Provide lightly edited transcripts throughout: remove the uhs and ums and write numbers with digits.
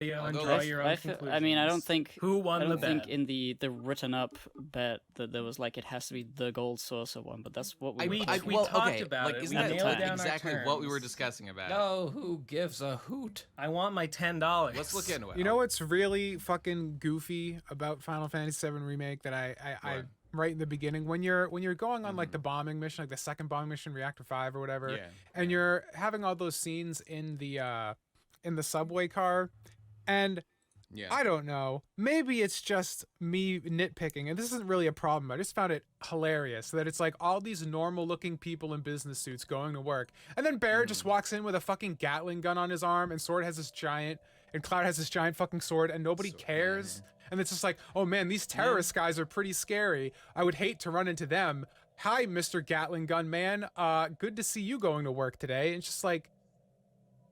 and go draw left. your own conclusions. I mean, I don't think Who won I don't the think bet? in the written up bet that there was like it has to be the gold saucer one, but that's what we We well, talked okay, about like, it. isn't We that nailed down our exactly what we were terms. discussing about? No, who gives a hoot? I want my $10. Let's look into it. You know what's really fucking goofy about Final Fantasy VII Remake that I right in the beginning when you're going on like the bombing mission, like the second bombing mission, Reactor 5 or whatever, and you're having all those scenes in the subway car, and I don't know, maybe it's just me nitpicking, and this isn't really a problem. I just found it hilarious that it's like all these normal looking people in business suits going to work, and then Barrett just walks in with a fucking Gatling gun on his arm, and Sword has this giant, and Cloud has this giant fucking sword, and nobody cares. And it's just like, oh man, these terrorist guys are pretty scary. I would hate to run into them. Hi, Mr. Gatling gun man. Good to see you going to work today. And it's just like,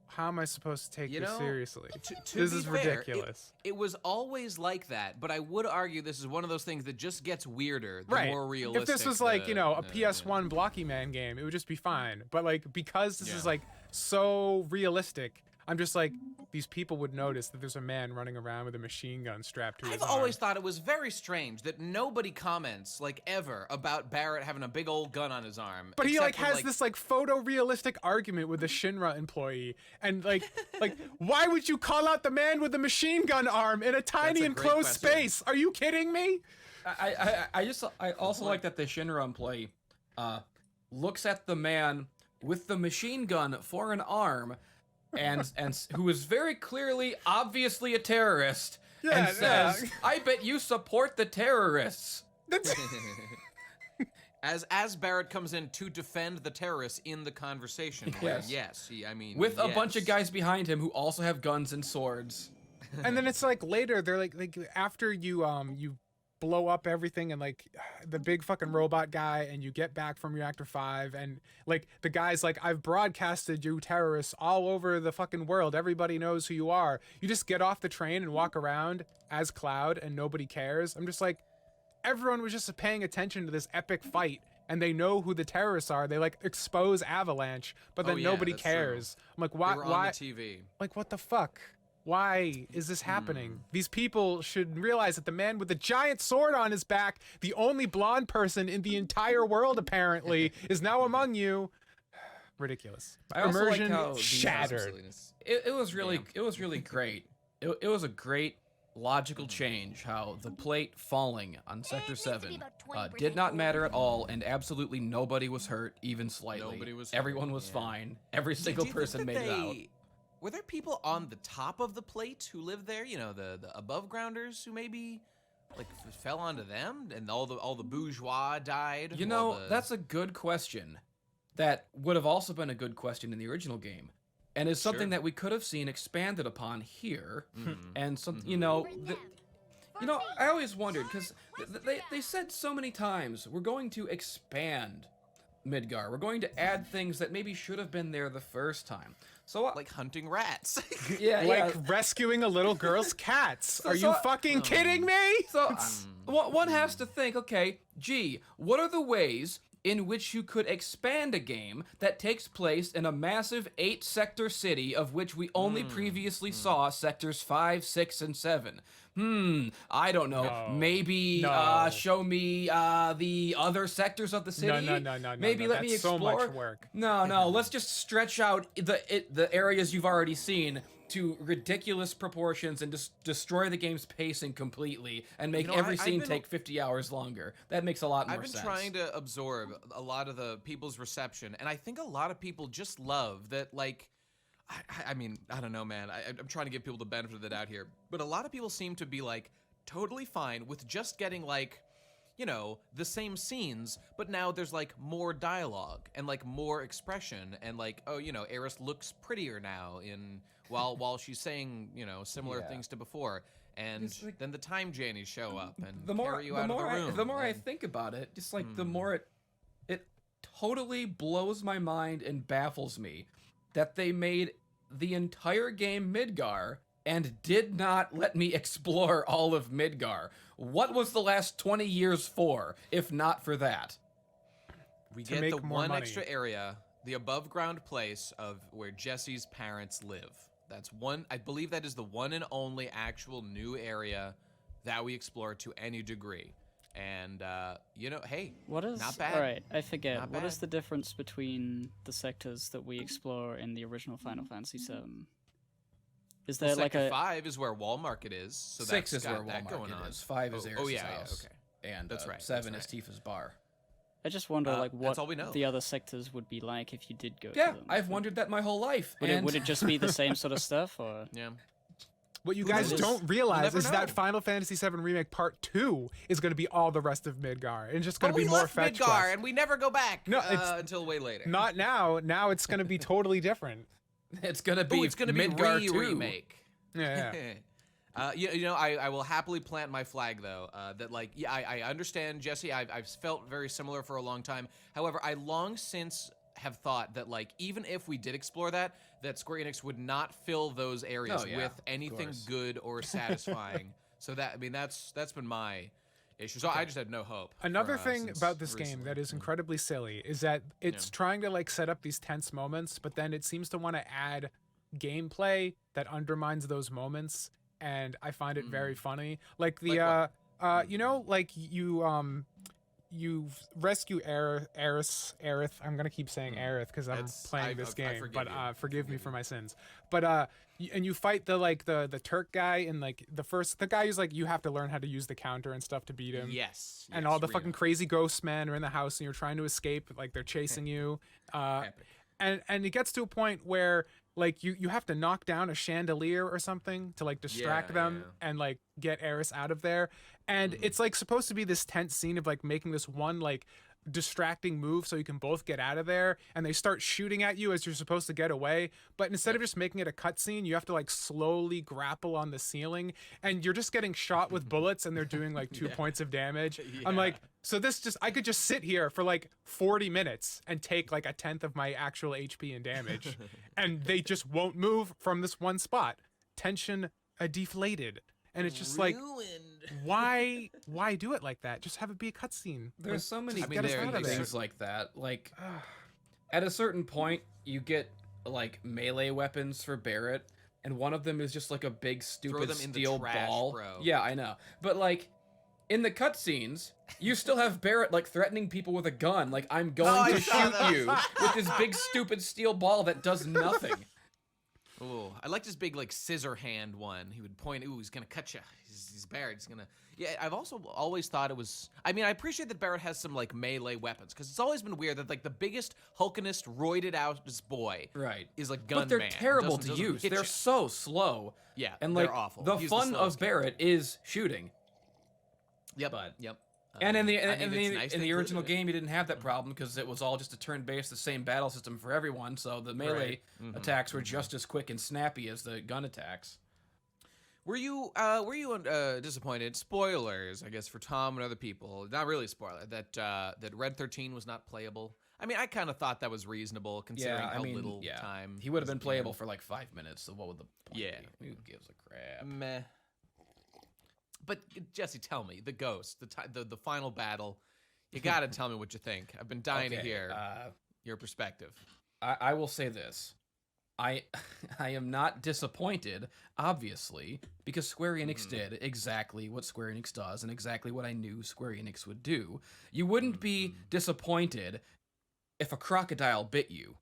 how am I supposed to take this seriously? This is ridiculous. It was always like that, but I would argue this is one of those things that just gets weirder the more realistic. If this was like, a PS1 Blocky Man game, it would just be fine. But like, because this is like so realistic, I'm just like, these people would notice that there's a man running around with a machine gun strapped to his arm. I've always thought it was very strange that nobody comments, like, ever about Barrett having a big old gun on his arm. But he, like, has this, like, photorealistic argument with the Shinra employee. And, like, why would you call out the man with the machine gun arm in a tiny enclosed space? Are you kidding me? I also like that the Shinra employee looks at the man with the machine gun for an arm and who is very clearly, obviously a terrorist, and says, I bet you support the terrorists. As Barrett comes in to defend the terrorists in the conversation. With a bunch of guys behind him who also have guns and swords. And then it's like later, they're like after you blow up everything and like the big fucking robot guy, and you get back from Reactor 5, and like the guy's like, I've broadcasted you terrorists all over the fucking world, everybody knows who you are. You just get off the train and walk around as Cloud and nobody cares. I'm just like, everyone was just paying attention to this epic fight, and they know who the terrorists are. They like expose Avalanche, but then nobody cares. True. I'm like, why? They were on the TV. Like, what the fuck? Why is this happening? These people should realize that the man with the giant sword on his back, the only blonde person in the entire world apparently, is now among you. Ridiculous. I also Immersion like how shattered. It was really great. It was a great logical change how the plate falling on Sector 7 did not matter at all, and absolutely nobody was hurt, even slightly. Everyone was fine. Every single person made it out. Were there people on the top of the plate who lived there? You know, the above grounders who maybe like fell onto them, and all the bourgeois died. You know, that's a good question. That would have also been a good question in the original game, and is something that we could have seen expanded upon here. And some, I always wondered because they said so many times we're going to expand Midgar. We're going to add things that maybe should have been there the first time. So like hunting rats. Rescuing a little girl's cats. Are you fucking kidding me? So one has to think, okay, gee, what are the ways in which you could expand a game that takes place in a massive 8-sector city of which we only previously saw sectors 5, 6, and 7? I don't know. No. Maybe show me the other sectors of the city. No. Maybe let me explore. So much work. No. Let's just stretch out the areas you've already seen to ridiculous proportions and just destroy the game's pacing completely and make every scene take 50 hours longer. That makes a lot more sense. I've been trying to absorb a lot of the people's reception, and I think a lot of people just love that, like, I mean, I don't know, man. I'm trying to give people the benefit of the doubt here, but a lot of people seem to be, like, totally fine with just getting, like, the same scenes, but now there's, like, more dialogue and, like, more expression, and, like, oh, Eris looks prettier now while she's saying, similar things to before, and then the time Jannies show up and carry you out of the room. The more I think about it, just, like, the more it totally blows my mind and baffles me that they made the entire game Midgar and did not let me explore all of Midgar. What was the last 20 years for, if not for that? We get the one extra area, the above ground place of where Jesse's parents live. That's one. I believe that is the one and only actual new area that we explore to any degree. And hey, What is not bad. All right, I forget. Not What is bad. the difference between the sectors that we explore in the original Final Fantasy VII? Is there Well, like Sector a 5 is where Wall Market is, so 6 that's is where got that Walmart going on. is. 5 is Aeris' yeah, house. okay. And That's right, 7 that's is Tifa's bar. I just wonder like what that's all we know. the other sectors would be like if you did go Yeah, to them. I've wondered that my whole life. Would it just be the same sort of stuff, or Yeah. What you Who guys knows? don't realize never is that know. Final Fantasy VII Remake Part 2 is going to be all the rest of Midgar. And it's just going But to be we more left fetch Midgar, quests. and we never go back No, it's until way later. Not now. Now it's going to be totally different. It's gonna be it's going to be Midgar 2. remake. Yeah. I will happily plant my flag though. That like, yeah, I understand, Jesse. I've felt very similar for a long time. However, I long since have thought that like, even if we did explore that Square Enix would not fill those areas Oh, yeah, with of anything course. good or satisfying. So that's been my issue. So I just had no hope. Another for, thing since about this game recently. that is incredibly silly is that it's trying to like set up these tense moments, but then it seems to want to add gameplay that undermines those moments, and I find it very funny. Like the Like you rescue Aerith. I'm gonna keep saying Aerith because I'm playing this I game, forgive but you. forgive me for my sins. But and you fight the Turk guy, and like the guy who's like you have to learn how to use the counter and stuff to beat him. Yes. And yes, all the Reno. fucking crazy ghost men are in the house, and you're trying to escape. Like they're chasing you. Epic. And it gets to a point where like you have to knock down a chandelier or something to like distract Yeah, them yeah. and like get Eris out of there. And it's like supposed to be this tense scene of like making this one like distracting move so you can both get out of there, and they start shooting at you as you're supposed to get away, but instead of just making it a cutscene, you have to like slowly grapple on the ceiling, and you're just getting shot with bullets and they're doing like 2 points of damage. I'm Yeah. like, so I could just sit here for like 40 minutes and take like a tenth of my actual HP and damage, and they just won't move from this one spot. Tension deflated. And it's just like, why do it like that? Just have it be a cutscene. There's so many get us out of there. things like that. Like, at a certain point, you get like melee weapons for Barrett, and one of them is just like a big stupid them in the steel trash, ball. bro. Yeah, I know. But like, in the cutscenes, you still have Barrett like threatening people with a gun. Like, I'm going I to saw shoot that. you with this big stupid steel ball that does nothing. Oh, I liked his big like scissor hand one. He would point. Ooh, he's gonna cut you. He's Barrett. He's gonna. Yeah, I've also always thought it was. I mean, I appreciate that Barrett has some like melee weapons because it's always been weird that like the biggest hulkinest roided out boy Right. is like gun But they're man. terrible Doesn't to use. hit They're you. so slow. Yeah, And they're like awful. the He's fun slowest of Barrett is shooting. Yep. but- Yep. And in the I mean, it's nice in they the original included it. game, you didn't have that problem because it was all just a turn-based, the same battle system for everyone. So the melee attacks were just as quick and snappy as the gun attacks. Were you disappointed? Spoilers, I guess, for Tom and other people. Not really spoiler that Red 13 was not playable. I mean, I kind of thought that was reasonable considering how little time he would have was been at the playable end. for like 5 minutes. So what would the point Yeah. be? Who gives a crap? Meh. But Jesse, tell me the ghost, the final battle. You got to tell me what you think. I've been dying to Okay, hear your perspective. I will say this. I am not disappointed, obviously, because Square Enix did exactly what Square Enix does and exactly what I knew Square Enix would do. You wouldn't be disappointed if a crocodile bit you,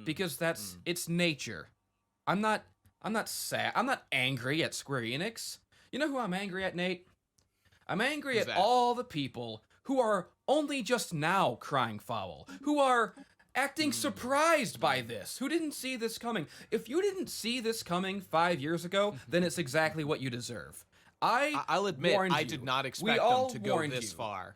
because that's it's nature. I'm not sad. I'm not angry at Square Enix. You know who I'm angry at, Nate? I'm angry Who's at that? all the people who are only just now crying foul, who are acting surprised by this, who didn't see this coming. If you didn't see this coming 5 years ago, then it's exactly what you deserve. I'll admit, warned I you. did not We expect all them to go warned this you. far.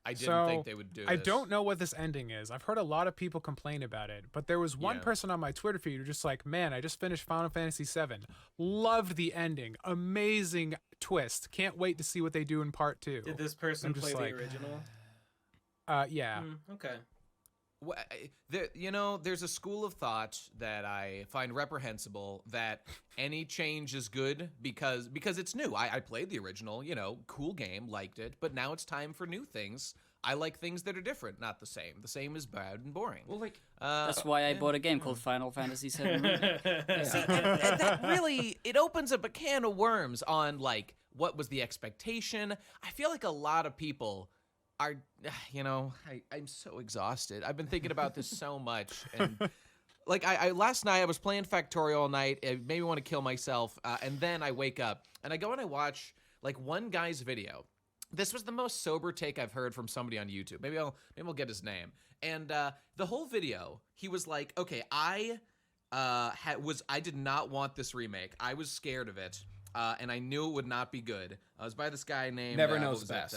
I didn't So, think they would do I this. don't know what this ending is. I've heard a lot of people complain about it, but there was one Yeah. person on my Twitter feed who just like, man, I just finished Final Fantasy VII. Loved the ending. Amazing twist. Can't wait to see what they do in part 2. Did this person I'm just play like, the original? Yeah. Okay. There's a school of thought that I find reprehensible that any change is good because it's new. I played the original, cool game, liked it, but now it's time for new things. I like things that are different, not the same. The same is bad and boring. Well, like, That's why I bought a game called Final Fantasy VII Remake. See, and that really, it opens up a can of worms on, like, what was the expectation. I feel like a lot of people are, I'm so exhausted. I've been thinking about this so much, and like I last night I was playing Factorio all night. It made me want to kill myself, and then I wake up and I go and I watch like one guy's video. This was the most sober take I've heard from somebody on YouTube. Maybe we'll get his name. And the whole video, he was like, okay, I did not want this remake. I was scared of it, and I knew it would not be good. I was by this guy named Never Knows Best.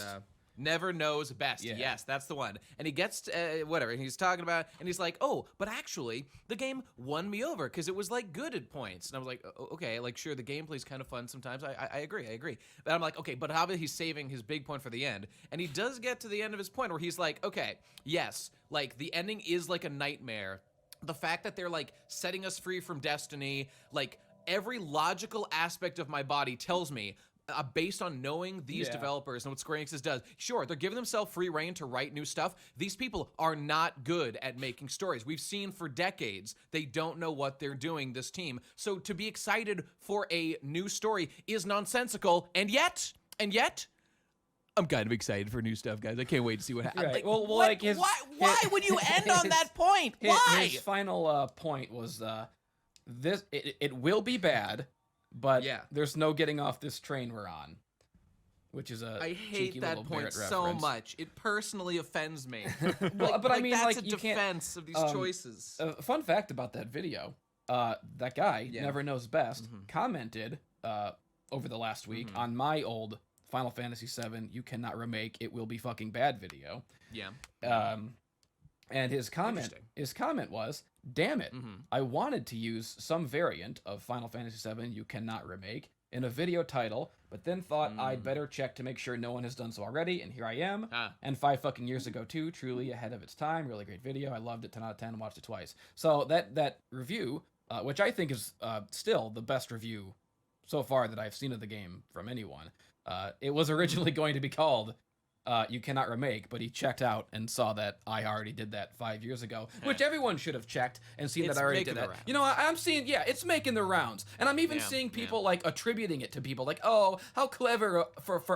Never Knows Best. Yeah. Yes, that's the one. And he gets whatever, and he's talking about, and he's like, oh, but actually, the game won me over because it was like good at points. And I was like, okay, like sure, the gameplay's kind of fun sometimes. I agree. But I'm like, okay, but how about he's saving his big point for the end? And he does get to the end of his point where he's like, okay, yes, like the ending is like a nightmare. The fact that they're like setting us free from destiny, like every logical aspect of my body tells me, based on knowing these developers and what Square Enix does, sure, they're giving themselves free reign to write new stuff. These people are not good at making stories. We've seen for decades they don't know what they're doing, this team. So to be excited for a new story is nonsensical, and yet, I'm kind of excited for new stuff, guys. I can't wait to see what happens. Right. Like, Well, what? like his- why would you end on that point? Why? His final point was it will be bad, but there's no getting off this train we're on, which is a I cheeky hate that little point Barrett so reference. much. It personally offends me. Well, but I mean, that's like, a you can't- defense of these choices. A fun fact about that video: that guy Never Knows Best Mm-hmm. commented over the last week on my old Final Fantasy VII "You Cannot Remake, It Will Be Fucking Bad" video. Yeah. And his comment was, "Damn it, I wanted to use some variant of Final Fantasy VII You Cannot Remake in a video title, but then thought I'd better check to make sure no one has done so already, and here I am. And 5 fucking years ago too, truly ahead of its time. Really great video. I loved it. 10 out of 10. Watched it twice." So that review, which I think is still the best review so far that I've seen of the game from anyone, it was originally going to be called You Cannot Remake, but he checked out and saw that I already did that 5 years ago, which everyone should have checked and seen It's that I already making did the that. rounds. You know, I'm seeing, it's making the rounds, and I'm even seeing people like attributing it to people like, oh, how clever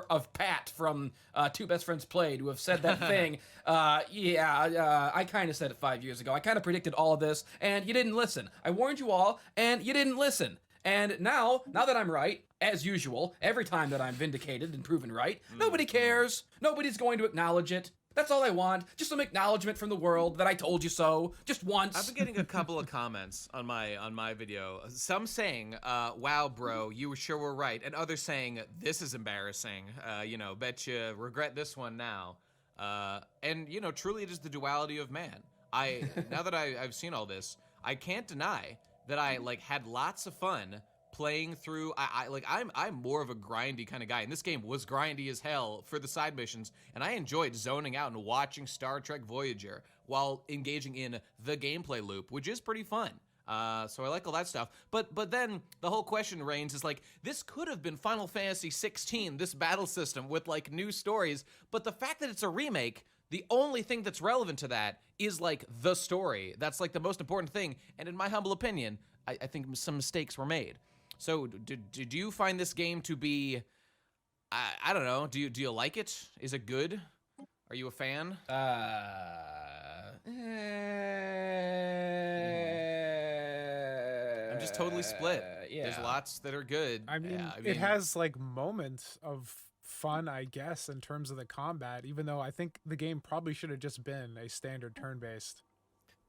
of Pat from Two Best Friends Play to have said that thing. I kind of said it 5 years ago. I kind of predicted all of this, and you didn't listen. I warned you all, and you didn't listen. And now that I'm right, as usual, every time that I'm vindicated and proven right, nobody cares. Nobody's going to acknowledge it. That's all I want. Just some acknowledgement from the world that I told you so. Just once. I've been getting a couple of comments on my video. Some saying, "Wow, bro, you sure were right," and others saying, "This is embarrassing. Bet you regret this one now." And truly, it is the duality of man. Now that I've seen all this, I can't deny that I had lots of fun playing through. I'm more of a grindy kind of guy, and this game was grindy as hell for the side missions, and I enjoyed zoning out and watching Star Trek Voyager while engaging in the gameplay loop, which is pretty fun. So I like all that stuff. But then the whole question reigns is this could have been Final Fantasy 16, this battle system with new stories, but the fact that it's a remake, the only thing that's relevant to that is the story. That's the most important thing. And in my humble opinion, I think some mistakes were made. So did you find this game to be, I don't know, do you like it? Is it good? Are you a fan? I'm just totally split. There's lots that are good. I mean, it has moments of fun, I guess, in terms of the combat, even though I think the game probably should have just been a standard turn-based.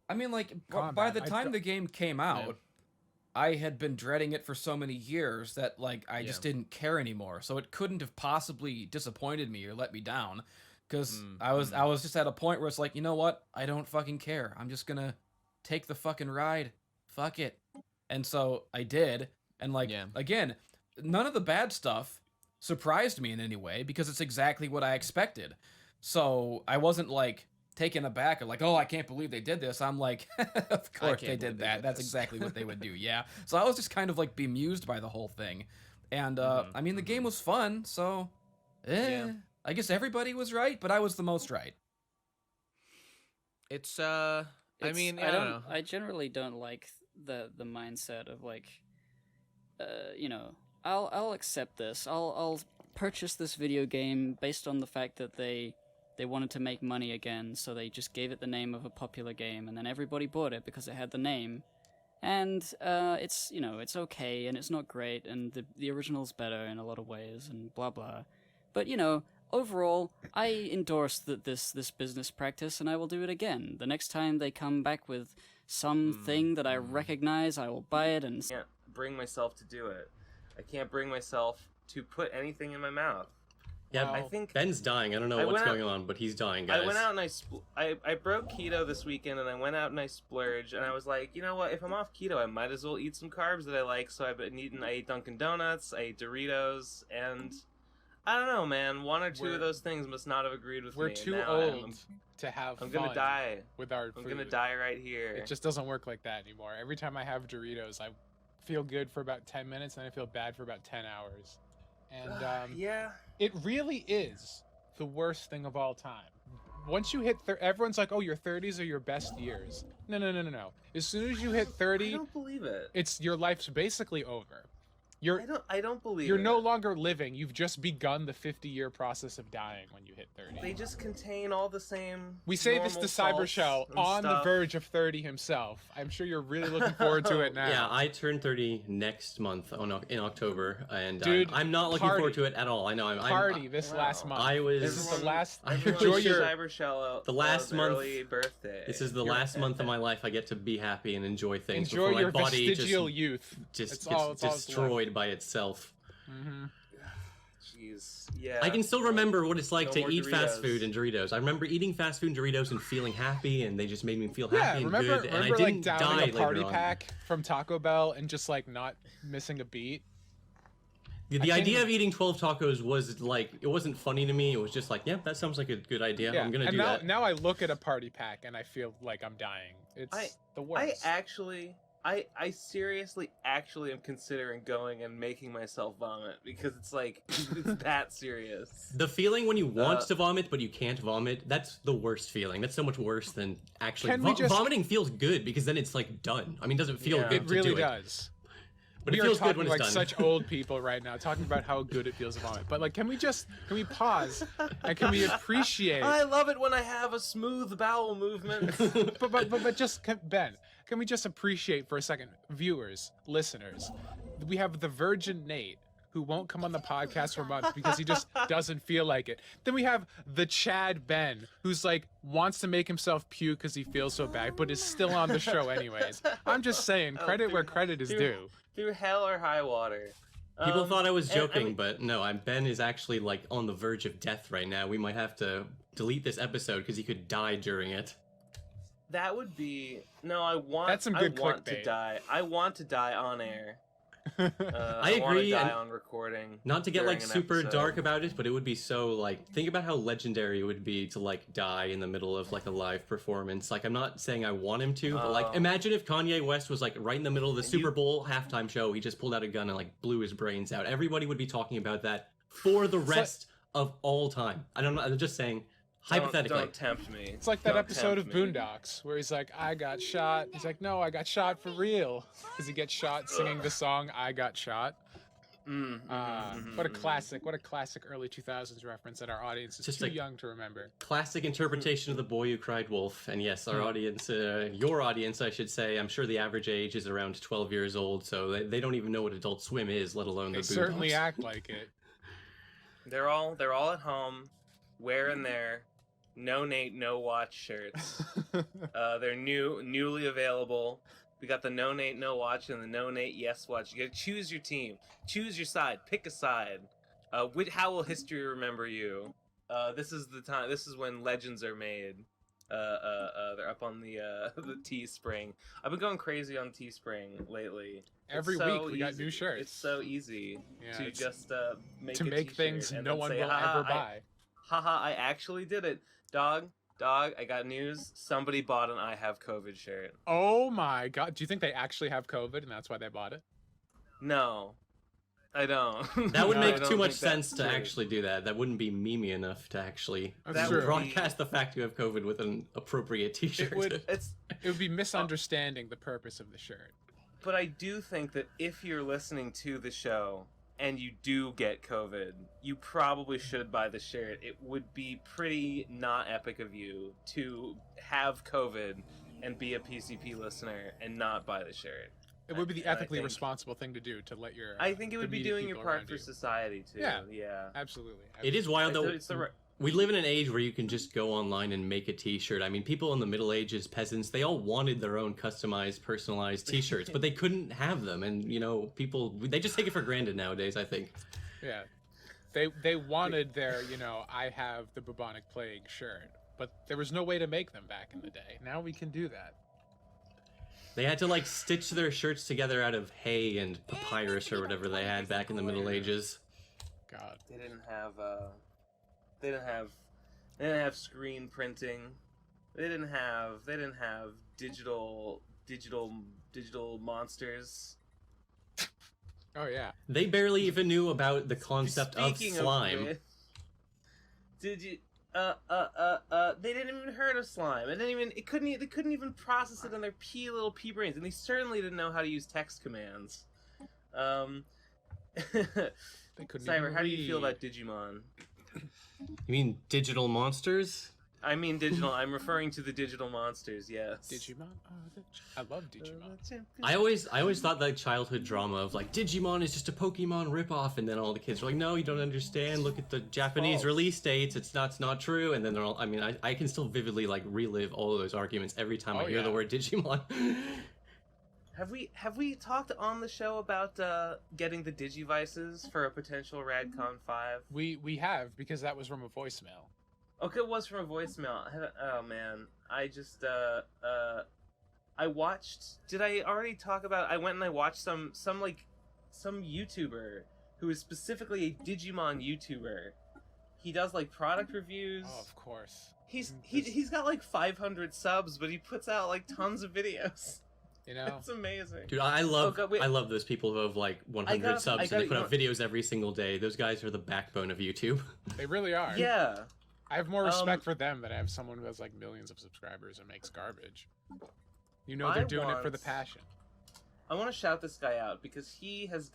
I mean, by the time the game came out, I had been dreading it for so many years that I just didn't care anymore. So it couldn't have possibly disappointed me or let me down, because I was just at a point where it's you know what? I don't fucking care. I'm just gonna take the fucking ride. Fuck it. And so I did. And again, none of the bad stuff surprised me in any way because it's exactly what I expected. So I wasn't taken aback or oh, I can't believe they did this. I'm of course they did that. That's exactly what they would do. Yeah. So I was just kind of bemused by the whole thing. And I mean, the game was fun. So I guess everybody was right, but I was the most right. It's I mean, I I don't know. I generally don't like the mindset of like, you know, I'll accept this. I'll purchase this video game based on the fact that they wanted to make money again, so they just gave it the name of a popular game, and then everybody bought it because it had the name. And it's, you know, it's okay, and it's not great, and the original's better in a lot of ways, and blah blah. But you know, overall, I endorse this business practice, and I will do it again. The next time they come back with something that I recognize, I will buy it and. Can't bring myself to do it. I can't bring myself to put anything in my mouth. Yeah, I think Ben's dying. I don't know what's going on, but he's dying, guys. I went out and I broke keto this weekend, and I went out and I splurged, and I was like, you know what? If I'm off keto, I might as well eat some carbs that I like. So I ate Dunkin' Donuts, I ate Doritos, and I don't know, man. One or two of those things must not have agreed with me. We're too Now old to have I'm fun gonna die with our food. I'm gonna die right here. It just doesn't work like that anymore. Every time I have Doritos, I feel good for about 10 minutes, and I feel bad for about 10 hours. And yeah. it really is the worst thing of all time. Once you hit, everyone's like, "Oh, your 30s are your best years." No. As soon as you hit 30, I don't believe it. it's your life's basically over. I don't believe You're it. no longer living. You've just begun the 50-year process of dying when you hit 30. They just contain all the same. We say this to normal Cyber Shell salts and on the stuff. verge of 30 himself. I'm sure you're really looking forward to it now. Yeah, I turn 30 next month in October, and Dude, I'm not looking party. forward to it at all. I know. Party this last month. I was. This is the last. Everyone Enjoy wish your. Cyber Shell The last month- early birthday. This is the last month of my life I get to be happy and enjoy things Enjoy before your my body vestigial youth. just It's gets all it's destroyed by itself. Mm-hmm. Jeez. Yeah. I can still remember what it's like No to more eat fast Doritos. food and Doritos. I remember eating fast food and Doritos and feeling happy, and they just made me feel Yeah, happy and remember good. And I like didn't die downing a party later on. pack from Taco Bell and just like not missing a beat. The can't idea even- of eating 12 tacos was like, it wasn't funny to me. It was just like, yeah, that sounds like a good idea. Yeah, I'm gonna and do now, that. now I look at a party pack and I feel like I'm dying. It's the worst. I seriously actually am considering going and making myself vomit because it's like it's that serious. The feeling when you want to vomit but you can't vomit, that's the worst feeling. That's so much worse than actually Can we just- vomiting feels good because then it's like done. I mean, it doesn't feel Yeah. good It to really do it. does. But We it are feels good talking when it's like done. such old people right now, talking about how good it feels to vomit. But like, can we pause and can we appreciate? I love it when I have a smooth bowel movement. But just Ben, can we just appreciate for a second, viewers, listeners? We have the Virgin Nate, who won't come on the podcast for months because he just doesn't feel like it. Then we have the Chad Ben, who's like wants to make himself puke because he feels so bad, but is still on the show anyways. I'm just saying, credit where credit is due. Through hell or high water. People thought I was and- I joking, mean- but no, Ben is actually like on the verge of death right now. We might have to delete this episode because he could die during it. That would be I want. That's some good I want to clickbait. die. I want to die on air. I I want to agree, die and on recording. Not to get like during an super episode. dark about it, but it would be so like, think about how legendary it would be to like die in the middle of like a live performance. Like, I'm not saying I want him to, but like, imagine if Kanye West was like right in the middle of the Super Bowl halftime show, he just pulled out a gun and like blew his brains out. Everybody would be talking about that for the rest of all time. I don't know. I'm just saying, hypothetically. Don't tempt me. It's like that Don't episode of tempt me. Boondocks where he's like, I got shot. He's like, no, I got shot for real. Because he gets shot singing the song, I Got Shot. What a classic early 2000s reference that our audience is Just too like- young to remember. Classic interpretation of The Boy Who Cried Wolf. And yes, our audience, your audience, I should say, I'm sure the average age is around 12 years old, so they don't even know what Adult Swim is, let alone They the certainly Boondocks. act like it. They're all at home, wearing their No Nate No Watch shirts. They're newly available. We got the No Nate No Watch and the No Nate Yes Watch. You gotta choose your team, choose your side, pick a side. How will history remember you? This is the time. This is when legends are made. They're up on the Teespring. I've been going crazy on Teespring lately. Every It's so week we got easy. new shirts. It's so easy Yeah, to it's- just make to a make t-shirt things and no then one say, will "Haha, ever buy. Haha, I actually did it. Dog, I got news. Somebody bought an I Have COVID shirt. Oh my god. Do you think they actually have COVID and that's why they bought it? No. I don't. That would No, I make don't too much think that's sense to true. actually do that. That wouldn't be memey enough to actually That's true. broadcast the fact you have COVID with an appropriate T-shirt. It's. It would be misunderstanding the purpose of the shirt. But I do think that if you're listening to the show and you do get COVID, you probably should buy the shirt. It would be pretty not epic of you to have COVID and be a PCP listener and not buy the shirt. It would be the And I ethically think- responsible thing to do to let your. I think it would be immediate doing your people part around for you. society too. Yeah. Yeah. Absolutely. It is wild though. It's the right. We live in an age where you can just go online and make a T-shirt. I mean, people in the Middle Ages, peasants, they all wanted their own customized, personalized T-shirts, but they couldn't have them. And people they just take it for granted nowadays. I think. Yeah. They wanted their, I have the bubonic plague shirt, but there was no way to make them back in the day. Now we can do that. They had to stitch their shirts together out of hay and papyrus or whatever they had back in the Middle Ages. God. They didn't have. They didn't have screen printing. They didn't have digital monsters. Oh yeah. They barely even knew about the concept of Speaking slime. which, did you? They didn't even heard of slime. They couldn't even process it in their little pea brains, and they certainly didn't know how to use text commands. They couldn't. Cyber, even how do you feel read. about Digimon? You mean digital monsters? I mean digital. I'm referring to the digital monsters. Yes. Digimon? Oh, I love Digimon. I always thought that childhood drama of Digimon is just a Pokemon ripoff, and then all the kids were like, no, you don't understand. Look at the Japanese False. release dates. It's not true. And then they're all. I mean, I can still vividly relive all of those arguments every time I hear the yeah. word Digimon. Have we talked on the show about getting the Digivices for a potential Radcon 5? We have, because that was from a voicemail. Okay, it was from a voicemail. Oh man, I just I watched. Did I already talk about? I went and I watched some YouTuber who is specifically a Digimon YouTuber. He does product reviews. Oh, of course. He's got 500 subs, but he puts out tons of videos. It's amazing. Dude, I love Oh, God, wait. I love those people who have 100 gotta- subs I and they gotta- put out videos every single day. Those guys are the backbone of YouTube. They really are. Yeah. I have more respect for them than I have someone who has millions of subscribers and makes garbage. They're doing it for the passion. I want to shout this guy out because he is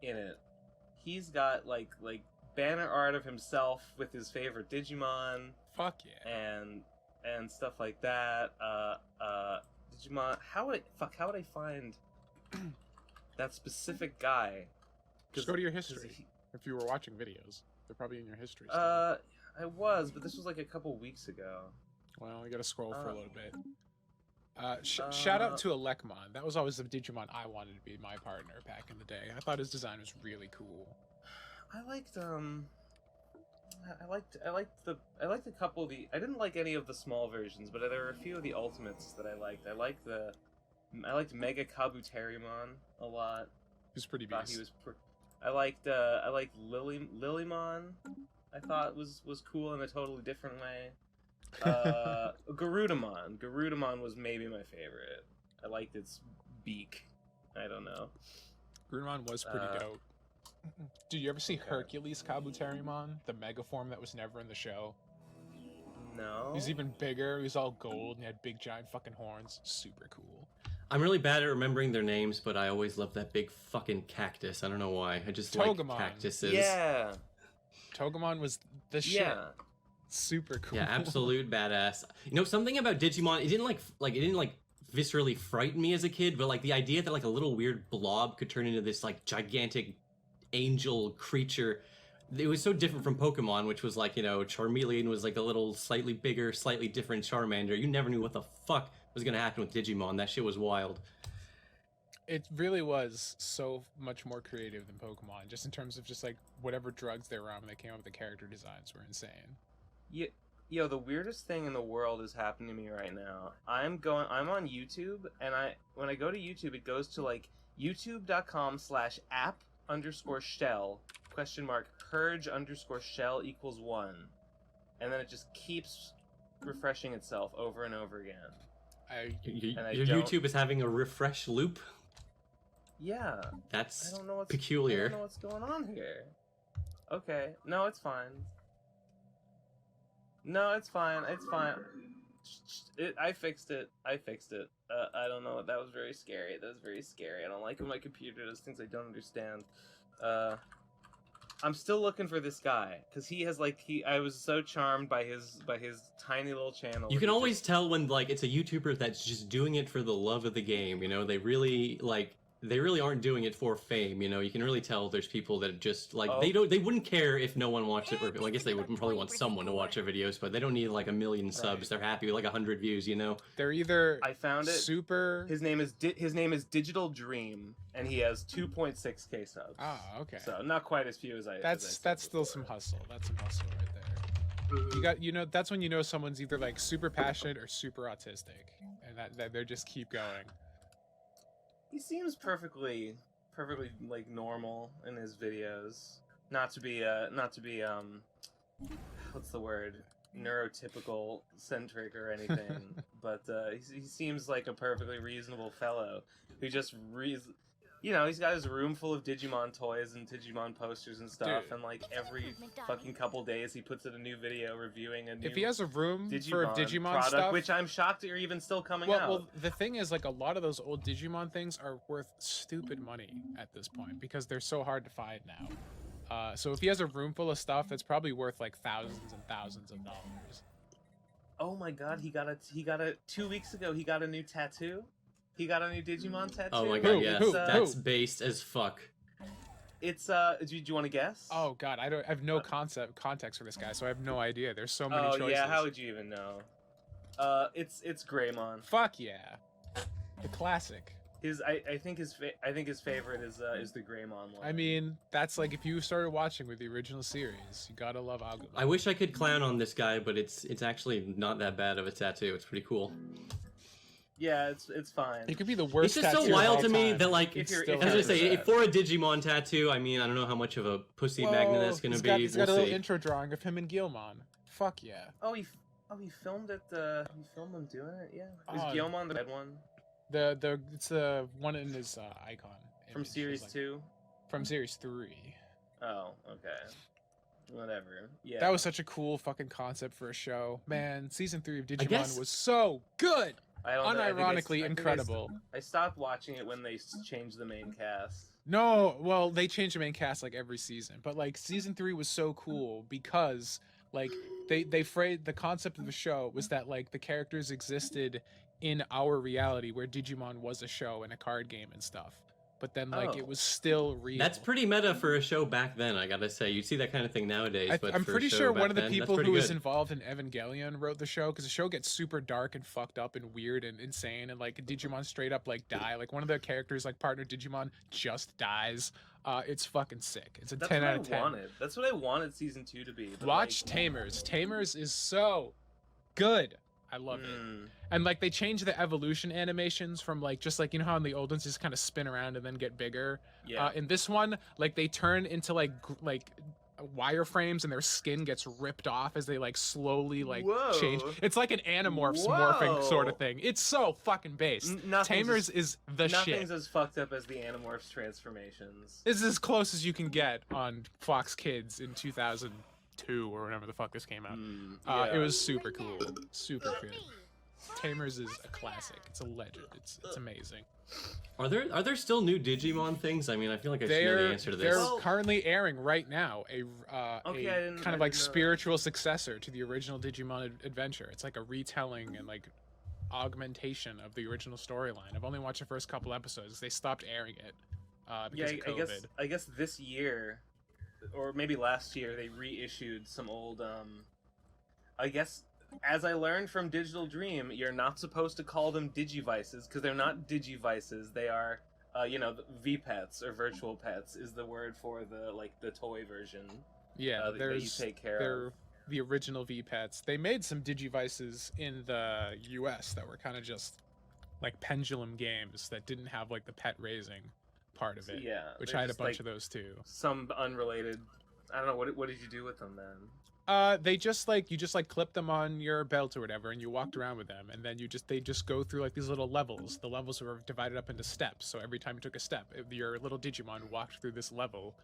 in it. He's got banner art of himself with his favorite Digimon Fuck yeah. and stuff like that. Digimon. How would I find that specific guy? Just go to your 'cause history. If you were watching videos, they're probably in your history. Still. I was, but this was a couple weeks ago. Well, you gotta scroll for a little bit. Shout out to Alekmon. That was always the Digimon I wanted to be my partner back in the day. I thought his design was really cool. I liked a couple of the. I didn't like any of the small versions, but there were a few of the ultimates that I liked. I liked Mega Kabuterimon a lot. He was pretty Thought beast. he was. I liked Lilymon. I thought was cool in a totally different way. Garudamon was maybe my favorite. I liked its beak. I don't know. Grunmon was pretty dope. Did you ever see Hercules Kabuterimon? The mega form that was never in the show? No. He's even bigger. He's all gold and he had big giant fucking horns. Super cool. I'm really bad at remembering their names, but I always love that big fucking cactus. I don't know why. I just Togemon. like cactuses. Yeah. Togemon was the shit. Yeah. Super cool. Yeah, absolute badass. Something about Digimon, it didn't viscerally frighten me as a kid, but the idea that a little weird blob could turn into this gigantic angel creature, it was so different from Pokemon, which was Charmeleon was a little slightly bigger, slightly different Charmander. You never knew what the fuck was gonna happen with Digimon. That shit was wild. It really was so much more creative than Pokemon, just in terms of whatever drugs they were on when they came up with the character designs were insane. Yo, the weirdest thing in the world is happening to me right now. I'm on YouTube, and when I go to YouTube, it goes to youtube.com/app_shell !purge_shell = 1, and then it just keeps refreshing itself over and over again. Your don't- YouTube is having a refresh loop. Yeah. That's I don't know what's peculiar. I don't know what's going on here. Okay. No, it's fine. No, it's fine. It's fine. I fixed it. I fixed it. I don't know. That was very scary. That was very scary. I don't like when my computer does things I don't understand. I'm still looking for this guy because he has like I was so charmed by his tiny little channel. You can always tell when like it's a YouTuber that's just doing it for the love of the game. You know, they really aren't doing it for fame. You know, you can really tell there's people that just like they wouldn't care if no one watched it. Or well, I guess they would probably want someone to watch their videos, but they don't need like 1 million subs. They're happy with like 100 views. You know, They're either I found it. super. His name is Digital Dream, and he has 2.6k subs. Oh, okay. So not quite as few as I. That's still some hustle. That's some hustle right there. You got that's when you know someone's either like super passionate or super autistic, and that they just keep going. He seems perfectly like normal in his videos. Not to be what's the word? Neurotypical centric or anything, but he seems like a perfectly reasonable fellow who just he's got his room full of Digimon toys and Digimon posters and stuff, Dude. and like every fucking couple days he puts in a new video reviewing a new If he has a room for Digimon product, stuff, which I'm shocked are even still coming out. well, the thing is, like, a lot of those old Digimon things are worth stupid money at this point because they're so hard to find now. So if he has a room full of stuff, that's probably worth like thousands and thousands of dollars. Oh my god, he got a 2 weeks ago. He got a new tattoo. He got a new Digimon tattoo. oh my god, yes, Who? that's based as fuck. It's do you want to guess? Oh god, I have no context for this guy, so I have no idea. There's so many choices. Yeah, how would you even know? It's Greymon. Fuck yeah, the classic. I think his favorite is the Greymon one. I mean, that's like if you started watching with the original series, you gotta love Agumon. I wish I could clown on this guy, but it's actually not that bad of a tattoo. It's pretty cool. Yeah, it's fine. It could be the worst. It's just so tattoo of wild all to me time. that like If you're- I was gonna say for a Digimon tattoo. I mean, I don't know how much of a pussy magnet that's gonna be. He's We'll got a little see. intro drawing of him and Guilmon. Fuck yeah. He filmed it. He filmed him doing it. Yeah. Is Oh. Guilmon the red one It's the one in his icon. from image. series It's like- 2? From series 3. Oh, okay. Whatever. Yeah. That was such a cool fucking concept for a show. Man, season 3 of Digimon guess- was so good. I don't know, I think Unironically I think incredible. I stopped watching it when they changed the main cast. No, well, they change the main cast like every season, but like season 3 was so cool because like they phrased the concept of the show was that like the characters existed in our reality where Digimon was a show and a card game and stuff. But then like it Oh. was still real. That's pretty meta for a show back then. I gotta say, you see that kind of thing nowadays. But I'm for a pretty show sure back one of the then, that's people pretty who was good. involved in Evangelion wrote the show because the show gets super dark and fucked up and weird and insane and like Digimon straight up like die. Like one of the characters, like partner Digimon, just dies. It's fucking sick. It's a That's 10 what out of 10. I wanted. That's what I wanted season 2 to be. but, Watch like, Tamers. Tamers is so good. I love it. And like they change the evolution animations from like just like you know how in the old ones just kind of spin around and then get bigger. Yeah. In this one, like they turn into like wireframes and their skin gets ripped off as they like slowly like change. Whoa. It's like an Animorphs morphing sort of Whoa. thing. It's so fucking based. Nothing's Tamers is the Nothing's shit. as fucked up as the Animorphs transformations. This is as close as you can get on Fox Kids in 2002 or whenever the fuck this came out. Yeah. It was super cool, super good. Tamers is a classic. It's a legend. It's amazing. Are there still new Digimon things? I mean, I feel like I should know the answer to They're this. currently airing right now a Okay, I didn't- kind I of like didn't know that. spiritual successor to the original Digimon adventure. It's like a retelling and like augmentation of the original storyline. I've only watched the first couple episodes. They stopped airing it because of COVID. I guess this year, or maybe last year, they reissued some old. I guess, as I learned from Digital Dream, you're not supposed to call them Digivices because they're not Digivices. They are, V-Pets or virtual pets is the word for the toy version. Yeah, that you take care they're of. the original V-Pets. They made some Digivices in the US that were kind of just like pendulum games that didn't have like the pet raising part of it. Yeah, Which they're I had a just, bunch like, of those too. Some unrelated I don't know. What did you do with them then? They just like you just like clip them on your belt or whatever, and you walked around with them, and then they just go through like these little levels. The levels were divided up into steps, so every time you took a step, your little Digimon walked through this level,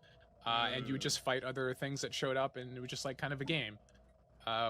and you would just fight other things that showed up, and it was just like kind of a game,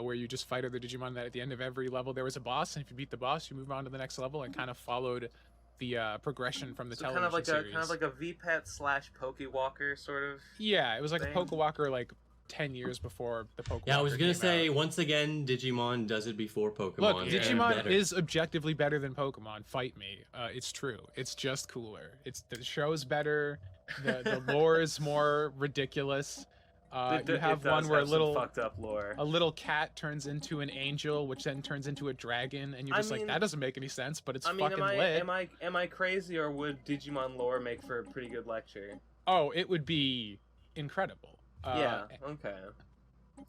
where you just fight other Digimon. That at the end of every level there was a boss, and if you beat the boss, you move on to the next level, and kind of followed the progression from the television series. Kind of like a VPET / Pokewalker sort of. Yeah, it was like thing. a Pokewalker like 10 years before the Pokemon. Yeah, I was gonna say once again, Digimon does it before Pokemon. Look, and Digimon better. is objectively better than Pokemon. Fight me. It's true. It's just cooler. The show's better. The lore is more ridiculous. You have one where fucked up lore. a little cat turns into an angel, which then turns into a dragon, and you're just like, that doesn't make any sense, but it's fucking lit. Am I crazy, or would Digimon lore make for a pretty good lecture? Oh, it would be incredible. Yeah. Okay.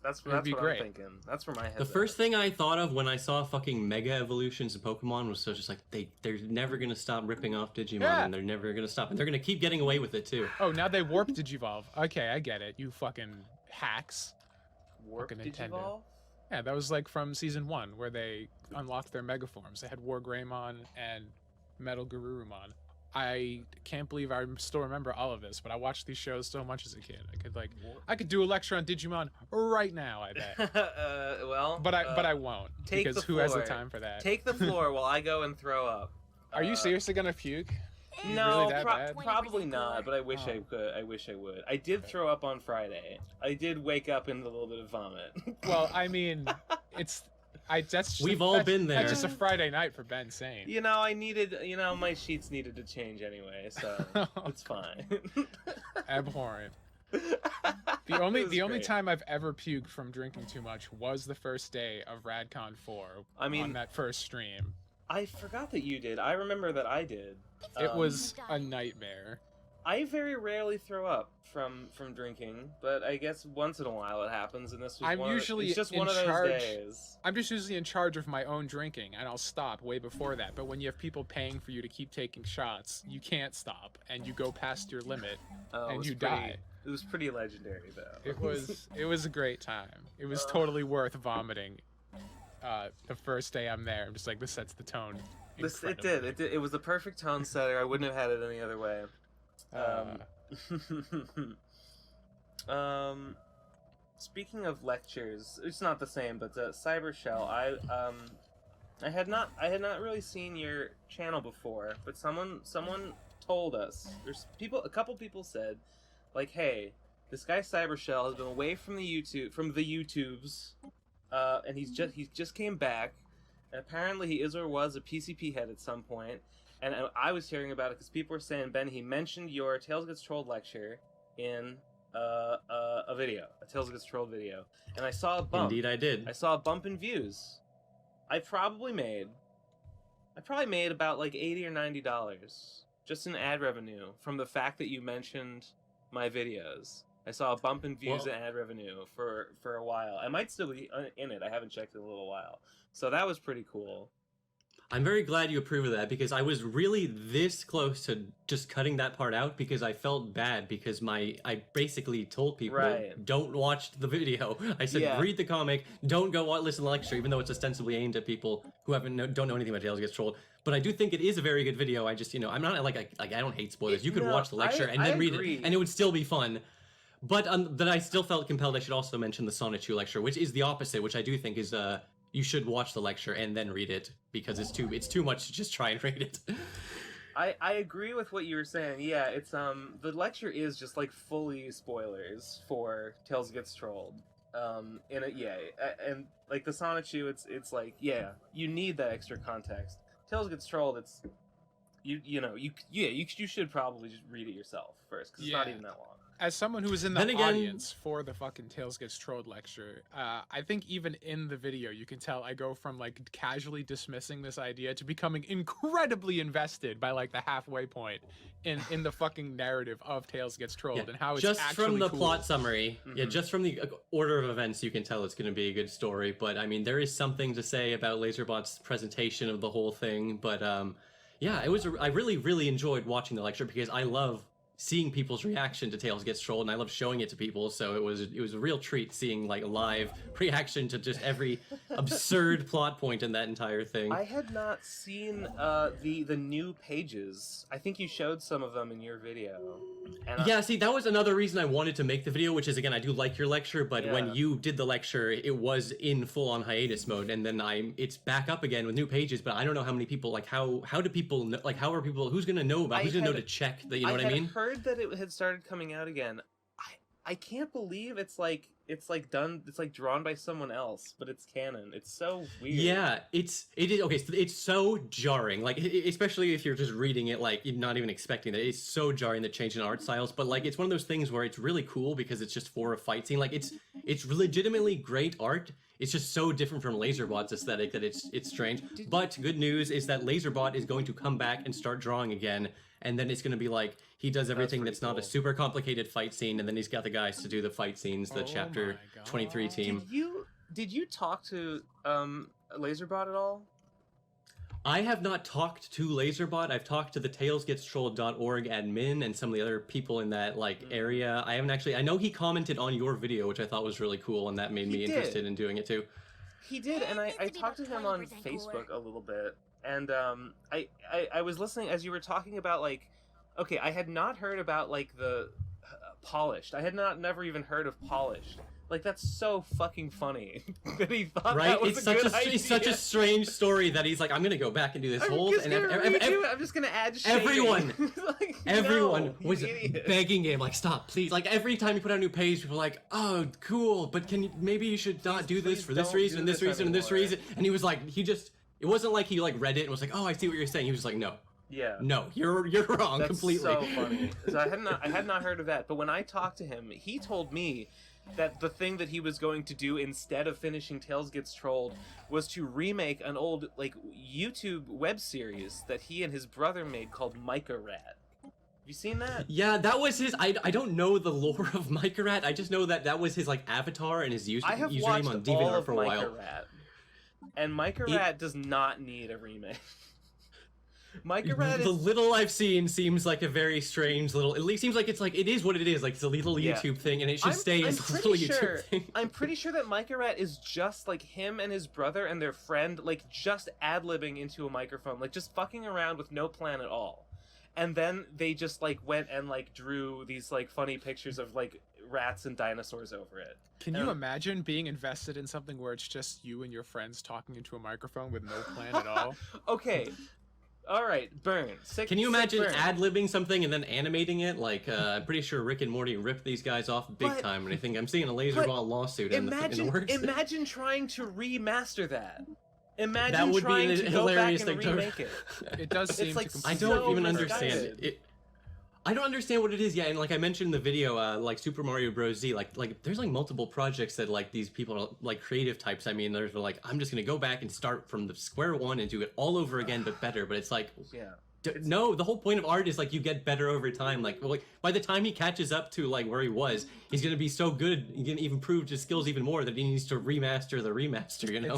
That's what I'm thinking. That's where my head's The first thing I thought of when I saw fucking Mega Evolutions in Pokemon was so just like they're never gonna stop ripping off Digimon, and they're never gonna stop, and they're gonna keep getting away with it too. Oh, now they warp Digivolve. Okay, I get it. You fucking hacks. Warp fucking Nintendo. Digivolve? Yeah, that was like from season 1 where they unlocked their Mega Forms. They had War Greymon and Metal Garurumon. I can't believe I still remember all of this, but I watched these shows so much as a kid. I could do a lecture on Digimon right now, I bet. But I won't, because who has the time for that? Take the floor while I go and throw up. Are you seriously gonna puke? No, really that bad? probably not. But I wish I could. I wish I would. I did throw up on Friday. I did wake up in a little bit of vomit. Well, I mean, We've all been there. That's just a Friday night for Ben Sane. You know, my sheets needed to change anyway, so it's fine. Abhorrent. The only great. time I've ever puked from drinking too much was the first day of RadCon 4. On that first stream. I forgot that you did. I remember that I did. It was a nightmare. I very rarely throw up from drinking, but I guess once in a while it happens, and this was usually it's just in one of those charge. days. I'm just usually in charge of my own drinking, and I'll stop way before that. But when you have people paying for you to keep taking shots, you can't stop, and you go past your limit, and you die. It was pretty legendary, though. It was a great time. It was totally worth vomiting. The first day I'm there, I'm just like, this sets the tone. It did. It was the perfect tone setter. I wouldn't have had it any other way. Speaking of lectures, it's not the same, but Cyber Shell. I had not really seen your channel before, but someone told us. A couple people said, like, hey, this guy Cyber Shell has been away from the YouTubes, and he's just came back, and apparently he is or was a PCP head at some point. And I was hearing about it because people were saying, Ben, he mentioned your Tails Gets Trolled lecture in a video, a Tails Gets Trolled video. And I saw a bump. Indeed, I did. I saw a bump in views. I probably made about like $80 or $90 just in ad revenue from the fact that you mentioned my videos. I saw a bump in views and ad revenue for a while. I might still be in it. I haven't checked in a little while. So that was pretty cool. I'm very glad you approve of that, because I was really this close to just cutting that part out because I felt bad because I basically told people, don't watch the video. I said, read the comic, don't go listen to the lecture, even though it's ostensibly aimed at people who don't know anything about Tails Gets Trolled. But I do think it is a very good video. I just, I'm not I don't hate spoilers. You could watch the lecture and then read it, and it would still be fun. But that I still felt compelled I should also mention the Sonichu lecture, which is the opposite, which I do think is you should watch the lecture and then read it, because it's too much to just try and read it. I agree with what you were saying. Yeah, it's the lecture is just like fully spoilers for Tails Gets Trolled. And like the Sonichu, it's like, yeah, you need that extra context. Tails Gets Trolled, it's you should probably just read it yourself first, because it's not even that long. As someone who was in the audience for the fucking Tails Gets Trolled lecture, I think even in the video you can tell I go from like casually dismissing this idea to becoming incredibly invested by like the halfway point in the fucking narrative of Tails Gets Trolled and how it's just actually from the cool. plot summary, just from the order of events, you can tell it's going to be a good story. But I mean, there is something to say about Laserbot's presentation of the whole thing. But I really enjoyed watching the lecture because I love seeing people's reaction to Tails Gets Trolled, and I love showing it to people. So it was a real treat seeing like a live reaction to just every absurd plot point in that entire thing. I had not seen the new pages. I think you showed some of them in your video. And yeah, see, that was another reason I wanted to make the video, which is, again, I do like your lecture, but when you did the lecture, it was in full-on hiatus mode, and then it's back up again with new pages, but I don't know how many people, like, how do people know, like, how are people, who's gonna know about, who's gonna know to check that, you know what I mean? I heard that it had started coming out again. I can't believe it's like drawn by someone else, but it's canon. It's so weird. Yeah, it is okay. So it's so jarring, like especially if you're just reading it, like you're not even expecting that. It's so jarring the change in art styles, but like it's one of those things where it's really cool because it's just for a fight scene. Like it's legitimately great art. It's just so different from Laserbot's aesthetic that it's strange. But good news is that Laserbot is going to come back and start drawing again, and then it's going to be like he does everything that's not a super complicated fight scene, and then he's got the guys to do the fight scenes, the chapter 23 team. Did you talk to Laserbot at all? I have not talked to Laserbot. I've talked to the talesgetstrolled.org admin and some of the other people in that like area. I haven't actually. I know he commented on your video, which I thought was really cool, and that made me interested in doing it too. He did, and I talked to him on Facebook a little bit, and I was listening as you were talking about like, okay, I had not heard about like the Polished. I had never even heard of Polished. Like, that's so fucking funny that he thought that was a good idea. It's such a strange story that he's like, I'm gonna go back and do this whole... I'm just gonna add shading. Everyone was begging him, like, stop, please. Like, every time you put out a new page, people were like, oh, cool, but maybe you should not do this for this reason, and this reason, and this reason. And he was like, it wasn't like he, like, read it and was like, oh, I see what you're saying. He was just like, no. Yeah. No, you're wrong completely. That's so funny. So I had not heard of that, but when I talked to him, he told me that the thing that he was going to do instead of finishing Tails Gets Trolled was to remake an old like YouTube web series that he and his brother made called Micah Rat. Have you seen that? Yeah, that was his. I don't know the lore of Micah Rat. I just know that was his like avatar and his username on DeviantArt for a while. Rat, and Micah Rat does not need a remake. Micah Rat the little I've seen seems like a very strange little. At least seems like it is what it is. Like it's a little YouTube thing, and it should stay as a little YouTube thing. I'm pretty sure that Micah Rat is just like him and his brother and their friend, like just ad-libbing into a microphone, like just fucking around with no plan at all. And then they just like went and like drew these like funny pictures of like rats and dinosaurs over it. Can you imagine being invested in something where it's just you and your friends talking into a microphone with no plan at all? Okay. All right, Burn. Can you imagine ad-libbing something and then animating it? Like, I'm pretty sure Rick and Morty ripped these guys off big time, and I think I'm seeing a Laserbot lawsuit in the works. Imagine trying to remaster that. Imagine that would trying be to go hilarious back and thing remake it. It does seem like to I don't even understand it. I don't understand what it is yet, and like I mentioned in the video, like Super Mario Bros. Z, like there's like multiple projects that like these people are like creative types. I mean, there's like I'm just gonna go back and start from the square one and do it all over again, but better. But it's like, no, the whole point of art is like you get better over time. Like by the time he catches up to like where he was, he's gonna be so good, he can even prove his skills even more that he needs to remaster the remaster. You know?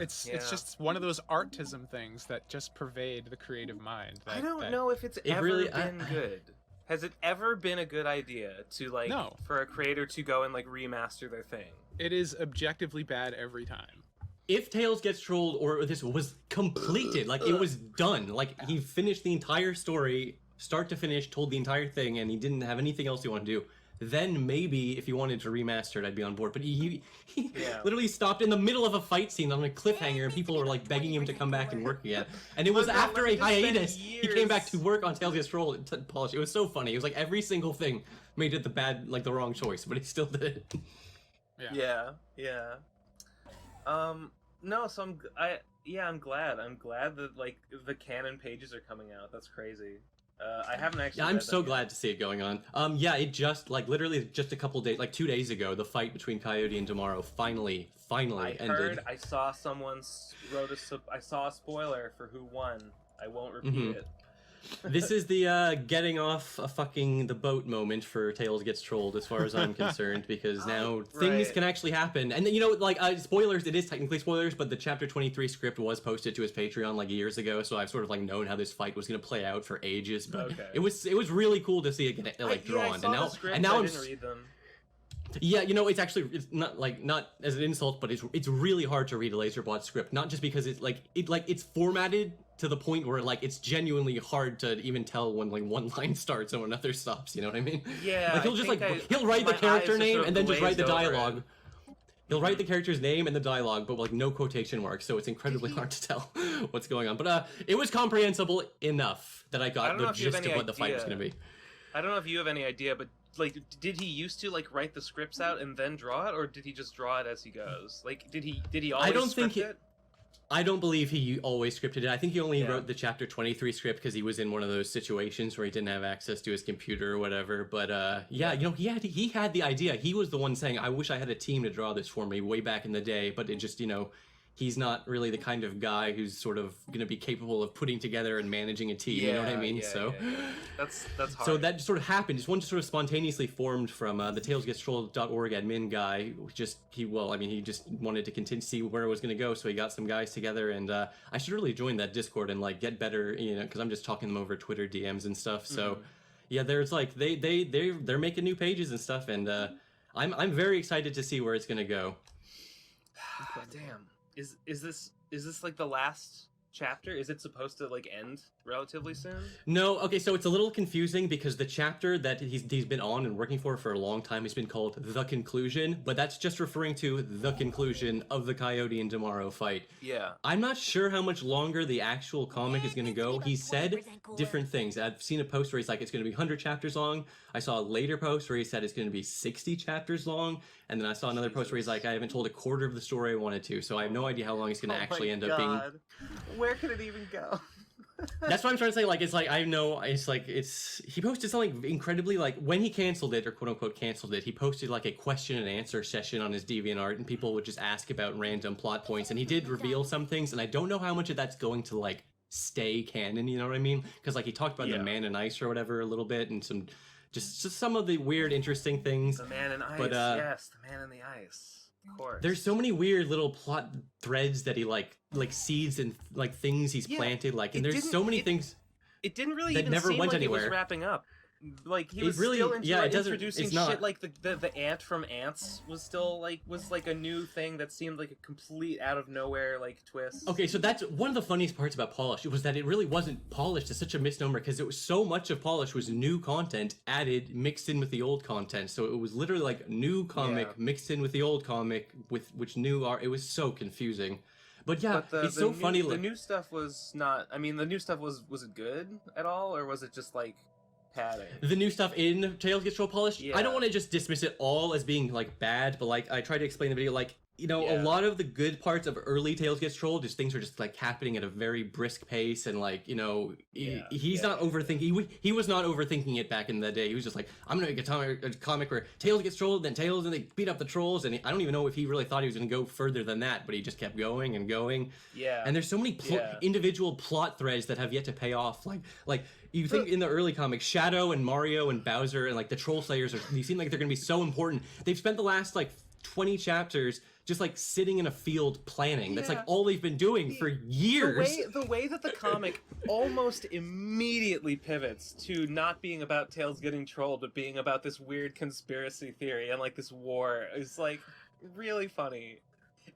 It's just one of those artism things that just pervade the creative mind. I don't know if it's ever been good. Has it ever been a good idea to like for a creator to go and like remaster their thing? It is objectively bad every time. If Tails Gets Trolled or this was completed, like it was done, like he finished the entire story, start to finish, told the entire thing, and he didn't have anything else he wanted to do, then maybe if he wanted to remaster it, I'd be on board. But he literally stopped in the middle of a fight scene on a cliffhanger, and people were like begging him to come back and work again. And it was after a hiatus, he came back to work on Tails Gets Trolled to polish. It was so funny. It was like every single thing made it the wrong choice, but he still did it. Yeah. No, so I'm glad. I'm glad that like the canon pages are coming out. That's crazy. I haven't actually. Yeah, I'm so glad to see it going on. Yeah, it just like literally just a couple days, like 2 days ago, the fight between Coyote and Tomorrow finally ended. I saw someone I saw a spoiler for who won. I won't repeat it. This is the getting off the boat moment for Tails Gets Trolled, as far as I'm concerned, because now things can actually happen. And you know, like spoilers, it is technically spoilers, but the chapter 23 script was posted to his Patreon like years ago, so I've sort of like known how this fight was going to play out for ages. But it was really cool to see it get like drawn. I saw the scripts, I didn't read them. Yeah, you know, it's not as an insult, but it's really hard to read a LaserBot script, not just because it's formatted to the point where like it's genuinely hard to even tell when like one line starts and when another stops, you know what I mean? Yeah. Like he'll write the character name and then just write the dialogue. He'll write the character's name and the dialogue, but like no quotation marks, so it's incredibly hard to tell what's going on. But it was comprehensible enough that I got the gist of what the fight was going to be. I don't know if you have any idea, but like, did he used to like write the scripts out and then draw it, or did he just draw it as he goes? Like, did he always script it? I don't believe he always scripted it. I think he only wrote the chapter 23 script because he was in one of those situations where he didn't have access to his computer or whatever. But yeah, you know, he had the idea. He was the one saying, "I wish I had a team to draw this for me" way back in the day. But it just, you know, he's not really the kind of guy who's sort of going to be capable of putting together and managing a team. You know what I mean? That's hard. So that just sort of happened. Just one just sort of spontaneously formed from the TalesGetTrolled.org admin guy. He just wanted to continue to see where it was going to go. So he got some guys together, and I should really join that Discord and like get better, you know, because I'm just talking them over Twitter DMs and stuff. So yeah, there's like they're making new pages and stuff, and I'm very excited to see where it's going to go. Damn. Is this like the last chapter? Is it supposed to like end relatively soon? No. Okay, so it's a little confusing because the chapter that he's been on and working for a long time has been called The Conclusion, but that's just referring to the conclusion of the Coyote and Tomorrow fight. Yeah. I'm not sure how much longer the actual comic is going to go. He said different things. I've seen a post where he's like, it's going to be 100 chapters long. I saw a later post where he said it's going to be 60 chapters long. And then I saw another post where he's like, I haven't told a quarter of the story I wanted to, so I have no idea how long it's going to actually end up being. Where could it even go? That's what I'm trying to say. Like, it's like, I know, it's like, he posted something incredibly, like, when he canceled it, or quote unquote canceled it, he posted like a question and answer session on his DeviantArt, and people would just ask about random plot points, and he did reveal some things, and I don't know how much of that's going to, like, stay canon, you know what I mean? Because, like, he talked about the Man in Ice or whatever a little bit, and some, just some of the weird, interesting things. The Man in Ice, yes, the Man in the Ice. Of course. There's so many weird little plot threads that he like seeds and like things he's planted, like, and there's so many things. It didn't really that even never seem went like anywhere. It was wrapping up. Like he was really, still it's introducing shit not. like the ant from Ants was still like a new thing that seemed like a complete out of nowhere like twist. Okay, so that's one of the funniest parts about Polish. It was that it really wasn't polished. It's such a misnomer because it was so much of Polish was new content added mixed in with the old content. So it was literally like new comic mixed in with the old comic with which new art. It was so confusing. But yeah, it's so funny. The new stuff was not. I mean, the new stuff was it good at all, or was it just like padding? The new stuff in Tails Gets Troll Polished, Yeah. I don't want to just dismiss it all as being like bad, but like I tried to explain in the video, like, you know, a lot of the good parts of early Tails Gets Trolled, just things are just like happening at a very brisk pace, and like, you know, he's not overthinking. He was not overthinking it back in the day. He was just like, I'm gonna make a comic where Tails gets trolled, then Tails, and they beat up the trolls, and I don't even know if he really thought he was gonna go further than that, but he just kept going and going. Yeah. And there's so many individual plot threads that have yet to pay off, like. You think in the early comics, Shadow and Mario and Bowser and like the Troll Slayers they seem like they're gonna be so important. They've spent the last like 20 chapters just like sitting in a field planning. That's like all they've been doing for years. The way that the comic almost immediately pivots to not being about Tails getting trolled, but being about this weird conspiracy theory and like this war is like really funny.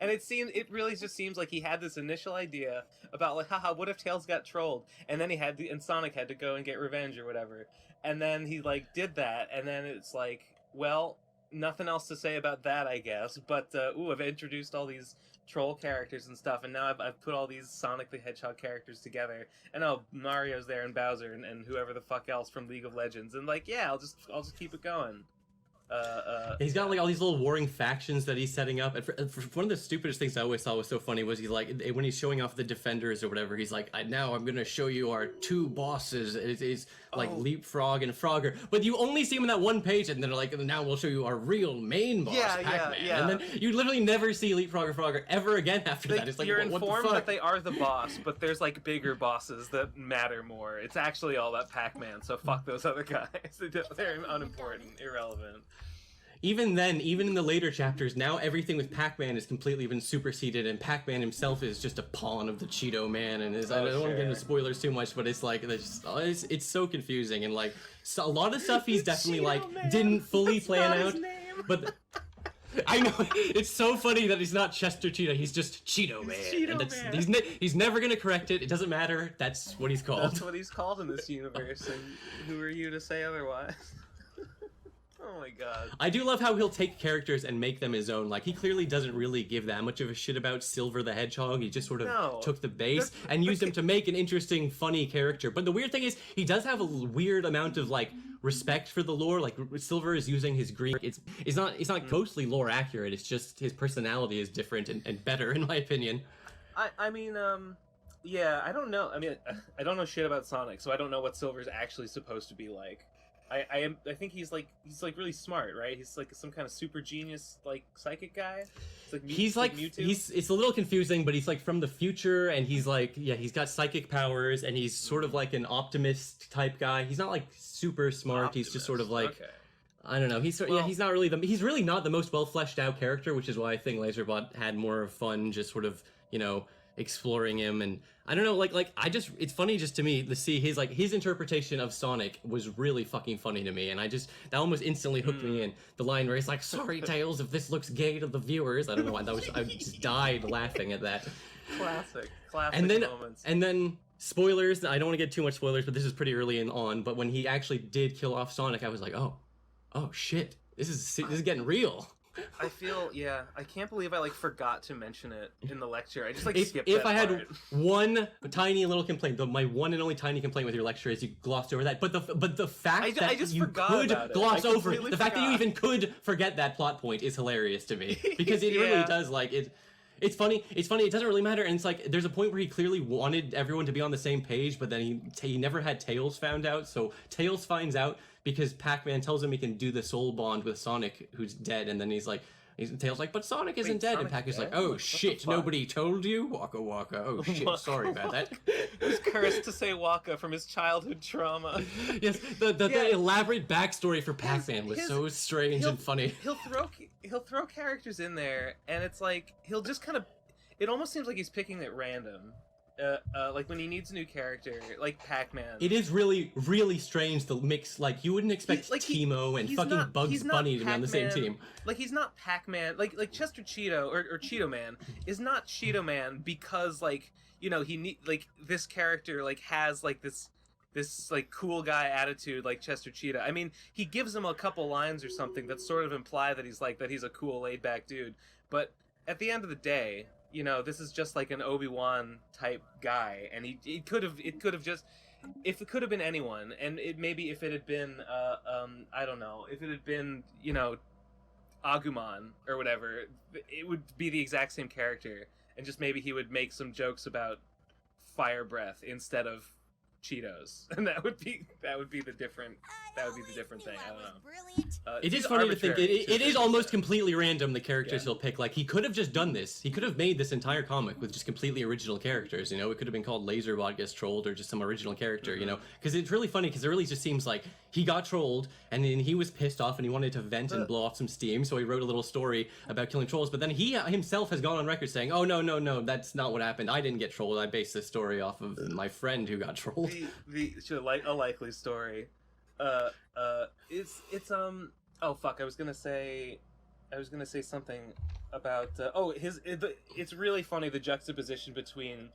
And it really just seems like he had this initial idea about like, haha, what if Tails got trolled? And then and Sonic had to go and get revenge or whatever. And then he like did that, and then it's like, well, nothing else to say about that, I guess. But I've introduced all these troll characters and stuff, and now I've put all these Sonic the Hedgehog characters together. And Mario's there and Bowser and whoever the fuck else from League of Legends. And like, yeah, I'll just keep it going. He's got like all these little warring factions that he's setting up. And for one of the stupidest things I always thought was so funny was he's like, when he's showing off the defenders or whatever, he's like, now I'm gonna show you our 2 bosses. It's like Leapfrog and Frogger, but you only see him in that one page, and then they're like, now we'll show you our real main boss, Pac-Man. And then you literally never see Leapfrog or Frogger ever again after that. It's like, you're what informed the fuck? that they are the boss, but there's like bigger bosses that matter more. It's actually all about Pac-Man, so fuck those other guys. They're unimportant, irrelevant. Even then, even in the later chapters, now everything with Pac-Man is completely been superseded, and Pac-Man himself is just a pawn of the Cheeto Man. And I don't want to get into spoilers too much, but it's like it's so confusing, and like a lot of stuff he's definitely Cheeto like Man. didn't fully That's plan not out. his name. But I know it's so funny that he's not Chester Cheetah, he's just Cheeto Man. Cheeto And Man. He's never gonna correct it. It doesn't matter. That's what he's called. That's what he's called in this universe, and who are you to say otherwise? Oh my god. I do love how he'll take characters and make them his own. Like, he clearly doesn't really give that much of a shit about Silver the Hedgehog. He just sort of took the base and used him to make an interesting, funny character. But the weird thing is, he does have a weird amount of, like, respect for the lore. Like, Silver is using his green. It's not mostly lore accurate. It's just his personality is different and better, in my opinion. I mean, yeah, I don't know. I mean, I don't know shit about Sonic, so I don't know what Silver's actually supposed to be like. I think he's like really smart, right? He's like some kind of super genius, like psychic guy. It's like Mewtwo. It's a little confusing, but he's like from the future, and he's like, yeah, he's got psychic powers, and he's sort of like an optimist type guy. He's not like super smart. Optimist. He's just sort of like, okay. I don't know. He's not really he's really not the most well fleshed out character, which is why I think Laserbot had more fun just sort of, exploring him. And I don't know, it's funny just to me to see his interpretation of Sonic was really fucking funny to me, and that almost instantly hooked me in. The line where he's like, "Sorry, Tails, if this looks gay to the viewers." I don't know why I just died laughing at that. Classic moments. And then spoilers. I don't want to get too much spoilers, but this is pretty early on. But when he actually did kill off Sonic, I was like, oh shit, this is getting real. I feel, I can't believe I forgot to mention it in the lecture. I just skipped If that I had part. one tiny little complaint, though, my one and only tiny complaint with your lecture is you glossed over that. But the fact that you could gloss over it, the fact that you even could forget that plot point is hilarious to me, because it really does It's funny. It doesn't really matter, and it's like there's a point where he clearly wanted everyone to be on the same page, but then he never had Tails found out. So Tails finds out because Pac-Man tells him he can do the soul bond with Sonic, who's dead, and then Tails like, but Sonic isn't dead, and Pac is like, oh shit, nobody told you, Waka Waka. Oh shit, sorry about that. He was cursed to say Waka from his childhood trauma. Yes, the elaborate backstory for Pac-Man was so strange and funny. He'll throw characters in there, and it's like he'll just kind of. It almost seems like he's picking at random. Like when he needs a new character, like Pac-Man. It is really, really strange the mix. Like you wouldn't expect Teemo and fucking Bugs Bunny to be on the same team. Like he's not Pac-Man. Like Chester Cheeto or Cheeto Man is not Cheeto Man because this character has this cool guy attitude like Chester Cheetah. I mean, he gives him a couple lines or something that sort of imply that he's a cool laid back dude. But at the end of the day, this is just like an Obi-Wan type guy, and it could have been anyone, and if it had been I don't know, if it had been Agumon or whatever, it would be the exact same character, and just maybe he would make some jokes about fire breath instead of Cheetos, and that would be the different thing. I don't know. It is funny to think it is almost completely random the characters he'll pick. Like he could have just done this. He could have made this entire comic with just completely original characters. It could have been called Laserbot Gets Trolled or just some original character. Because it's really funny because it really just seems like he got trolled and then he was pissed off and he wanted to vent and blow off some steam. So he wrote a little story about killing trolls. But then he himself has gone on record saying, "Oh no, that's not what happened. I didn't get trolled. I based this story off of my friend who got trolled." A likely story. It's oh fuck, I was gonna say something about it's really funny the juxtaposition between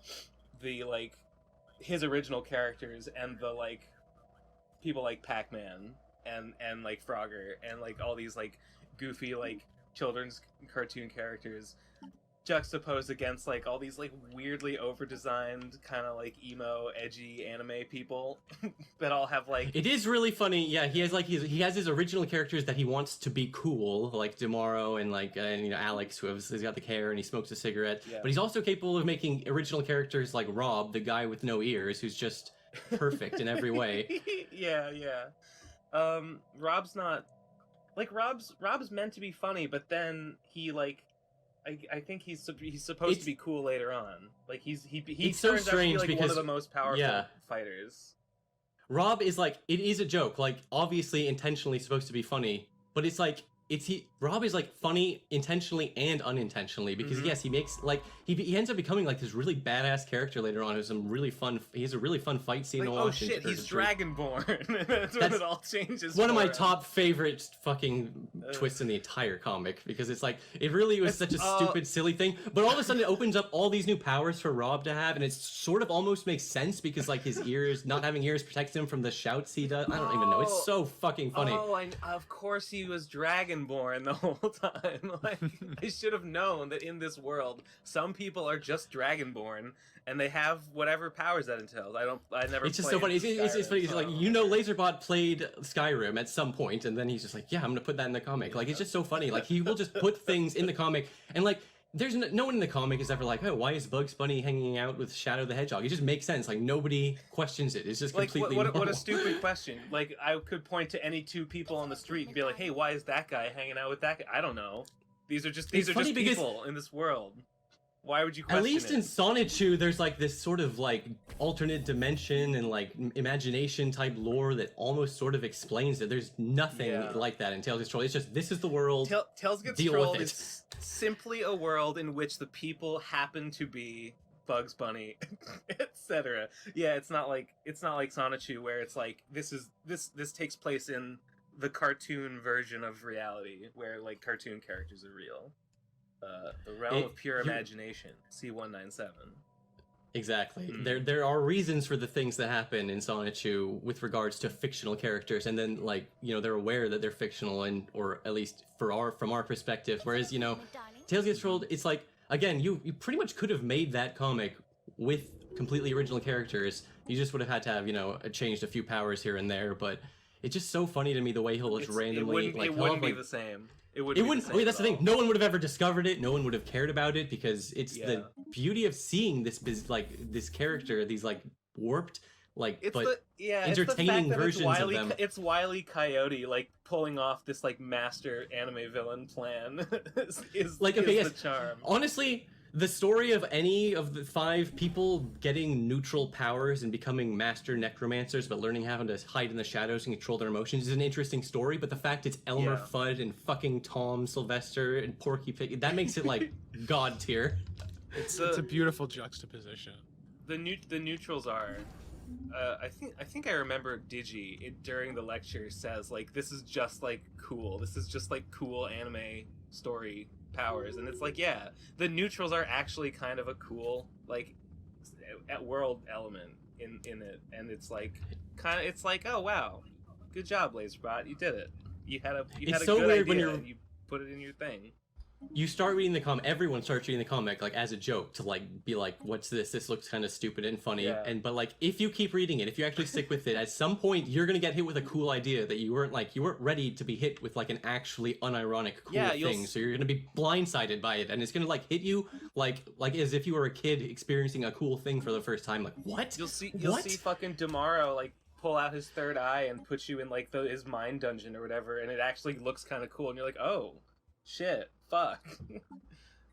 the his original characters and the people like Pac-Man and Frogger and all these goofy children's cartoon characters juxtaposed against like all these like weirdly over-designed kind of like emo edgy anime people that all have like It is really funny. Yeah, he has like he has his original characters that he wants to be cool, like Demaro and like and Alex, who's got the hair and he smokes a cigarette. Yeah. But he's also capable of making original characters like Rob, the guy with no ears, who's just perfect in every way. yeah. Rob's not like Rob's meant to be funny, but then he like I think he's supposed to be cool later on. Like he It's so turns out to be strange like one because- of the most powerful yeah. fighters. Rob is like, it is a joke, like obviously intentionally supposed to be funny, but it's like Rob is like funny intentionally and unintentionally because yes, he makes like he ends up becoming like this really badass character later on. Who's some really fun. He has a really fun fight scene Like, to oh watch. shit, he's Dragonborn. That's when it all changes. One of for my him. top favorite fucking twists in the entire comic because it's like it really was such a stupid, silly thing. But all of a sudden, it opens up all these new powers for Rob to have, and it sort of almost makes sense because like his ears, not having ears, protects him from the shouts he does. I don't even know. It's so fucking funny. Oh, of course he was Dragonborn the whole time. Like I should have known that in this world, some people are just Dragonborn and they have whatever powers that entails. I never. It's just so funny. It's funny. It's like Laserbot played Skyrim at some point, and then he's just like, "Yeah, I'm gonna put that in the comic." Like, it's just so funny. Like, he will just put things in the comic, and like, there's no one in the comic is ever like, "Oh, why is Bugs Bunny hanging out with Shadow the Hedgehog?" It just makes sense. Like, nobody questions it. It's just like completely what normal. a stupid question. Like I could point to any two people on the street and be like, "Hey, why is that guy hanging out with that guy?" I don't know. These are just funny because- people in this world. Why would you question At least it? in Sonichu, there's like this sort of like alternate dimension and like imagination type lore that almost sort of explains it. There's nothing like that in Tales Gets Trolled. It's just this is the world. Tales Gets deal with Trolled it. is simply a world in which the people happen to be Bugs Bunny, etc. Yeah, it's not like Sonichu where it's like this takes place in the cartoon version of reality where like cartoon characters are real. The realm of pure imagination. C197. Exactly. There are reasons for the things that happen in Sonichu with regards to fictional characters, and then like they're aware that they're fictional, and or at least from our perspective. Whereas Tales Gets Trolled, it's like again you pretty much could have made that comic with completely original characters. You just would have had to have changed a few powers here and there, but it's just so funny to me the way he'll just randomly it wouldn't be the same. It wouldn't. Wait, that's the thing. No one would have ever discovered it. No one would have cared about it because it's the beauty of seeing this character, these like warped, like entertaining versions of them. It's Wile E. Coyote like pulling off this like master anime villain plan. is the charm. Honestly, the story of any of the 5 people getting neutral powers and becoming master necromancers but learning how to hide in the shadows and control their emotions is an interesting story, but the fact it's Elmer Fudd and fucking Tom Sylvester and Porky Pig, that makes it like god tier. It's a beautiful juxtaposition. The neutrals are I think I remember Digi during the lecture says like this is just like cool. This is just like cool anime story powers, and it's like the neutrals are actually kind of a cool like world element in it, and it's like oh wow, good job Laserbot, you did it. You had a so good weird idea when and you put it in your thing. You start reading the comic, everyone starts reading the comic like as a joke to like be like, what's this? This looks kind of stupid and funny. But like if you keep reading it, if you actually stick with it, at some point you're gonna get hit with a cool idea that you weren't ready to be hit with like an actually unironic cool thing. So you're gonna be blindsided by it, and it's gonna like hit you like as if you were a kid experiencing a cool thing for the first time. Like what? You'll see fucking Demaro like pull out his third eye and put you in like his mind dungeon or whatever, and it actually looks kind of cool, and you're like, oh shit. Fuck.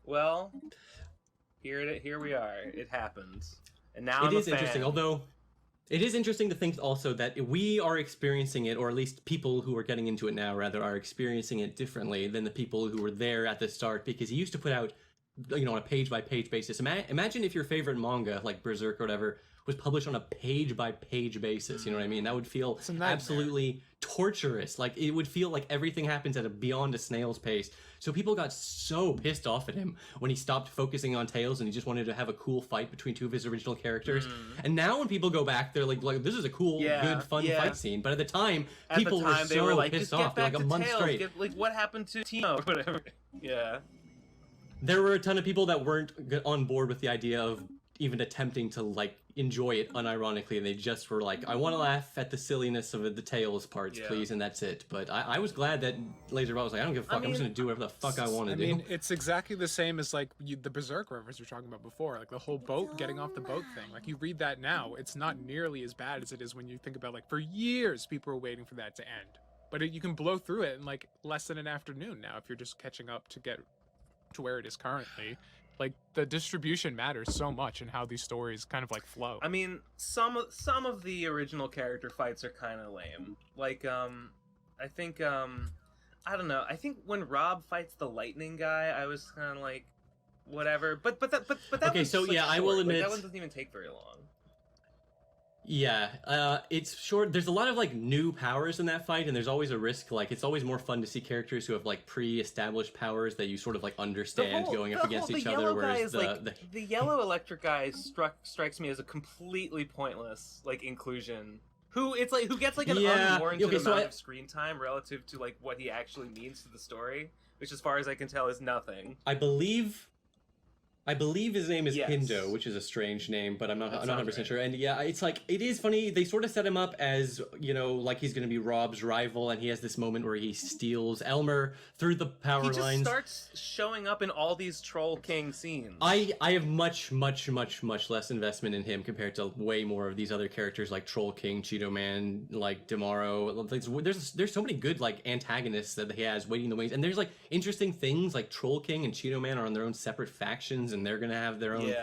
Well, here we are. It happened, and now it is interesting. Although, it is interesting to think also that we are experiencing it, or at least people who are getting into it now, rather, are experiencing it differently than the people who were there at the start. Because he used to put out, on a page-by-page basis. Imagine if your favorite manga, like Berserk or whatever, was published on a page-by-page basis. You know what I mean? That would feel absolutely torturous. Like it would feel like everything happens at beyond a snail's pace. So people got so pissed off at him when he stopped focusing on Tails and he just wanted to have a cool fight between 2 of his original characters. And now when people go back, they're like this is a cool, good, fun fight scene. But at the time, people were so pissed off. They're like a month straight. Like what happened to Timo or whatever. Yeah. there were a ton of people that weren't on board with the idea of even attempting to like enjoy it unironically, and they just were like, I want to laugh at the silliness of the Tails parts, please, and that's it. But I was glad that Laserbot was like, I don't give a fuck, I'm just gonna do whatever the fuck I want to do. I mean, it's exactly the same as like the Berserk reference we were talking about before, like the whole boat, getting off the boat thing. Like, you read that now, it's not nearly as bad as it is when you think about, like, for years people were waiting for that to end. But you can blow through it in like less than an afternoon now if you're just catching up to get to where it is currently. Like, the distribution matters so much in how these stories kind of like flow. I mean, some of the original character fights are kind of lame. Like, I think, I don't know. I think when Rob fights the lightning guy, I was kind of like, whatever. But that Okay, was, so like, yeah, short. I will admit, like, that one doesn't even take very long. Yeah, it's short. There's a lot of like new powers in that fight, and there's always a risk. Like, it's always more fun to see characters who have like pre-established powers that you sort of like understand going up against each other. Whereas the yellow electric guy strikes me as a completely pointless like inclusion. Who gets like an unwarranted amount of screen time relative to like what he actually means to the story, which, as far as I can tell, is nothing. I believe his name is Hindo, which is a strange name, but I'm not 100% sure. And yeah, it's like, it is funny. They sort of set him up as, you know, like he's going to be Rob's rival, and he has this moment where he steals Elmer through the power lines. He just starts showing up in all these Troll King scenes. I have much less investment in him compared to way more of these other characters like Troll King, Cheeto Man, like Demaro. There's so many good like antagonists that he has waiting in the wings, and there's like interesting things like Troll King and Cheeto Man are on their own separate factions, and they're gonna have their own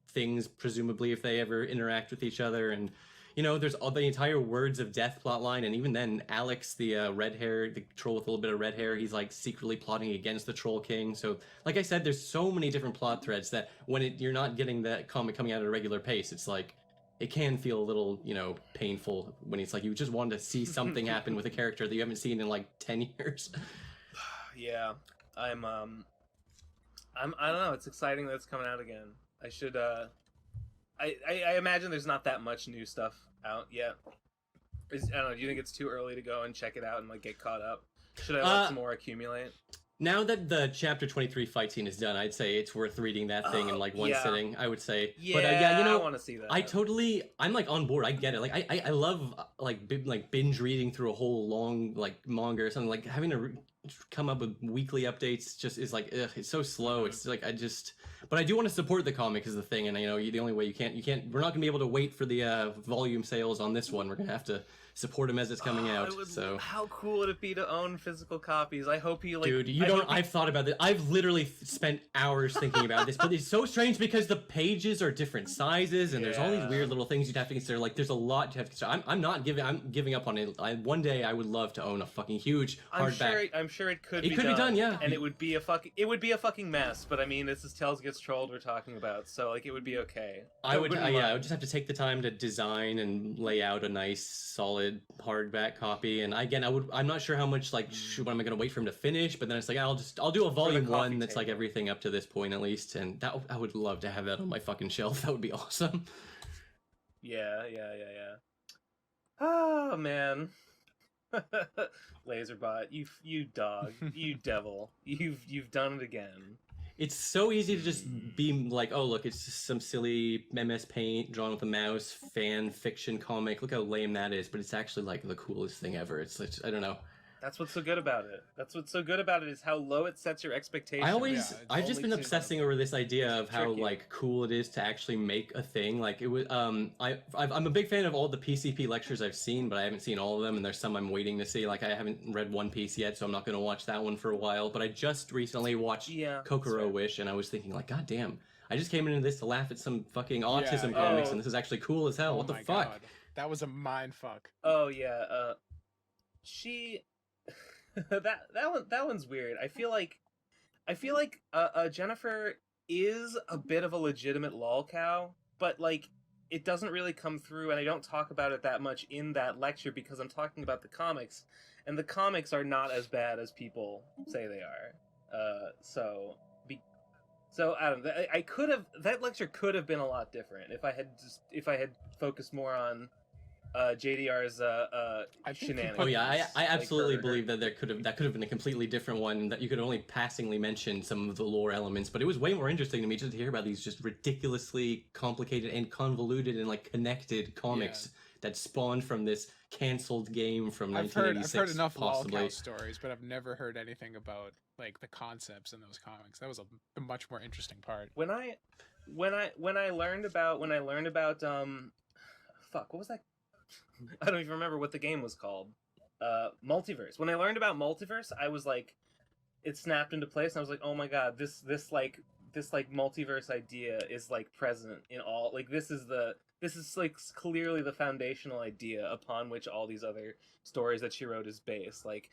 things, presumably, if they ever interact with each other. And you know, there's all the entire Words of Death plotline, and even then, Alex, the the troll with a little bit of red hair, he's like secretly plotting against the Troll King. So, like I said, there's so many different plot threads that when you're not getting that comic coming out at a regular pace, it's like it can feel a little, you know, painful when it's like you just want to see something happen with a character that you haven't seen in like 10 years. Yeah, I don't know. It's exciting that it's coming out again. I should. I imagine there's not that much new stuff out yet. I don't know. Do you think it's too early to go and check it out and like get caught up? Should I let some more accumulate? Now that the chapter 23 fight scene is done, I'd say it's worth reading that thing in like one sitting. I would say. Yeah, but yeah, you know, I want to see that. I'm like on board. I get it. Like I love like binge reading through a whole long like manga or something. Like having to come up with weekly updates just is like, ugh, it's so slow. It's like but I do want to support the comic is the thing, and you know, the only way you can't we're not gonna be able to wait for the volume sales on this one. We're gonna have to support him as it's coming out. So how cool would it be to own physical copies? I hope you like. Dude, I've thought about this. I've literally spent hours thinking about this, but it's so strange because the pages are different sizes, and there's all these weird little things you'd have to consider. Like, there's a lot you have to consider. I'm giving up on it. One day I would love to own a fucking huge hardback. I'm sure it could. It could be done, yeah. And it would be a fucking mess. But I mean, this is Tails Gets Trolled we're talking about, so like it would be okay. I would just have to take the time to design and lay out a nice, solid hardback copy. And again, I'm not sure how much like when am I gonna wait for him to finish, but then it's like I'll do a volume 1 that's like everything up to this point at least, and that I would love to have that on my fucking shelf. That would be awesome. Yeah. Oh man. Laserbot, you dog, you devil, you've done it again. It's so easy to just be like, oh look, it's just some silly MS Paint drawn with a mouse fan fiction comic. Look how lame that is, but it's actually like the coolest thing ever. It's like, I don't know. That's what's so good about it. That's what's so good about it is how low it sets your expectations. I've just been obsessing over this idea of how like cool it is to actually make a thing. Like it was, I'm a big fan of all the PCP lectures I've seen, but I haven't seen all of them, and there's some I'm waiting to see. Like I haven't read One Piece yet, so I'm not going to watch that one for a while. But I just recently watched Kokoro Wish, and I was thinking like, God damn, I just came into this to laugh at some fucking autism comics, and this is actually cool as hell. What the fuck? God. That was a mind fuck. Oh yeah, that one's weird. I feel like Jennifer is a bit of a legitimate lol cow, but like it doesn't really come through, and I don't talk about it that much in that lecture because I'm talking about the comics, and the comics are not as bad as people say they are. So Adam, that lecture could have been a lot different if I had focused more on JDR's I think he shenanigans. put- Oh yeah, I absolutely her- believe that that could have been a completely different one, that you could only passingly mention some of the lore elements, but it was way more interesting to me just to hear about these just ridiculously complicated and convoluted and like connected comics that spawned from this canceled game from I've heard 1986. enough possibly. lolcow stories, but I've never heard anything about like the concepts in those comics. That was a much more interesting part. When I learned about fuck, what was that? I don't even remember what the game was called. Multiverse. When I learned about Multiverse, I was like, it snapped into place, and I was like, oh my god, this multiverse idea is like present in all, like this is like clearly the foundational idea upon which all these other stories that she wrote is based. Like,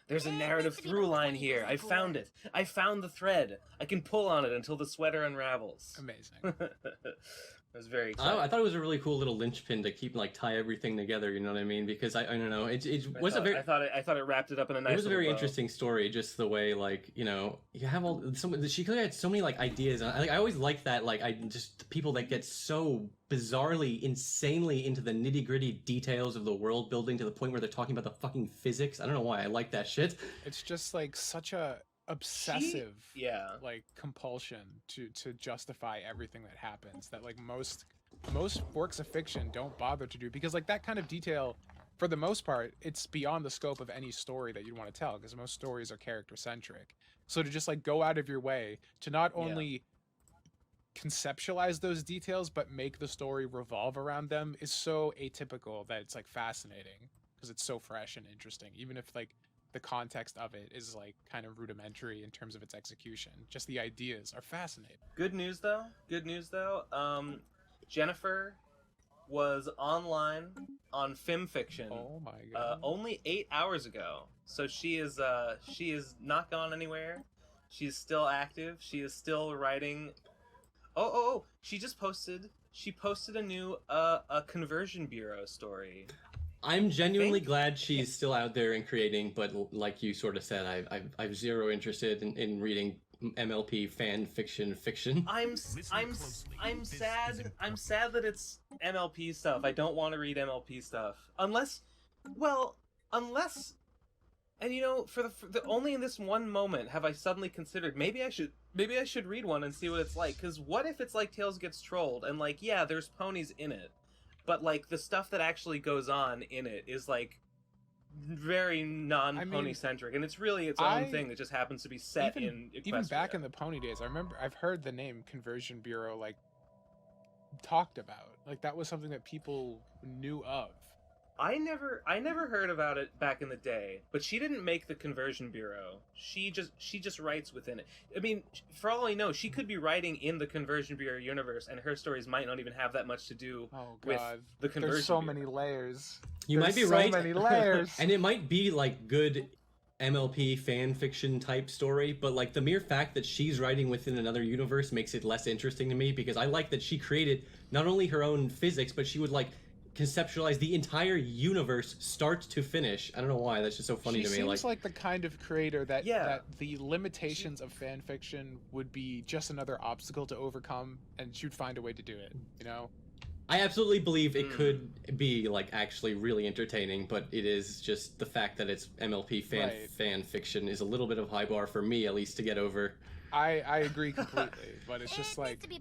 there's a narrative through line here. I found it. I found the thread. I can pull on it until the sweater unravels. Amazing. It was very exciting. I thought it was a really cool little linchpin to keep like tie everything together. You know what I mean? Because I don't know. It was a very. I thought it wrapped it up in a nice. It was a very little bow. interesting story, just the way, like, you know, you have all she clearly had so many like ideas, and I always like that, like, I just people that get so bizarrely, insanely into the nitty gritty details of the world building to the point where they're talking about the fucking physics. I don't know why I like that shit. It's just like such a obsessive like compulsion to justify everything that happens that like most works of fiction don't bother to do, because like that kind of detail, for the most part, it's beyond the scope of any story that you'd want to tell, because most stories are character centric. So to just like go out of your way to not only conceptualize those details but make the story revolve around them is so atypical that it's like fascinating, because it's so fresh and interesting, even if like the context of it is like kind of rudimentary in terms of its execution. Just the ideas are fascinating. Good news though. Jennifer was online on FimFiction. Oh my god. Only 8 hours ago. So she is not gone anywhere. She's still active. She is still writing. Oh! She just posted. She posted a new a conversion bureau story. I'm genuinely glad she's still out there and creating, but like you sort of said, I've zero interested in reading MLP fan fiction. I'm sad. I'm sad that it's MLP stuff. I don't want to read MLP stuff unless, and you know, for the only in this one moment have I suddenly considered maybe I should read one and see what it's like. Because what if it's like Tails Gets Trolled and like there's ponies in it, but like the stuff that actually goes on in it is like very non-pony centric, and it's really its own thing that just happens to be set in Equestria. Even back in the pony days, I remember I've heard the name Conversion Bureau like talked about. Like that was something that people knew of. I never heard about it back in the day, but she didn't make the Conversion Bureau. She just writes within it. I mean, for all I know, she could be writing in the Conversion Bureau universe, and her stories might not even have that much to do with the Conversion There's so Bureau. many layers. You might be so right. Many layers. And it might be like good MLP fan fiction type story, but like the mere fact that she's writing within another universe makes it less interesting to me, because I like that she created not only her own physics, but she would like conceptualize the entire universe start to finish. I don't know why, that's just so funny to me. She seems like the kind of creator that the limitations of fan fiction would be just another obstacle to overcome, and she'd find a way to do it, you know? I absolutely believe it could be like actually really entertaining, but it is just the fact that it's MLP fan fiction is a little bit of high bar for me, at least, to get over. I agree completely, but it's just like, you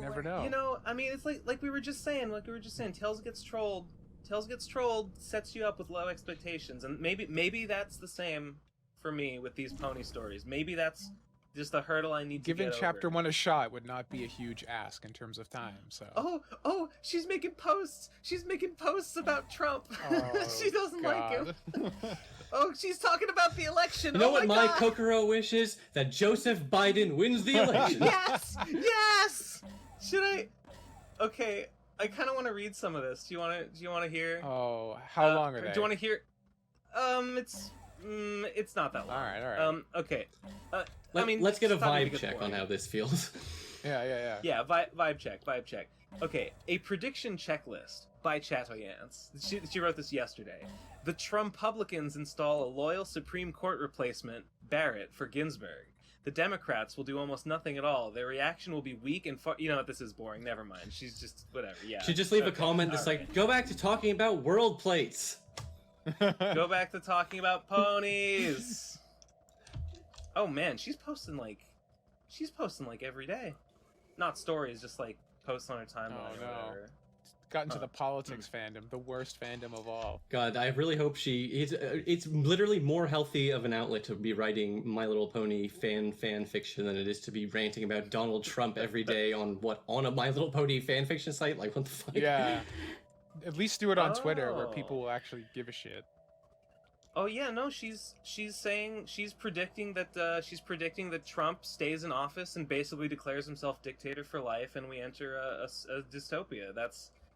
never know. You know, I mean, it's like we were just saying, Tails Gets Trolled. Tails Gets Trolled sets you up with low expectations, and maybe that's the same for me with these pony stories. Maybe that's just the hurdle I need to get over. Giving chapter 1 a shot would not be a huge ask in terms of time, so. Oh, she's making posts. She's making posts about Trump. She doesn't like him. Oh, she's talking about the election. You know what my Kokoro wish is? That Joseph Biden wins the election. Yes. Should I? Okay, I kind of want to read some of this. Do you want to hear? Oh, how long are they? Do you want to hear? It's not that long. All right. Okay. Let's get a vibe check on how this feels. Yeah. Yeah, vibe check. Okay, a prediction checklist by Chatoyance. She wrote this yesterday. The Trumpublicans install a loyal Supreme Court replacement, Barrett, for Ginsburg. The Democrats will do almost nothing at all. Their reaction will be weak and you know what? This is boring. Never mind. She's just whatever. Yeah. Should just leave a comment that's like, go back to talking about world plates. Go back to talking about ponies. Oh man, she's posting like every day. Not stories, just like posts on her timeline or whatever. Got into the politics fandom, the worst fandom of all. God, I really hope it's literally more healthy of an outlet to be writing My Little Pony fan fiction than it is to be ranting about Donald Trump every day on a My Little Pony fan fiction site. Like, what the fuck? Yeah. At least do it on Twitter where people will actually give a shit. Oh yeah, no, she's predicting that Trump stays in office and basically declares himself dictator for life, and we enter a dystopia.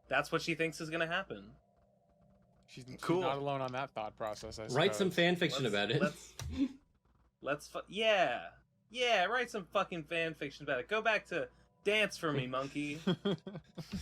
That's what she thinks is gonna happen. She's cool. Not alone on that thought process. I suppose. Write some fan fiction about it. Write some fucking fan fiction about it. Go back to dance for me, monkey.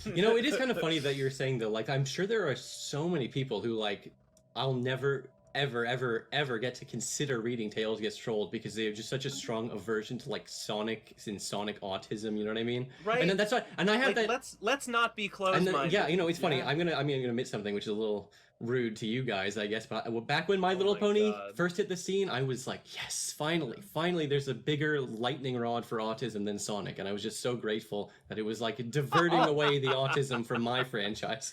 You know, it is kind of funny that you're saying though. Like, I'm sure there are so many people who like, I'll never ever get to consider reading Tales Gets Trolled because they have just such a strong aversion to like Sonic autism, you know what I mean? Right. And then that's why, and I have like, that. Let's not be closed-minded. Yeah, you know, it's funny. Yeah. I'm gonna admit something which is a little rude to you guys, I guess. But back when My Little Pony first hit the scene, I was like, yes, finally, there's a bigger lightning rod for autism than Sonic, and I was just so grateful that it was like diverting away the autism from my franchise.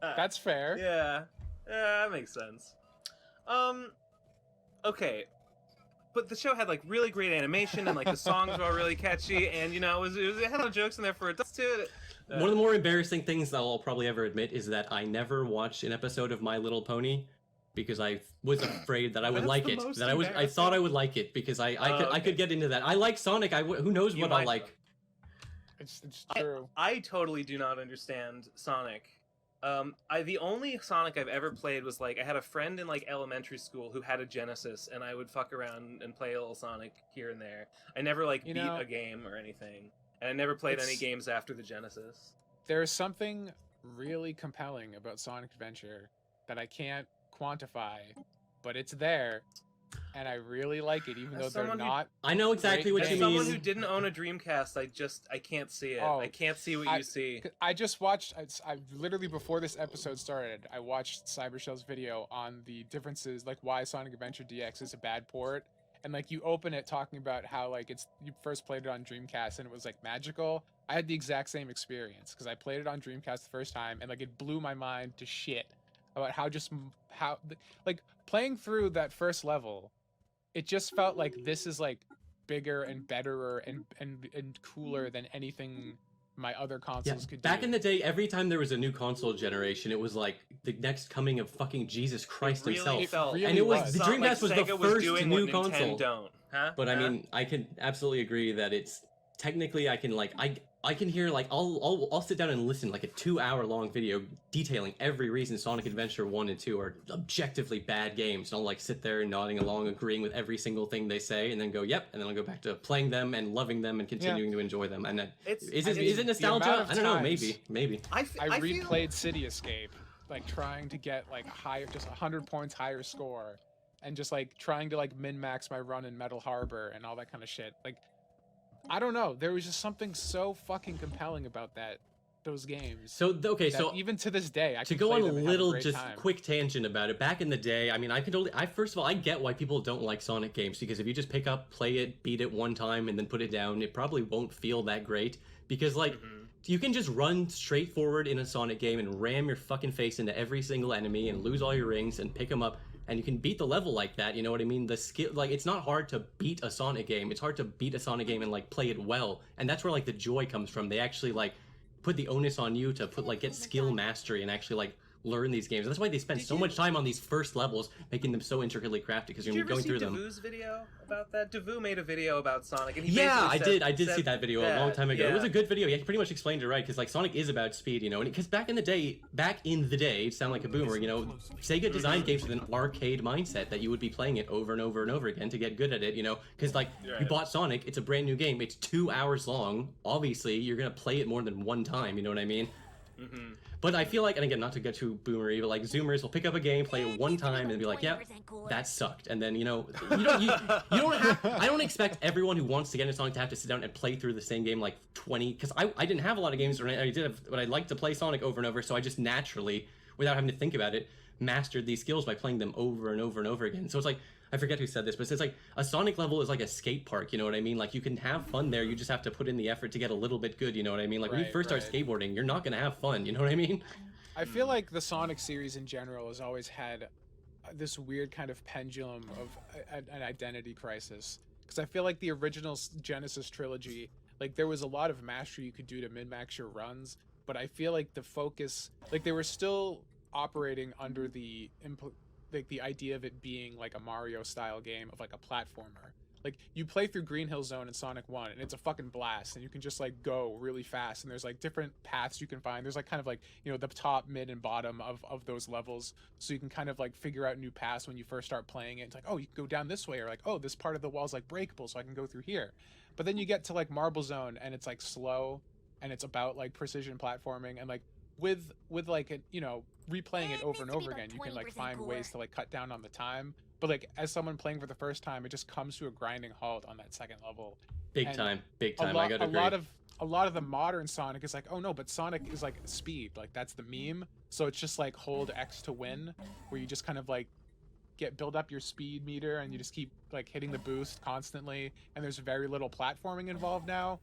That's fair. Yeah, that makes sense. Okay, but the show had like really great animation and like the songs were all really catchy, and you know it had a lot of jokes in there for adults too. One of the more embarrassing things that I'll probably ever admit is that I never watched an episode of My Little Pony because I was afraid that I would like it. I thought I would like it because I could get into that. I like Sonic. Who knows what I'll like. It's true. I totally do not understand Sonic. The only Sonic I've ever played was like I had a friend in like elementary school who had a Genesis, and I would fuck around and play a little Sonic here and there. I never like beat a game or anything, and I never played any games after the Genesis. There's something really compelling about Sonic Adventure that I can't quantify, but it's there, and I really like it, even though they're not. I know exactly what you mean. As someone who didn't own a Dreamcast, I can't see it. I can't see what you see. I just watched. I literally before this episode started, I watched Cybershell's video on the differences, like why Sonic Adventure DX is a bad port, and like you open it talking about how like you first played it on Dreamcast and it was like magical. I had the exact same experience because I played it on Dreamcast the first time and like it blew my mind to shit about how like playing through that first level. It just felt like this is like bigger and betterer and cooler than anything my other consoles could do. Back in the day, every time there was a new console generation, it was like the next coming of fucking Jesus Christ himself. And it was the Dreamcast was the first new console. Don't, huh? But I mean, I can absolutely agree that it's technically I can hear like I'll sit down and listen like a 2-hour long video detailing every reason Sonic Adventure 1 and 2 are objectively bad games. And I'll like sit there nodding along, agreeing with every single thing they say, and then go, yep, and then I'll go back to playing them and loving them and continuing to enjoy them. And is it nostalgia? I don't know, maybe. I replayed City Escape, like trying to get like just 100 points higher score, and just like trying to like min-max my run in Metal Harbor and all that kind of shit. Like, I don't know. There was just something so fucking compelling about those games. So even to this day, I to go on a little just quick tangent about it. Back in the day, I mean, first of all, I get why people don't like Sonic games because if you just pick up, play it, beat it one time, and then put it down, it probably won't feel that great because like. You can just run straight forward in a Sonic game and ram your fucking face into every single enemy and lose all your rings and pick them up. And you can beat the level like that, you know what I mean? The skill, like, it's not hard to beat a Sonic game. It's hard to beat a Sonic game and, like, play it well. And that's where, like, the joy comes from. They actually, like, put the onus on you to get skill mastery and actually, like, learn these games. And that's why they spend so much time on these first levels, making them so intricately crafted, because you're going through them. Did you ever see Devu's video about that? Devu made a video about Sonic, and I did see that video a long time ago. It was a good video. He pretty much explained it right, because like Sonic is about speed, you know. And because back in the day, sound like a boomer, you know, Sega designed games with an arcade mindset that you would be playing it over and over and over again to get good at it, you know. Because like you bought Sonic, it's a brand new game, it's 2 hours long. Obviously, you're gonna play it more than one time, you know what I mean? But I feel like, and again, not to get too boomery, but like Zoomers will pick up a game, play it one time, and be like, "Yep, that sucked." And then you don't have. I don't expect everyone who wants to get into Sonic to have to sit down and play through the same game like 20. Because I didn't have a lot of games, but I liked to play Sonic over and over, so I just naturally, without having to think about it, mastered these skills by playing them over and over and over again. So it's like, I forget who said this, but it's like a Sonic level is like a skate park, you know what I mean? Like you can have fun there, you just have to put in the effort to get a little bit good, you know what I mean? Like when you first start skateboarding, you're not gonna have fun, you know what I mean? I feel like the Sonic series in general has always had this weird kind of pendulum of an identity crisis. Because I feel like the original Genesis trilogy, like there was a lot of mastery you could do to min-max your runs, but I feel like the focus, like they were still operating under the idea of it being like a Mario style game of like a platformer. Like you play through Green Hill Zone in Sonic 1 and it's a fucking blast and you can just like go really fast and there's like different paths you can find. There's like kind of like, you know, the top, mid, and bottom of those levels. So you can kind of like figure out new paths when you first start playing it. It's like, oh, you can go down this way, or like, oh, this part of the wall's like breakable so I can go through here. But then you get to like Marble Zone and it's like slow and it's about like precision platforming, and like with like a, you know, replaying it over and over again, you can like find ways to like cut down on the time. But like as someone playing for the first time, it just comes to a grinding halt on that second level. Big time. I gotta agree. A lot of the modern Sonic is like, oh no, but Sonic is like speed, like that's the meme. So it's just like hold X to win, where you just kind of like build up your speed meter and you just keep like hitting the boost constantly, and there's very little platforming involved now.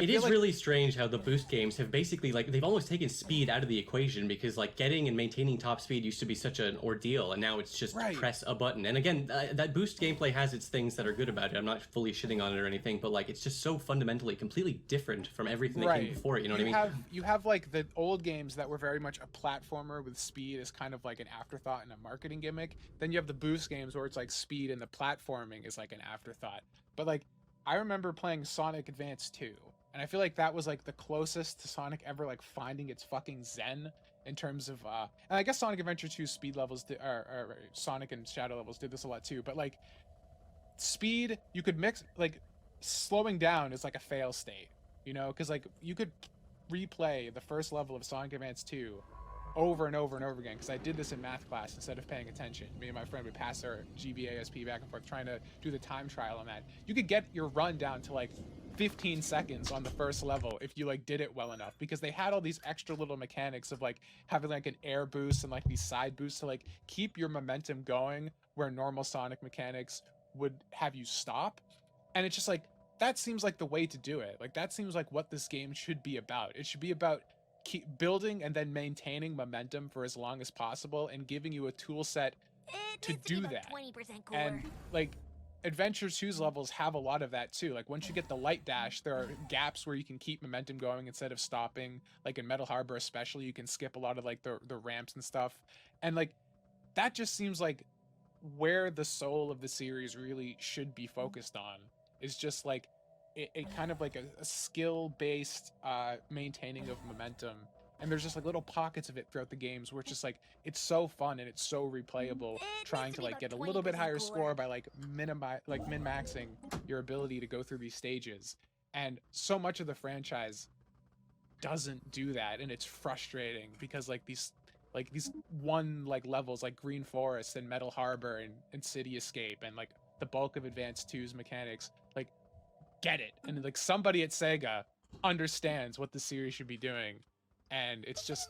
It is really strange how the boost games have basically, like, they've almost taken speed out of the equation, because like getting and maintaining top speed used to be such an ordeal, and now it's just press a button. And again, that boost gameplay has its things that are good about it. I'm not fully shitting on it or anything, but like it's just so fundamentally completely different from everything that came before it, you know what I mean? You have like the old games that were very much a platformer with speed as kind of like an afterthought and a marketing gimmick. Then you have the boost games where it's like speed and the platforming is like an afterthought. But like I remember playing Sonic Advance 2. And I feel like that was like the closest to Sonic ever like finding its fucking zen in terms of and I guess Sonic Adventure 2 speed levels or Sonic and Shadow levels did this a lot too, but like speed, you could mix, like slowing down is like a fail state, you know, because like you could replay the first level of Sonic Advance 2 over and over and over again, because I did this in math class instead of paying attention. Me and my friend would pass our GBASP back and forth trying to do the time trial on that. You could get your run down to like 15 seconds on the first level if you like did it well enough, because they had all these extra little mechanics of like having like an air boost and like these side boosts to like keep your momentum going, where normal Sonic mechanics would have you stop. And it's just like, that seems like the way to do it. Like that seems like what this game should be about. It should be about keep building and then maintaining momentum for as long as possible and giving you a tool set to do that. And like Adventure 2's levels have a lot of that too. Like once you get the light dash, there are gaps where you can keep momentum going instead of stopping. Like in Metal Harbor especially, you can skip a lot of like the ramps and stuff. And like that just seems like where the soul of the series really should be focused on, is just like it kind of like a skill-based maintaining of momentum. And there's just like little pockets of it throughout the games where it's just like, it's so fun and it's so replayable, trying to like get a little bit higher score by like min-maxing your ability to go through these stages. And so much of the franchise doesn't do that, and it's frustrating because like these one like levels like Green Forest and Metal Harbor and City Escape and like the bulk of Advance 2's mechanics like get it, and like somebody at Sega understands what the series should be doing. And it's just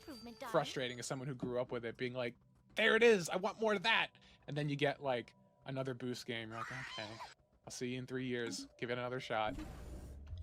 frustrating as someone who grew up with it, being like, there it is, I want more of that. And then you get like another boost game, you're like, okay, I'll see you in 3 years, give it another shot.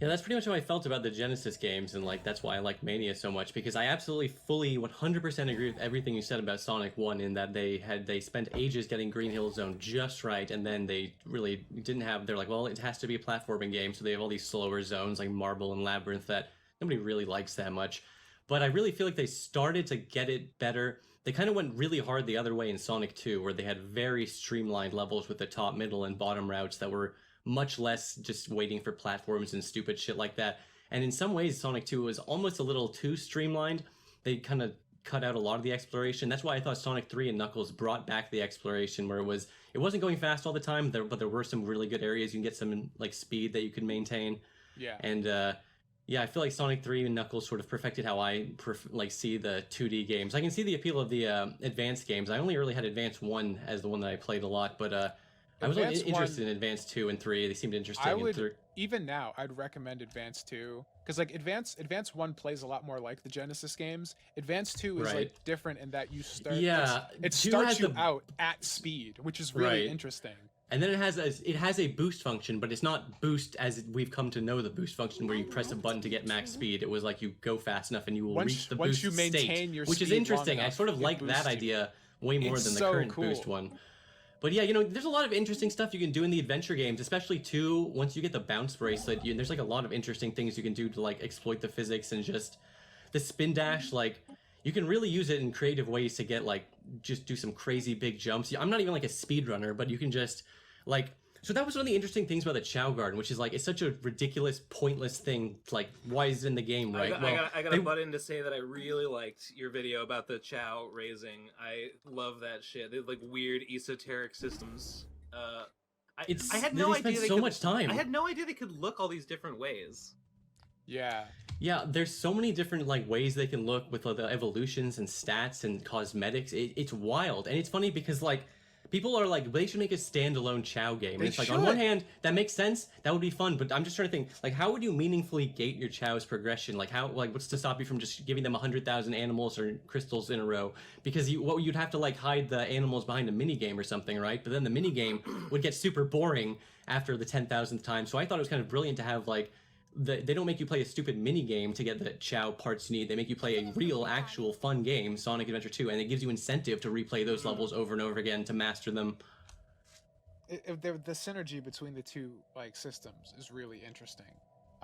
Yeah, that's pretty much how I felt about the Genesis games, and like that's why I like Mania so much, because I absolutely fully 100% agree with everything you said about Sonic 1, in that they spent ages getting Green Hill Zone just right, and then they really didn't have, they're like, well, it has to be a platforming game, so they have all these slower zones like Marble and Labyrinth that nobody really likes that much. But I really feel like they started to get it better. They kind of went really hard the other way in Sonic 2, where they had very streamlined levels with the top, middle, and bottom routes that were much less just waiting for platforms and stupid shit like that. And in some ways, Sonic 2 was almost a little too streamlined. They kind of cut out a lot of the exploration. That's why I thought Sonic 3 and Knuckles brought back the exploration, where it wasn't going fast all the time, but there were some really good areas. You can get some like speed that you could maintain. Yeah. And Yeah, I feel like Sonic 3 and Knuckles sort of perfected how I see the 2D games. I can see the appeal of the advanced games. I only really had Advance 1 as the one that I played a lot, but I was really interested in Advance 2 and 3. They seemed interesting. I would, even now, I'd recommend Advance 2. Because like Advance 1 plays a lot more like the Genesis games. Advance 2 is like different in that you start. Yeah, it starts you out at speed, which is really interesting. And then it has a boost function, but it's not boost as we've come to know the boost function, where you press a button to get max speed. It was like you go fast enough and you will reach the boost state, which is interesting. I sort of like that idea way more than the current boost one. But yeah, there's a lot of interesting stuff you can do in the adventure games, especially too, once you get the bounce bracelet, there's like a lot of interesting things you can do to like exploit the physics, and just the spin dash, like you can really use it in creative ways to get like, just do some crazy big jumps. I'm not even like a speedrunner, but you can just like, so that was one of the interesting things about the Chow Garden, which is like, it's such a ridiculous, pointless thing. Like, why is it in the game, right? I got to butt in to say that I really liked your video about the Chow raising. I love that shit. They're like weird esoteric systems. I had no idea they so much time. I had no idea they could look all these different ways. Yeah. Yeah, there's so many different like ways they can look with the evolutions and stats and cosmetics. It's wild, and it's funny because like, people are like, they should make a standalone Chow game. And it's like, on one hand, that makes sense. That would be fun. But I'm just trying to think, like, how would you meaningfully gate your Chow's progression? Like, what's to stop you from just giving them 100,000 animals or crystals in a row? Because you'd have to like hide the animals behind a mini game or something, right? But then the mini game would get super boring after the 10,000th time. So I thought it was kind of brilliant to have like, they don't make you play a stupid mini game to get the Chow parts you need. They make you play a real, actual, fun game, Sonic Adventure 2, and it gives you incentive to replay those levels over and over again to master them. The synergy between the two like systems is really interesting.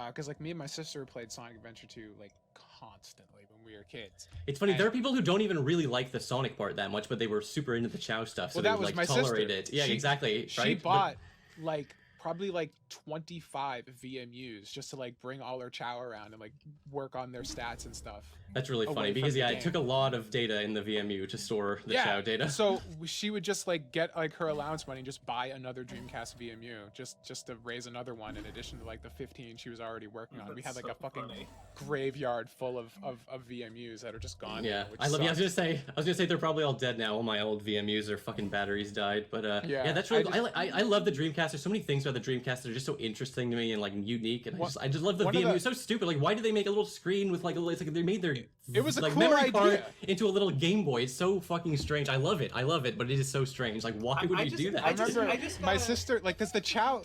Because like me and my sister played Sonic Adventure 2 like constantly when we were kids. It's funny, there are people who don't even really like the Sonic part that much, but they were super into the Chow stuff, so they would like tolerate it. Yeah, exactly. She bought like probably like 25 VMUs just to like bring all her Chow around and like work on their stats and stuff. That's really funny because it took a lot of data in the VMU to store the Chow data. So she would just like get like her allowance money and just buy another Dreamcast VMU just to raise another one in addition to like the 15 she was already working on. We had like a fucking graveyard full of VMUs that are just gone. Yeah, now, I was gonna say they're probably all dead now. All my old VMUs, their fucking batteries died. But yeah, that's really I love the Dreamcast. There's so many things about the Dreamcast that are just so interesting to me and like unique, and I just love the VMU. It's so stupid. Like, why did they make a little screen with like it's like they made their like cool memory card into a little Game Boy? It's so fucking strange. I love it, but it is so strange. Like, why would you do that? I remember my sister, like, cause the Chow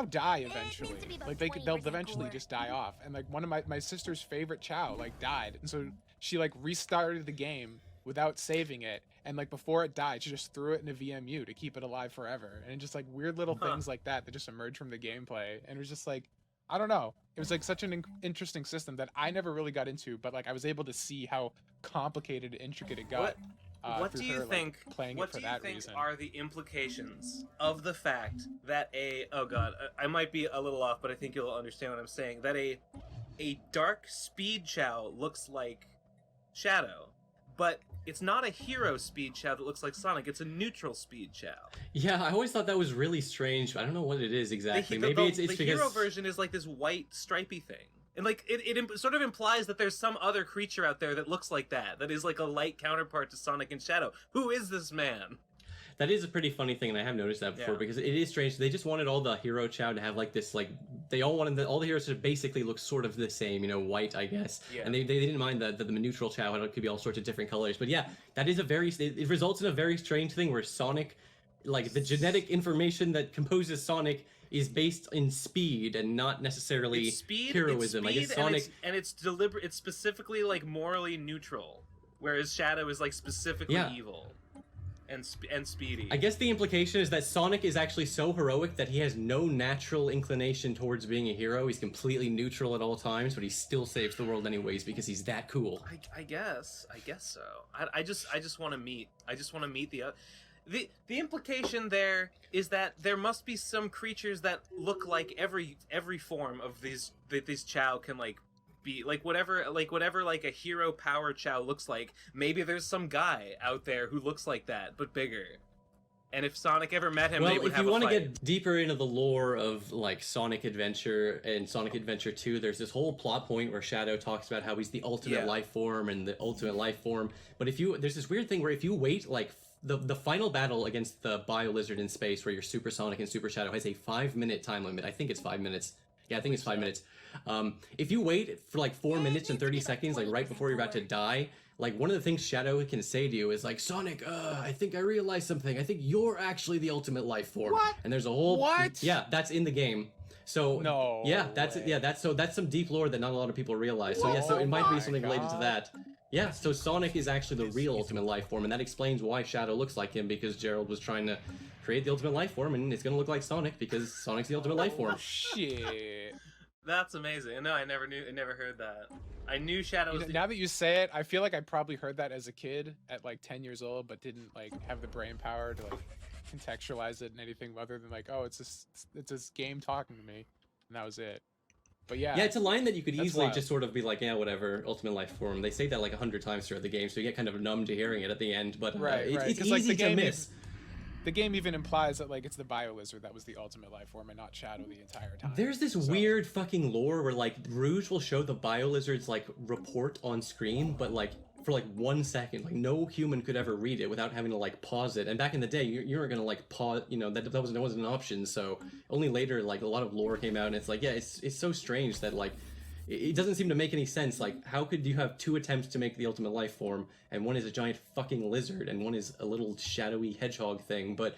die eventually. Like they'll eventually just die off. And like one of my sister's favorite Chow like died, and so she like restarted the game without saving it, and like before it died, she just threw it in a VMU to keep it alive forever. And just like weird little things like that just emerged from the gameplay, and it was just like, I don't know. It was like such an interesting system that I never really got into, but like I was able to see how complicated and intricate it got. What do you think? Playing it for that reason are the implications of the fact that I might be a little off, but I think you'll understand what I'm saying. That a dark speed Chow looks like Shadow, but it's not a hero speed Chow that looks like Sonic. It's a neutral speed Chow. Yeah, I always thought that was really strange. I don't know what it is exactly. Maybe it's because the hero version is like this white stripy thing. And like it sort of implies that there's some other creature out there that looks like that is like a light counterpart to Sonic and Shadow. Who is this man? That is a pretty funny thing, and I have noticed that before because it is strange. They just wanted all the hero Chow to have like this, like they all wanted all the heroes to basically look sort of the same, white, I guess. Yeah. And they didn't mind that the neutral Chow could be all sorts of different colors. But yeah, that is it results in a very strange thing where Sonic, like the genetic information that composes Sonic, is based in speed and not necessarily heroism. I guess Sonic and it's deliberate. It's specifically like morally neutral, whereas Shadow is like specifically evil and speedy. I guess the implication is that Sonic is actually so heroic that he has no natural inclination towards being a hero. He's completely neutral at all times, but he still saves the world anyways because he's that cool. I guess so. I just want to meet. I just want to meet the. The implication there is that there must be some creatures that look like every form of these Chow can like be like whatever like a hero power Chow looks like. Maybe there's some guy out there who looks like that but bigger. And if Sonic ever met him, Well, they would if have you a want to fight. get deeper into the lore of like Sonic Adventure and Sonic Adventure 2, there's this whole plot point where Shadow talks about how he's the ultimate life form and the ultimate life form. But if you there's this weird thing where if you wait like the final battle against the Bio Lizard in space, where you're Super Sonic and Super Shadow, has a 5-minute time limit. I think it's 5 minutes. Yeah, I think it's 5 minutes. If you wait for like 4 minutes and 30 seconds, like right before you're about to die, like one of the things Shadow can say to you is like, Sonic, I think I realized something. I think you're actually the ultimate life form. What? And there's a whole What? Yeah, that's in the game. So No yeah, that's way. yeah, that's some deep lore that not a lot of people realize. So yeah, so it might be something related to that. Yeah, so Sonic is actually the real ultimate life form, and that explains why Shadow looks like him, because Gerald was trying to create the ultimate life form, and it's gonna look like Sonic because Sonic's the ultimate life form. Shit. That's amazing. No, I never heard that. I knew Shadow was Now that you say it, I feel like I probably heard that as a kid at like 10 years old, but didn't like have the brain power to like contextualize it in anything other than like, oh, it's this game talking to me, and that was it. But yeah, Yeah, it's a line that you could That's easily wild. just sort of be like, yeah, whatever, ultimate life form. They say that like 100 times throughout the game, so you get kind of numb to hearing it at the end. But right. it's 'Cause, easy like, the to game miss. the game even implies that like it's the Bio Lizard that was the ultimate life form and not Shadow the entire time. There's this weird fucking lore where like Rouge will show the Bio Lizard's like report on screen, but like for like 1 second, like no human could ever read it without having to like pause it. And back in the day, you weren't gonna like pause, you know, that wasn't an option. So only later, like a lot of lore came out, and it's like, yeah, it's so strange that like it doesn't seem to make any sense. Like, how could you have 2 attempts to make the ultimate life form, and one is a giant fucking lizard, and one is a little shadowy hedgehog thing? But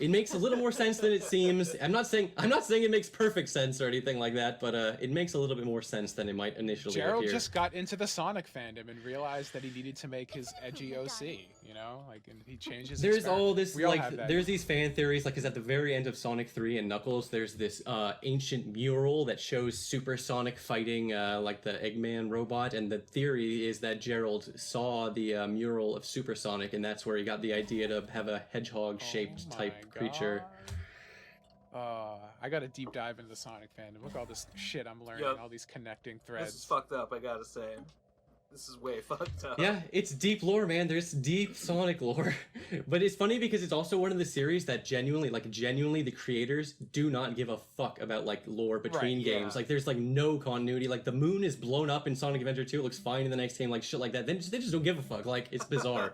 it makes a little more sense than it seems. I'm not saying it makes perfect sense or anything like that, but it makes a little bit more sense than it might initially Gerald appear. just got into the Sonic fandom and realized that he needed to make his edgy OC, you know, like, and he changed his. There's all this We all like have that. there's these fan theories, like, 'cause at the very end of Sonic 3 and Knuckles, there's this ancient mural that shows Super Sonic fighting like the Eggman robot, and the theory is that Gerald saw the mural of Super Sonic, and that's where he got the idea to have a hedgehog-shaped Oh type my creature. I got to deep dive into the Sonic fandom. Look at all this shit I'm learning, Yep. all these connecting This threads. is fucked up, I gotta say. This is way fucked up. Yeah, it's deep lore, man. There's deep Sonic lore. But it's funny because it's also one of the series that genuinely the creators do not give a fuck about like lore between Right, games. yeah. Like there's like no continuity. Like the moon is blown up in Sonic Adventure 2, it looks fine in the next game, like shit like that. They just don't give a fuck. Like it's bizarre.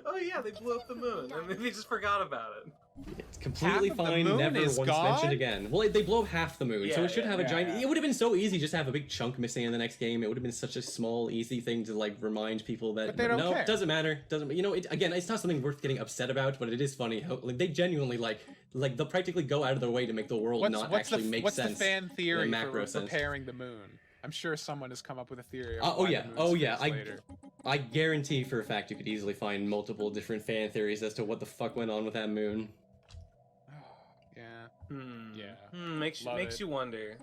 Oh yeah, they blew up the moon, and they just forgot about it. It's completely Half of the fine, moon never is once gone? mentioned again. Well, they blow up half the moon, so Yeah, it should have a yeah, giant. yeah. It would have been so easy just to have a big chunk missing in the next game. It would have been such a small, easy thing to like remind people that. But they don't no, care. doesn't matter. Doesn't you know? Again, it's not something worth getting upset about, but it is funny how like they genuinely like they'll practically go out of their way to make the world not actually make what's sense. the fan theory macro for sense. repairing the moon? I'm sure someone has come up with a theory. Of Oh why yeah, the moon oh yeah. spins later. I guarantee for a fact you could easily find multiple different fan theories as to what the fuck went on with that moon. Yeah. Yeah. Makes Love it. you wonder.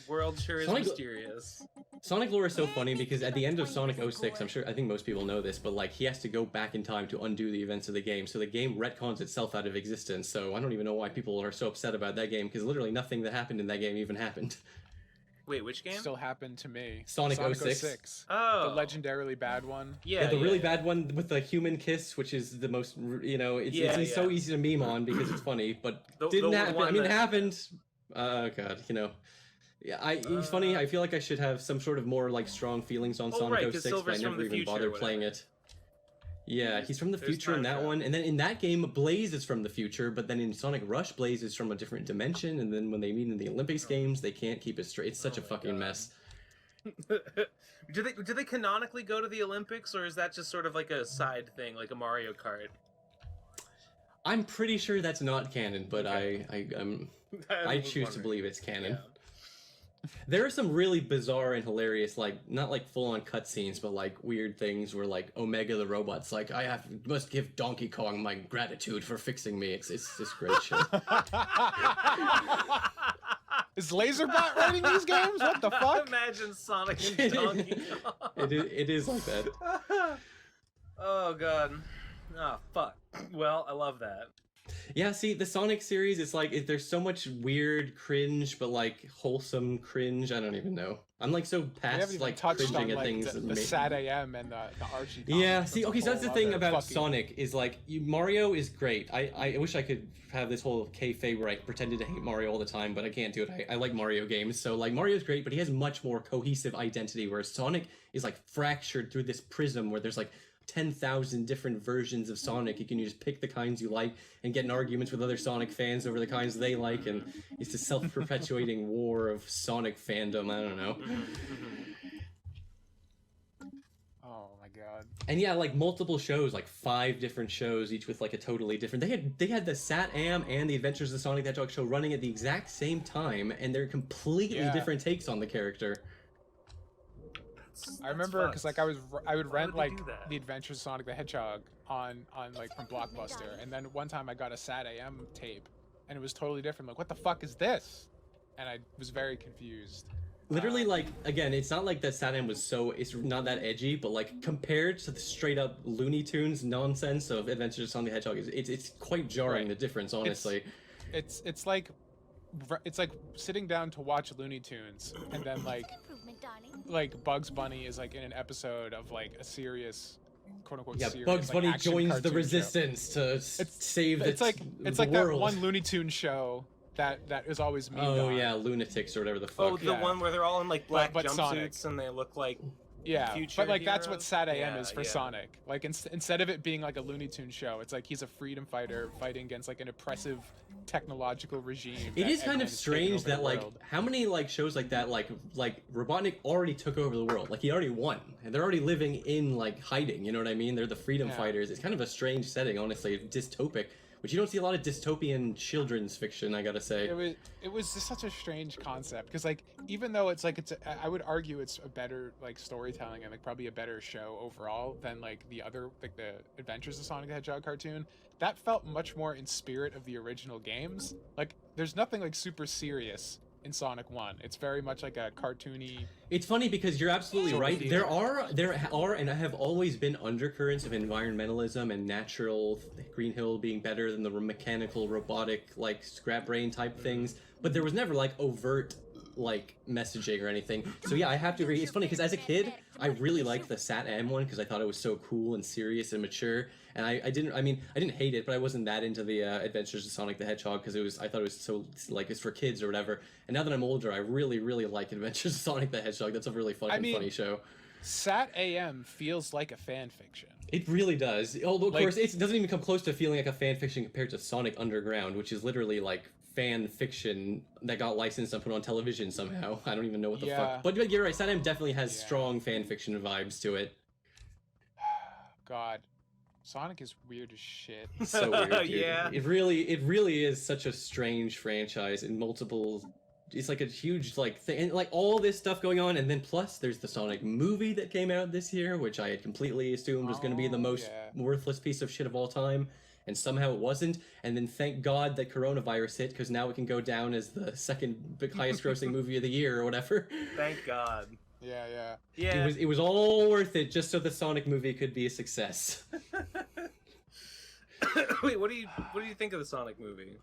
World sure is Sonic- mysterious. Sonic lore is so funny because at the end of Sonic 06, I think most people know this, but like he has to go back in time to undo the events of the game. So the game retcons itself out of existence. So I don't even know why people are so upset about that game, because literally nothing that happened in that game even happened. Wait, which game? Still happened to me. Sonic 06. Oh, The legendarily bad one. Yeah, the really bad one with the human kiss, which is the most, you know, it's so easy to meme on because it's funny, but The didn't happen. one I mean, it that- happened. Oh god, you know. Yeah, it's funny. I feel like I should have some sort of more like strong feelings on Oh, Sonic right, 'cause 06, but I Silver's from never the even future or bothered playing whatever. it. Yeah, he's from the There's future in time that travel. one, and then in that game, Blaze is from the future, but then in Sonic Rush, Blaze is from a different dimension, and then when they meet in the Olympics games, they can't keep it straight. It's such a fucking mess. do they canonically go to the Olympics, or is that just sort of like a side thing, like a Mario Kart? I'm pretty sure that's not canon, but I was choose to wondering. believe it's canon. Yeah. There are some really bizarre and hilarious, like, not like full-on cutscenes, but like weird things where like Omega the robot's like, must give Donkey Kong my gratitude for fixing me. It's just great shit. Is Laserbot writing these games? What the fuck? Imagine Sonic and Donkey Kong. it is like that. Oh god. Oh fuck. Well, I love that. Yeah, see, the Sonic series, it's like there's so much weird cringe, but like wholesome cringe. I don't even know. I'm like so We haven't past even like touched cringing on at like things. the sad AM and the Archie. Yeah, comics. see, okay, so that's the whole thing other about fucking- Sonic is like Mario is great. I wish I could have this whole kayfabe where I pretended to hate Mario all the time, but I can't do it. I like Mario games, so like Mario's great, but he has much more cohesive identity, whereas Sonic is like fractured through this prism where there's like 10,000 different versions of Sonic. You can just pick the kinds you like and get in arguments with other Sonic fans over the kinds they like, and it's a self-perpetuating war of Sonic fandom. I don't know. Oh my god. And yeah, like multiple shows, like 5 different shows, each with like a totally different. They had the Sat Am and the Adventures of Sonic the Hedgehog show running at the exact same time, and they're completely Yeah. different takes on the character. I remember because like I would Why rent would they like do that? the Adventures of Sonic the Hedgehog on like from Blockbuster, and then one time I got a Sat AM tape, and it was totally different. Like, what the fuck is this? And I was very confused. Literally, like, again, it's not like that Sat Am was it's not that edgy, but like compared to the straight up Looney Tunes nonsense of Adventures of Sonic the Hedgehog, it's quite jarring, Right. the difference, honestly. It's like sitting down to watch Looney Tunes, and then like Bugs Bunny is like in an episode of like a serious, quote unquote, Yeah, serious, Bugs like, Bunny action joins the cartoon show. resistance to save It's like the that world. one Looney Tunes show that is always memed Oh on. yeah, Lunatics or whatever the fuck. Oh, the Yeah. one where they're all in like black But Sonic. jumpsuits and they look like Yeah, future but like that's what heroes? Sat AM Yeah, is for yeah. Sonic. Like instead of it being like a Looney Tunes show, it's like he's a freedom fighter fighting against like an oppressive technological regime. It that is kind everyone of is taking strange over the that like world. how many like shows like that like Robotnik already took over the world. Like he already won. And they're already living in like hiding, you know what I mean? They're the freedom Yeah. fighters. It's kind of a strange setting, honestly, dystopic, which you don't see a lot of dystopian children's fiction, I got to say. It was just such a strange concept because like even though it's like I would argue it's a better like storytelling and like probably a better show overall than like the other like the Adventures of Sonic the Hedgehog cartoon. That felt much more in spirit of the original games. Like there's nothing like super serious in Sonic 1. It's very much like a cartoony. It's funny because you're absolutely Sort of right. theme. There are and have always been undercurrents of environmentalism and natural Green Hill being better than the mechanical robotic like scrap brain type things, but there was never like overt like messaging or anything. So yeah, I have to agree. It's funny because as a kid, I really liked the Sat Am one because I thought it was so cool and serious and mature. And I didn't hate it, but I wasn't that into the Adventures of Sonic the Hedgehog because I thought it was so like it's for kids or whatever. And now that I'm older, I really like Adventures of Sonic the Hedgehog. That's a really funny show. Sat AM feels like a fan fiction. It really does. Although of Like- course it doesn't even come close to feeling like a fan fiction compared to Sonic Underground, which is literally like fan fiction that got licensed and put on television somehow. I don't even know what the Yeah. fuck. But you're right, Sat Am definitely has Yeah. strong fan fiction vibes to it. God, Sonic is weird as shit. So weird, dude. Yeah. It really is such a strange franchise in multiple. It's like a huge like thing, and like all this stuff going on, and then plus there's the Sonic movie that came out this year, which I had completely assumed was going to be the Oh, most yeah. worthless piece of shit of all time, and somehow it wasn't. And then thank God that coronavirus hit, because now it can go down as the second highest grossing movie of the year or whatever. Thank God. Yeah, yeah. Yeah. It was all worth it just so the Sonic movie could be a success. Wait, what do you think of the Sonic movie?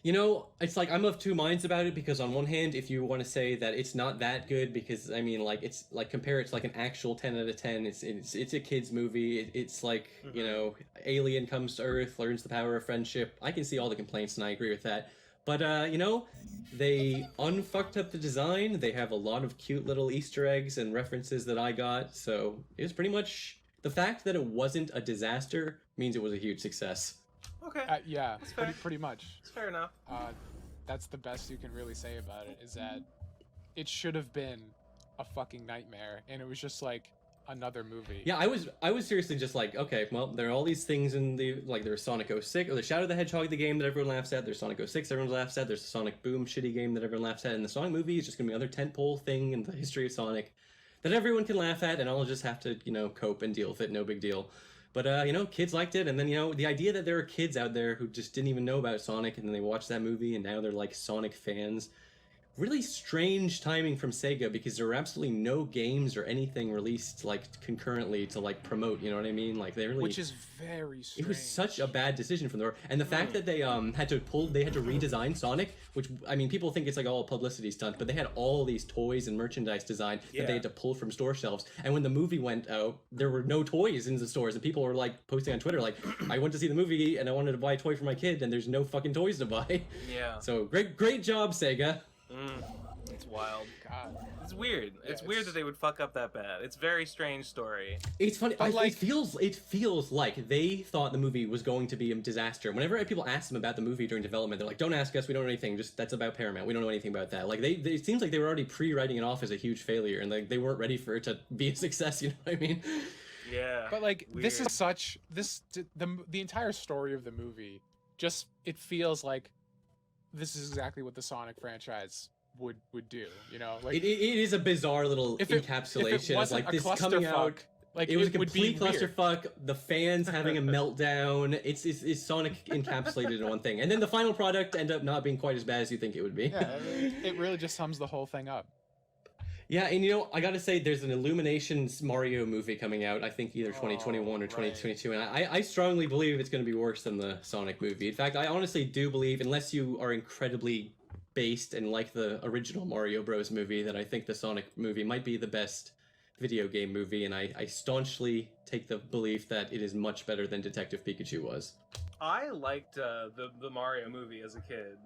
You know, it's like I'm of two minds about it because on one hand, if you want to say that it's not that good, because I mean, like it's like compare it to like an actual 10 out of 10. It's a kids movie. It's like you know, alien comes to Earth, learns the power of friendship. I can see all the complaints and I agree with that. But you know, they unfucked up the design. They have a lot of cute little Easter eggs and references that I got. So it was pretty much the fact that it wasn't a disaster means it was a huge success. Okay, Yeah, fair. pretty much. it's fair enough. That's the best you can really say about it, is that it should have been a fucking nightmare, and it was just like another movie. Yeah, I was seriously just like, okay, well, there are all these things in the like there's Sonic 06 or the Shadow the Hedgehog, the game that everyone laughs at. There's Sonic 06 everyone laughs at. There's the Sonic Boom shitty game that everyone laughs at, and the Sonic movie is just gonna be another tentpole thing in the history of Sonic that everyone can laugh at, and I'll just have to cope and deal with it. No big deal. But kids liked it, and then the idea that there are kids out there who just didn't even know about Sonic, and then they watched that movie, and now they're like Sonic fans. really strange timing from Sega because there were absolutely no games or anything released like concurrently to like promote, you know what I mean? Like they really, which is very strange. it was such a bad decision from the, and the fact that they had to redesign Sonic, which I mean people think it's like all a publicity stunt, but they had all these toys and merchandise design that they had to pull from store shelves. And when the movie went out, there were no toys in the stores, and people were like posting on Twitter like, I went to see the movie and I wanted to buy a toy for my kid, and there's no fucking toys to buy. Yeah. So great job, Sega. It's wild. God. It's weird. It's weird that they would fuck up that bad. It's a very strange story. It's funny. But, like- it feels like they thought the movie was going to be a disaster. Whenever people ask them about the movie during development, they're like, "Don't ask us. We don't know anything. Just that's about Paramount. We don't know anything about that." Like it seems like they were already pre-writing it off as a huge failure, and like they weren't ready for it to be a success. You know what I mean? Yeah. But like this weird. is such the entire story of the movie just it feels like this is exactly what the Sonic franchise would do, you know? Like It is a bizarre little encapsulation of like this coming out. like It was a would be complete weird. clusterfuck. The fans having a meltdown. It's Sonic encapsulated in one thing, and then the final product ended up not being quite as bad as you think it would be. Yeah, it really just sums the whole thing up. Yeah, and you know, I gotta say, there's an Illuminations Mario movie coming out, I think either 2021 or 2022, and I strongly believe it's gonna be worse than the Sonic movie. In fact, I honestly do believe, unless you are incredibly based and like the original Mario Bros. Movie, that I think the Sonic movie might be the best video game movie, and I staunchly take the belief that it is much better than Detective Pikachu was. I liked the Mario movie as a kid.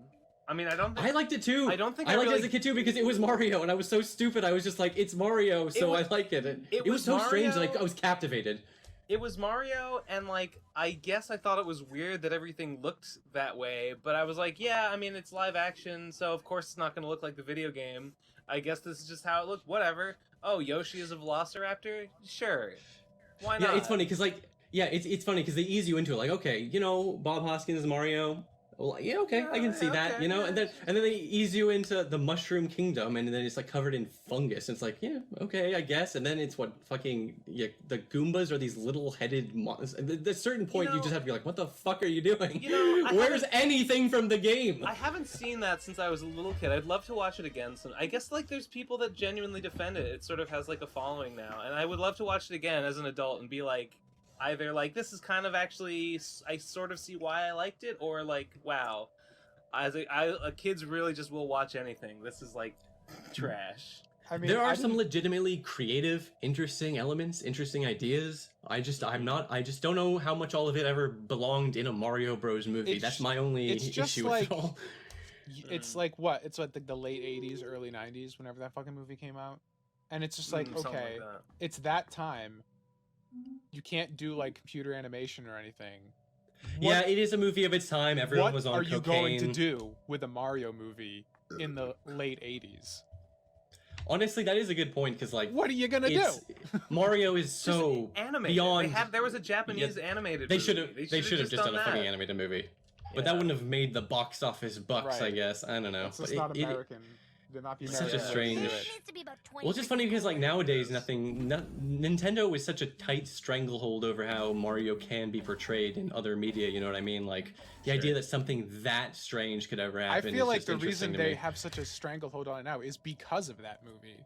I mean, I don't think I liked it too. I don't think I I liked it really- as a kid too because it was Mario, and I was so stupid. I was just like, it's Mario, so was- I like it. It was was so strange, Mario- like I was captivated. It was Mario, and like I guess I thought it was weird that everything looked that way, but I was like, yeah, I mean it's live action, so of course it's not going to look like the video game. I guess this is just how it looked. Whatever. Oh, Yoshi is a Velociraptor? Sure. Why not? Yeah, it's funny because like, yeah, it's funny because they ease you into it. Like, okay, you know, Bob Hoskins is Mario. Well, yeah, okay, I can see that, okay, you know, yeah. and then they ease you into the Mushroom Kingdom, and then it's like covered in fungus. And it's like, yeah, okay, I guess. And then it's what fucking the Goombas are these little headed monsters. At a certain point, you know- just have to be like, what the fuck are you doing? You know, I Where's haven't- anything from the game? I haven't seen that since I was a little kid. I'd love to watch it again. I guess like there's people that genuinely defend it. It sort of has like a following now, and I would love to watch it again as an adult and be like, either like this is kind of actually I sort of see why I liked it, or like wow, kids really just will watch anything. This is like trash. I mean, There I are some didn't- legitimately creative, interesting elements, interesting ideas. I just don't know how much all of it ever belonged in a Mario Bros. Movie. It's- That's my only it's just issue like- with it all. It's like what? It's like the late 80s, early 90s, whenever that fucking movie came out. And it's just like, Something okay, that. it's that time. You can't do like computer animation or anything. Yeah, it is a movie of its time. Everyone What was on are you going to cocaine. do with a Mario movie in the late 80s? Honestly, that is a good point because like What are you gonna do? it's, Mario is so Animated. beyond. There was a Japanese animated. They movie. should have. They should have just done a fucking that. animated movie. But that Yeah. wouldn't have made the box office bucks, I Right. guess. I don't know. It's But just not American. They're not the It's such a American way to strange- do It it. needs to be about 20 well, it's just funny because like nowadays, Nintendo is such a tight stranglehold over how Mario can be portrayed in other media. You know what I mean? Like the idea that something that strange could ever I happen. feel is like just the interesting reason to they me. have such a stranglehold on it now is because of that movie.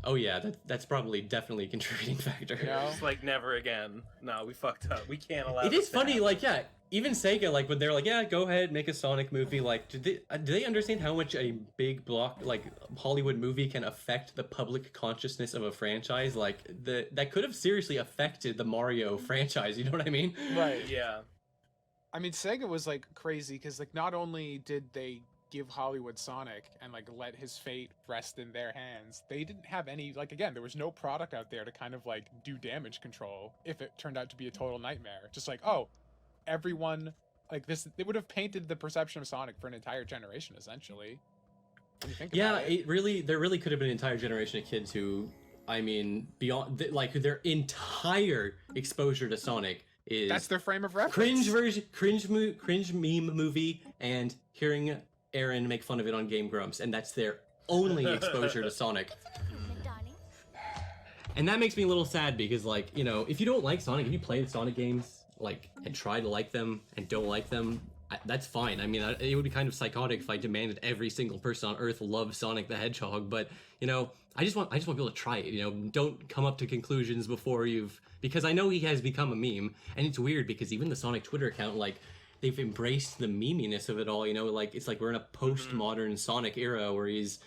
Oh yeah, that's probably definitely a contributing factor. You know? It's like never again. No, we fucked up. We can't allow. It this is to funny, happen. like yeah, even Sega, like when they're like, yeah, go ahead, make a Sonic movie. Like, do they understand how much a big block like Hollywood movie can affect the public consciousness of a franchise? Like that could have seriously affected the Mario franchise. You know what I mean? Right. Yeah. I mean, Sega was like crazy because like not only did they give Hollywood Sonic and like let his fate rest in their hands, they didn't have any like again there was no product out there to kind of like do damage control if it turned out to be a total nightmare. Just like everyone like this, it would have painted the perception of Sonic for an entire generation essentially. When you think Yeah, about it. there really could have been an entire generation of kids who, I mean, beyond like their entire exposure to Sonic is That's their frame of reference. cringe meme movie and hearing Aaron make fun of it on Game Grumps, and that's their only exposure to Sonic. darling. And that makes me a little sad because, like, you know, if you don't like Sonic, if you play the Sonic games, like, and try to like them and don't like them, that's fine. I mean, it would be kind of psychotic if I demanded every single person on Earth love Sonic the Hedgehog. But you know, I just want people to try it. You know, don't come up to conclusions before because I know he has become a meme, and it's weird because even the Sonic Twitter account, like, they've embraced the meminess of it all. You know, like it's like we're in a postmodern Sonic era where he's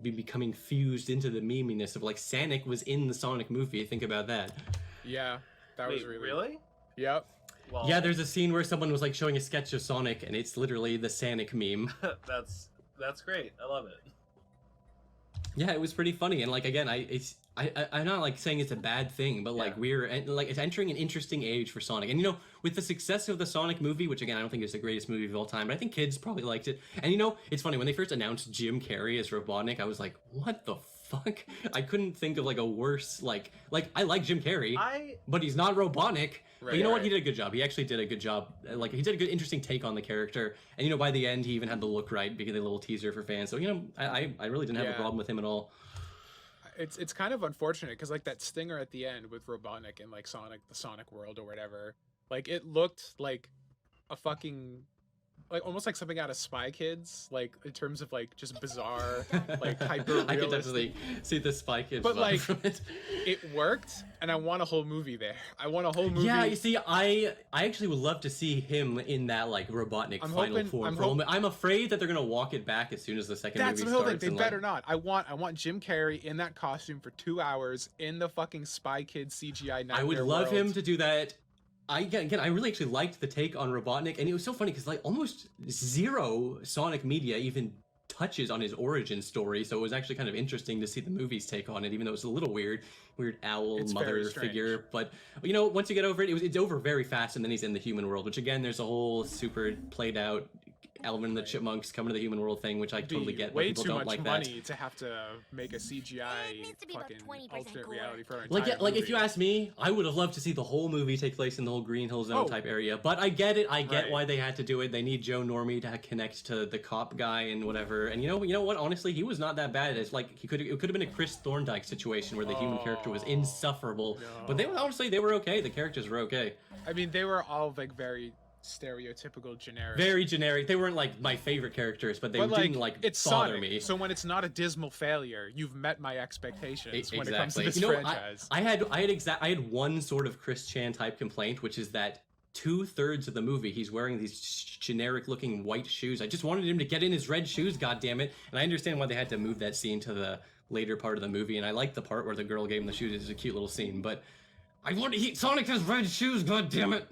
becoming fused into the meminess of like Sonic was in the Sonic movie. Think about that. Yeah, that was really. Yep. Well, Yeah, there's a scene where someone was like showing a sketch of Sonic, and it's literally the Sonic meme. that's great. I love it. Yeah, it was pretty funny, and like again, I'm not like saying it's a bad thing, but like it's entering an interesting age for Sonic, and you know, with the success of the Sonic movie, which again I don't think is the greatest movie of all time, but I think kids probably liked it. And you know, it's funny when they first announced Jim Carrey as Robotnik, I was like, what the fuck? I couldn't think of like a worse like I like Jim Carrey, but he's not Robotnik. But you know what? He did a good job. He actually did a good job. Like, he did a good, interesting take on the character. And, you know, by the end, he even had the look right, because a little teaser for fans. So, you know, I really didn't have a problem with him at all. It's kind of unfortunate, because, like, that stinger at the end with Robotnik and, like, Sonic, the Sonic world or whatever, like, it looked like a fucking... like almost like something out of Spy Kids, like in terms of like just bizarre, like hyper realistic. I could definitely see the Spy Kids, but like from it. It worked, and I want a whole movie there. I want a whole movie. Yeah, you see, I actually would love to see him in that like Robotnik final form. I'm afraid that they're gonna walk it back as soon as the second movie starts. That's the whole thing. They better not. I want Jim Carrey in that costume for 2 hours in the fucking Spy Kids CGI nightmare I would love world. him to do that. I really actually liked the take on Robotnik, and it was so funny because like almost zero Sonic media even touches on his origin story, so it was actually kind of interesting to see the movie's take on it, even though it was a little weird owl mother figure. But you know, once you get over it, it's over very fast, and then he's in the human world, which again, there's a whole super played out Alvin and the Chipmunks coming to the human world thing, which I totally get. Way people too don't much like money that. to have to make a CGI fucking alternate reality for an like entire like movie. if you ask me, I would have loved to see the whole movie take place in the whole Green Hill Zone type area. But I get it. I get why they had to do it. They need Joe Normie to connect to the cop guy and whatever. And you know what? Honestly, he was not that bad. It's like it could have been a Chris Thorndike situation where the human character was insufferable. No. But they were okay. The characters were okay. I mean, they were all like very stereotypical, generic. Very generic. They weren't like my favorite characers, but didn't like it's bother Sonic, me. So when it's not a dismal failure, you've met my expectations Exactly. when it comes to this franchise. I had one sort of Chris Chan type complaint, which is that 2/3 of the movie he's wearing these generic looking white shoes. I just wanted him to get in his red shoes, goddammit. And I understand why they had to move that scene to the later part of the movie, and I like the part where the girl gave him the shoes. It's a cute little scene, but Sonic has red shoes, goddammit.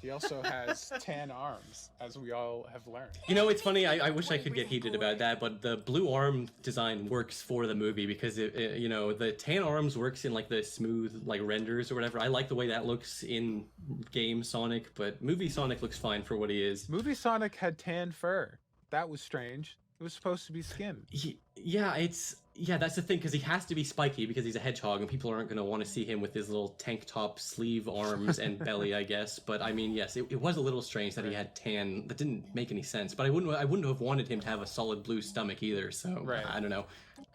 He also has tan arms, as we all have learned. You know, it's funny. I wish I could get heated about that, but the blue arm design works for the movie because you know, the tan arms works in like the smooth like renders or whatever. I like the way that looks in game Sonic, but movie Sonic looks fine for what he is. Movie Sonic had tan fur. That was strange. It was supposed to be skin. Yeah, that's the thing, because he has to be spiky because he's a hedgehog, and people aren't going to want to see him with his little tank top sleeve arms and belly, I guess. But I mean, yes, it was a little strange that he had tan. That didn't make any sense. But I wouldn't have wanted him to have a solid blue stomach either. So I don't know.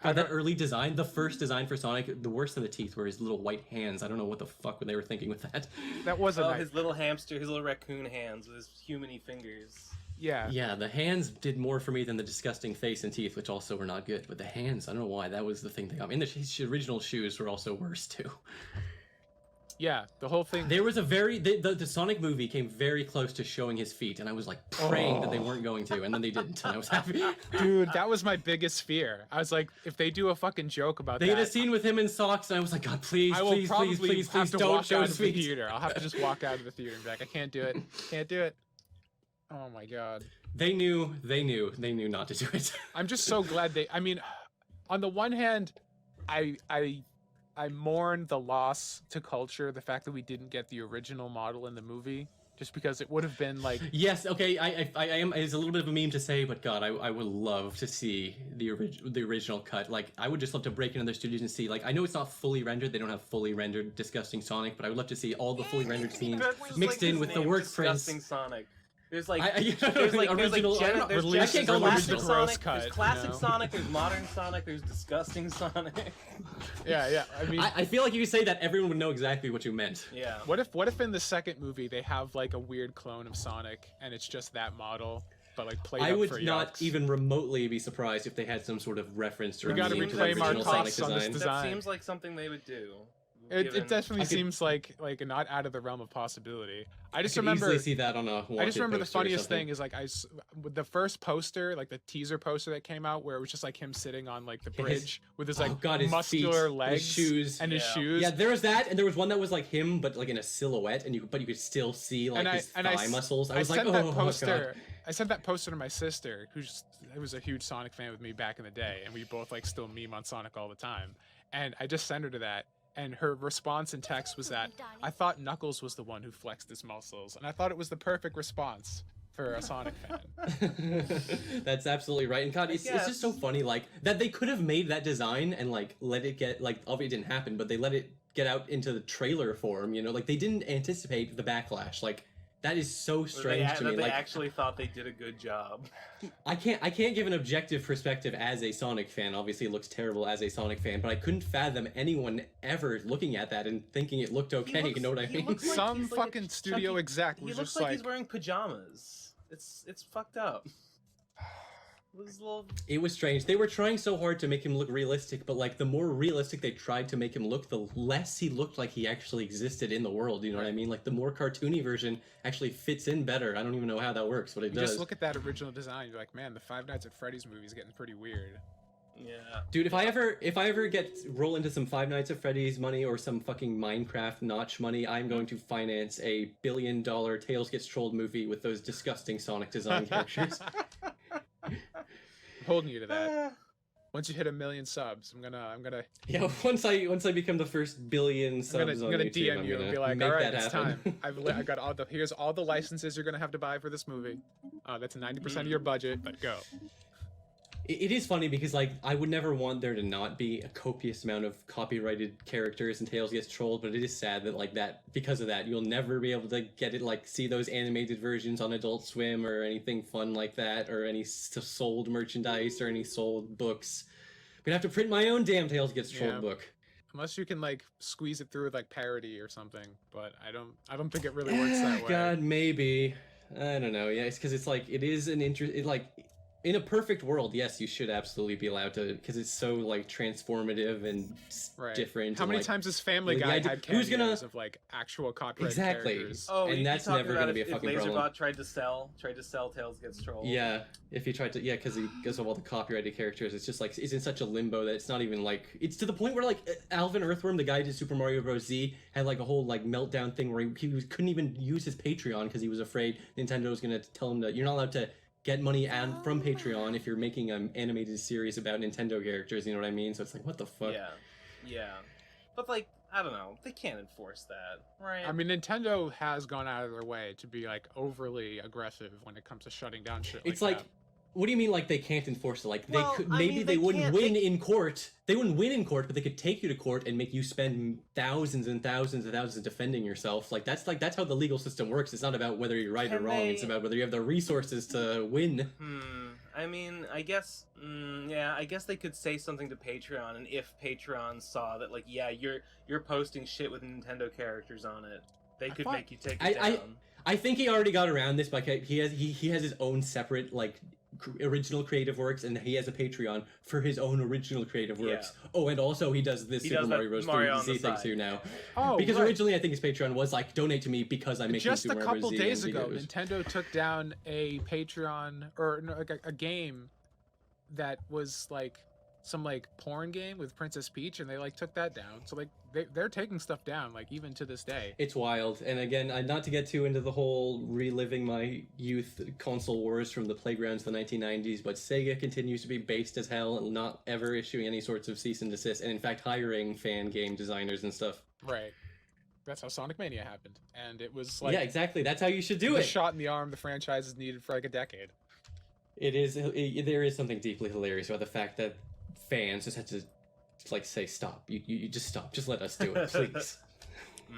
That early design, the first design for Sonic, the worst of the teeth were his little white hands. I don't know what the fuck they were thinking with that. That wasn't his little hamster, his little raccoon hands with his human-y fingers. Yeah, the hands did more for me than the disgusting face and teeth, which also were not good. But the hands, I don't know why, that was the thing that got me. And the original shoes were also worse too. Yeah, the whole thing. There was the Sonic movie came very close to showing his feet, and I was like praying that they weren't going to, and then they didn't, and I was happy. Dude, that was my biggest fear. I was like, if they do a fucking joke about they had a scene with him in socks, and I was like, God, please, please don't show his feet. Theater. I'll have to just walk out of the theater and be like, I can't do it. Can't do it. Oh my god. They knew not to do it. I'm just so glad I mean, on the one hand, I mourn the loss to culture, the fact that we didn't get the original model in the movie, just because it would have been like... Yes, okay, I am. It's a little bit of a meme to say, but God, I would love to see the original cut. Like, I would just love to break into their studios and see. Like, I know it's not fully rendered; they don't have fully rendered disgusting Sonic, but I would love to see all the fully rendered scenes mixed in with the work prints. Disgusting Sonic. There's like there's like original, there's classic original. Sonic, Cut, there's classic you know? Sonic, there's modern Sonic, there's disgusting Sonic. Yeah. I mean, I feel like if you say that, everyone would know exactly what you meant. Yeah. what if in the second movie they have like a weird clone of Sonic and it's just that model, but like played I up would for not yucks? even remotely be surprised if they had some sort of reference or We gotta meaning to the reclaim our original costs Sonic on this design. design. That seems like something they would do. It given- definitely I could- seems like not out of the realm of possibility. I just I could remember easily see that on a I just remember the poster or funniest something. thing is like with the first poster, like the teaser poster that came out, where it was just like him sitting on like the bridge with his like oh God, his muscular feet, legs, his shoes, and his Yeah. shoes. Yeah, there was that, and there was one that was like him, but like in a silhouette, and you could still see like his thigh muscles. I was like, sent that oh poster. God. I sent that poster to my sister, who was a huge Sonic fan with me back in the day, and we both like still meme on Sonic all the time. And I just sent her to that, and her response in text was that I thought Knuckles was the one who flexed his muscles, and I thought it was the perfect response for a Sonic fan. That's absolutely right. And God, it's just so funny, like that they could have made that design and like let it get like obviously it didn't happen, but they let it get out into the trailer form. You know, like they didn't anticipate the backlash. Like that is so strange to me. They Like actually thought they did a good job. I can't give an objective perspective as a Sonic fan. Obviously, it looks terrible as a Sonic fan, but I couldn't fathom anyone ever looking at that and thinking it looked okay. Looks- you know what I he mean? looks like Some he's like a fucking studio chunky- exec He was looks just like he's wearing pajamas. It's fucked up. This little... It was strange. They were trying so hard to make him look realistic, but like the more realistic they tried to make him look, the less he looked like he actually existed in the world. You know what I mean? Like the more cartoony version actually fits in better. I don't even know how that works, but it you does. just look at that original design, you're like, man, the Five Nights at Freddy's movie is getting pretty weird. Yeah. Dude, if I ever get roll into some Five Nights at Freddy's money or some fucking Minecraft notch money, I'm going to finance a $1 billion Tails Gets Trolled movie with those disgusting Sonic design characters. I'm holding you to that. Once you hit 1 million subs, I'm gonna Yeah, once I become the first 1 billion subs I'm gonna on YouTube, DM I'm you and gonna be like, make all right, that it's happen. time. I got here's all the licenses you're gonna have to buy for this movie. That's 90% of your budget, but go. It is funny because like I would never want there to not be a copious amount of copyrighted characters and Tails Gets Trolled, but it is sad that like that because of that you'll never be able to get it like see those animated versions on Adult Swim or anything fun like that or any sold merchandise or any sold books. I'm gonna have to print my own damn Tails Gets Trolled Yeah. book. Unless you can like squeeze it through with like parody or something, but I don't think it really works that way. God, maybe. I don't know. Yeah, it's because it's like it is an interest. It like in a perfect world, yes, you should absolutely be allowed to because it's so like transformative and Right. different. How and, many like, times has Family the Guy idea- had who's cameos gonna- of like actual copyright Exactly. characters? Oh, And you that's talking never about gonna be a if fucking Laserbot problem. tried to sell Tails Gets Trolled. Yeah, if you try to, yeah, because of all the copyrighted characters, it's just like it's in such a limbo that it's not even like it's to the point where like Alvin Earthworm, the guy who did Super Mario Bros. Z, had like a whole like meltdown thing where couldn't even use his Patreon because he was afraid Nintendo was gonna tell him that you're not allowed to get money from Patreon if you're making an animated series about Nintendo characters. You know what I mean? So it's like, what the fuck? Yeah. But like, I don't know. They can't enforce that, right? I mean, Nintendo has gone out of their way to be like overly aggressive when it comes to shutting down shit. It's like like, that. what do you mean like they can't enforce it? Like Well, they could I maybe mean, they they wouldn't can't- win in court. They wouldn't win in court, but they could take you to court and make you spend thousands and thousands and thousands defending yourself. Like that's how the legal system works. It's not about whether you're right or Can wrong. they- It's about whether you have the resources to win. I mean, I guess, yeah, I guess they could say something to Patreon, and if Patreon saw that, like, yeah, you're posting shit with Nintendo characters on it, they could thought- make you take it down. I think he already got around this, but he has his own separate like original creative works, and he has a Patreon for his own original creative works. Oh, and also he does this He Super does that Mario Bros. Mario on 3D the thing side. too now. Oh, Because right. originally I think his Patreon was like donate to me because I'm making Just Super a Mario couple Bros. Z days and ago, videos. Nintendo took down a Patreon or no, like a game that was like some like porn game with Princess Peach, and they like took that down. So like they're taking stuff down like even to this day. It's wild. And again, not to get too into the whole reliving my youth console wars from the playgrounds of the 1990s, but Sega continues to be based as hell and not ever issuing any sorts of cease and desist, and in fact hiring fan game designers and stuff. Right. That's how Sonic Mania happened, and it was like yeah, exactly. That's how you should do the it. shot in the arm the franchise has needed for like a decade. There is something deeply hilarious about the fact that fans just had to like say stop. You just stop. Just let us do it, please.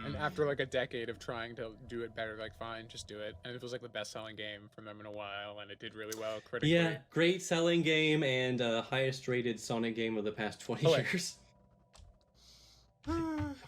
And after like a decade of trying to do it better, like fine, just do it. And it was like the best-selling game from them in a while, and it did really well critically. Yeah, great selling game and highest rated Sonic game of the past 20 years.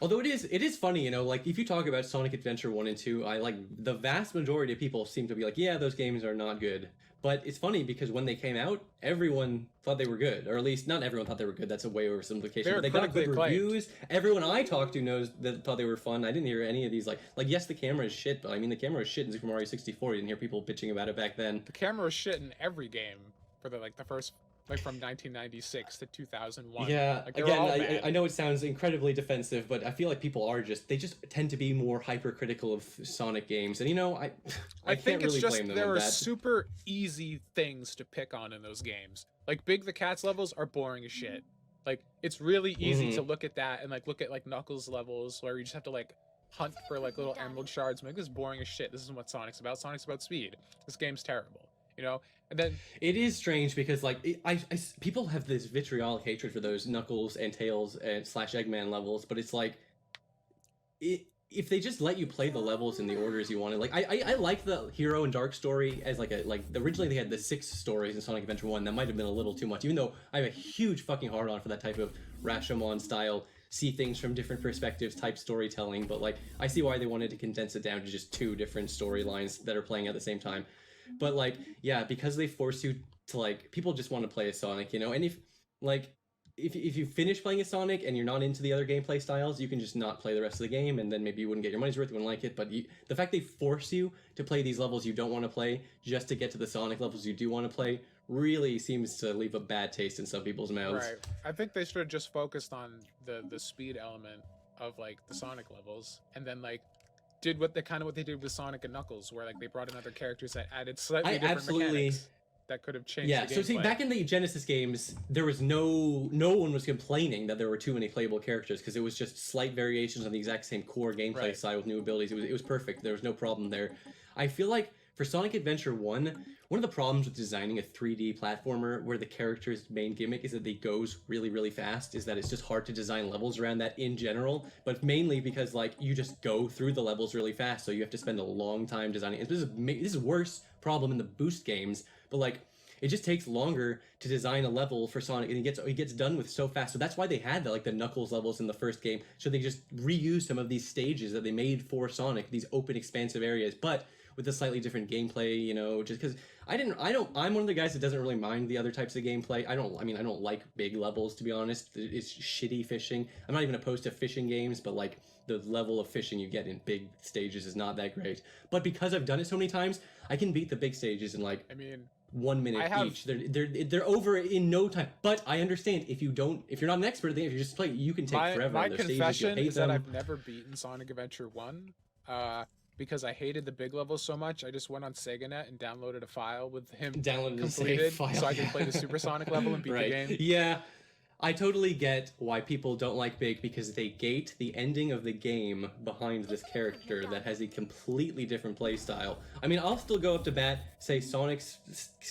Although it is funny, you know, like if you talk about Sonic Adventure 1 and 2, I like the vast majority of people seem to be like, yeah, those games are not good. But it's funny because when they came out, everyone thought they were good, or at least not everyone thought they were good. That's a way oversimplification. But they got good reviews. Everyone I talked to knows that thought they were fun. I didn't hear any of these like yes, the camera is shit, but I mean the camera was shit in Super Mario 64. You didn't hear people bitching about it back then. The camera was shit in every game for the first. Like from 1996 to 2001. Yeah, like, again, I know it sounds incredibly defensive, but I feel like people are they just tend to be more hypercritical of Sonic games, and you know, I think can't it's really just blame them there on are that. super easy things to pick on in those games. Like Big the Cat's levels are boring as shit. Like it's really easy to look at that and like look at like Knuckles levels where you just have to like hunt for like little emerald shards. Like this is boring as shit. This isn't what Sonic's about. Sonic's about speed. This game's terrible. You know, and then it is strange because like people have this vitriolic hatred for those Knuckles and Tails and / Eggman levels, but it's like if they just let you play the levels in the orders you wanted. Like I like the Hero and Dark story as originally they had the 6 stories in Sonic Adventure 1. That might have been a little too much, even though I have a huge fucking hard on for that type of Rashomon style see things from different perspectives type storytelling. But like I see why they wanted to condense it down to just 2 different storylines that are playing at the same time. But like, yeah, because they force you to like, people just want to play as Sonic, you know. And if you finish playing as Sonic and you're not into the other gameplay styles, you can just not play the rest of the game, and then maybe you wouldn't get your money's worth, you wouldn't like it. But the fact they force you to play these levels you don't want to play just to get to the Sonic levels you do want to play really seems to leave a bad taste in some people's mouths. Right. I think they should have just focused on the speed element of like the Sonic levels, and then like did what they did with Sonic and Knuckles, where like they brought in other characters that added slightly different mechanics that could have changed. Yeah, the so see, gameplay. back in the Genesis games, there was no one was complaining that there were too many playable characters because it was just slight variations on the exact same core gameplay style with new abilities. It was perfect. There was no problem there. I feel like for Sonic Adventure 1, one of the problems with designing a 3D platformer where the character's main gimmick is that they goes really, really fast is that it's just hard to design levels around that in general, but mainly because like you just go through the levels really fast, so you have to spend a long time designing. This is a worse problem in the Boost games, but like it just takes longer to design a level for Sonic, and it gets done with so fast. So that's why they had the Knuckles levels in the first game, so they just reused some of these stages that they made for Sonic, these open expansive areas, but with a slightly different gameplay, you know, just because I'm one of the guys that doesn't really mind the other types of gameplay. I don't like big levels, to be honest. It's shitty fishing. I'm not even opposed to fishing games, but like the level of fishing you get in big stages is not that great. But because I've done it so many times, I can beat the big stages in like 1 minute each. They're over in no time. But I understand if you're not an expert at the game, if you just play, you can take forever My on those confession stages. You'll hate is them. that I've never beaten Sonic Adventure 1. Because I hated the big levels so much, I just went on SegaNet and downloaded a file with him completed, so I could play the Supersonic level and beat the game. Yeah, I totally get why people don't like big, because they gate the ending of the game behind this character that has a completely different play style. I mean, I'll still go up to bat, say Sonic's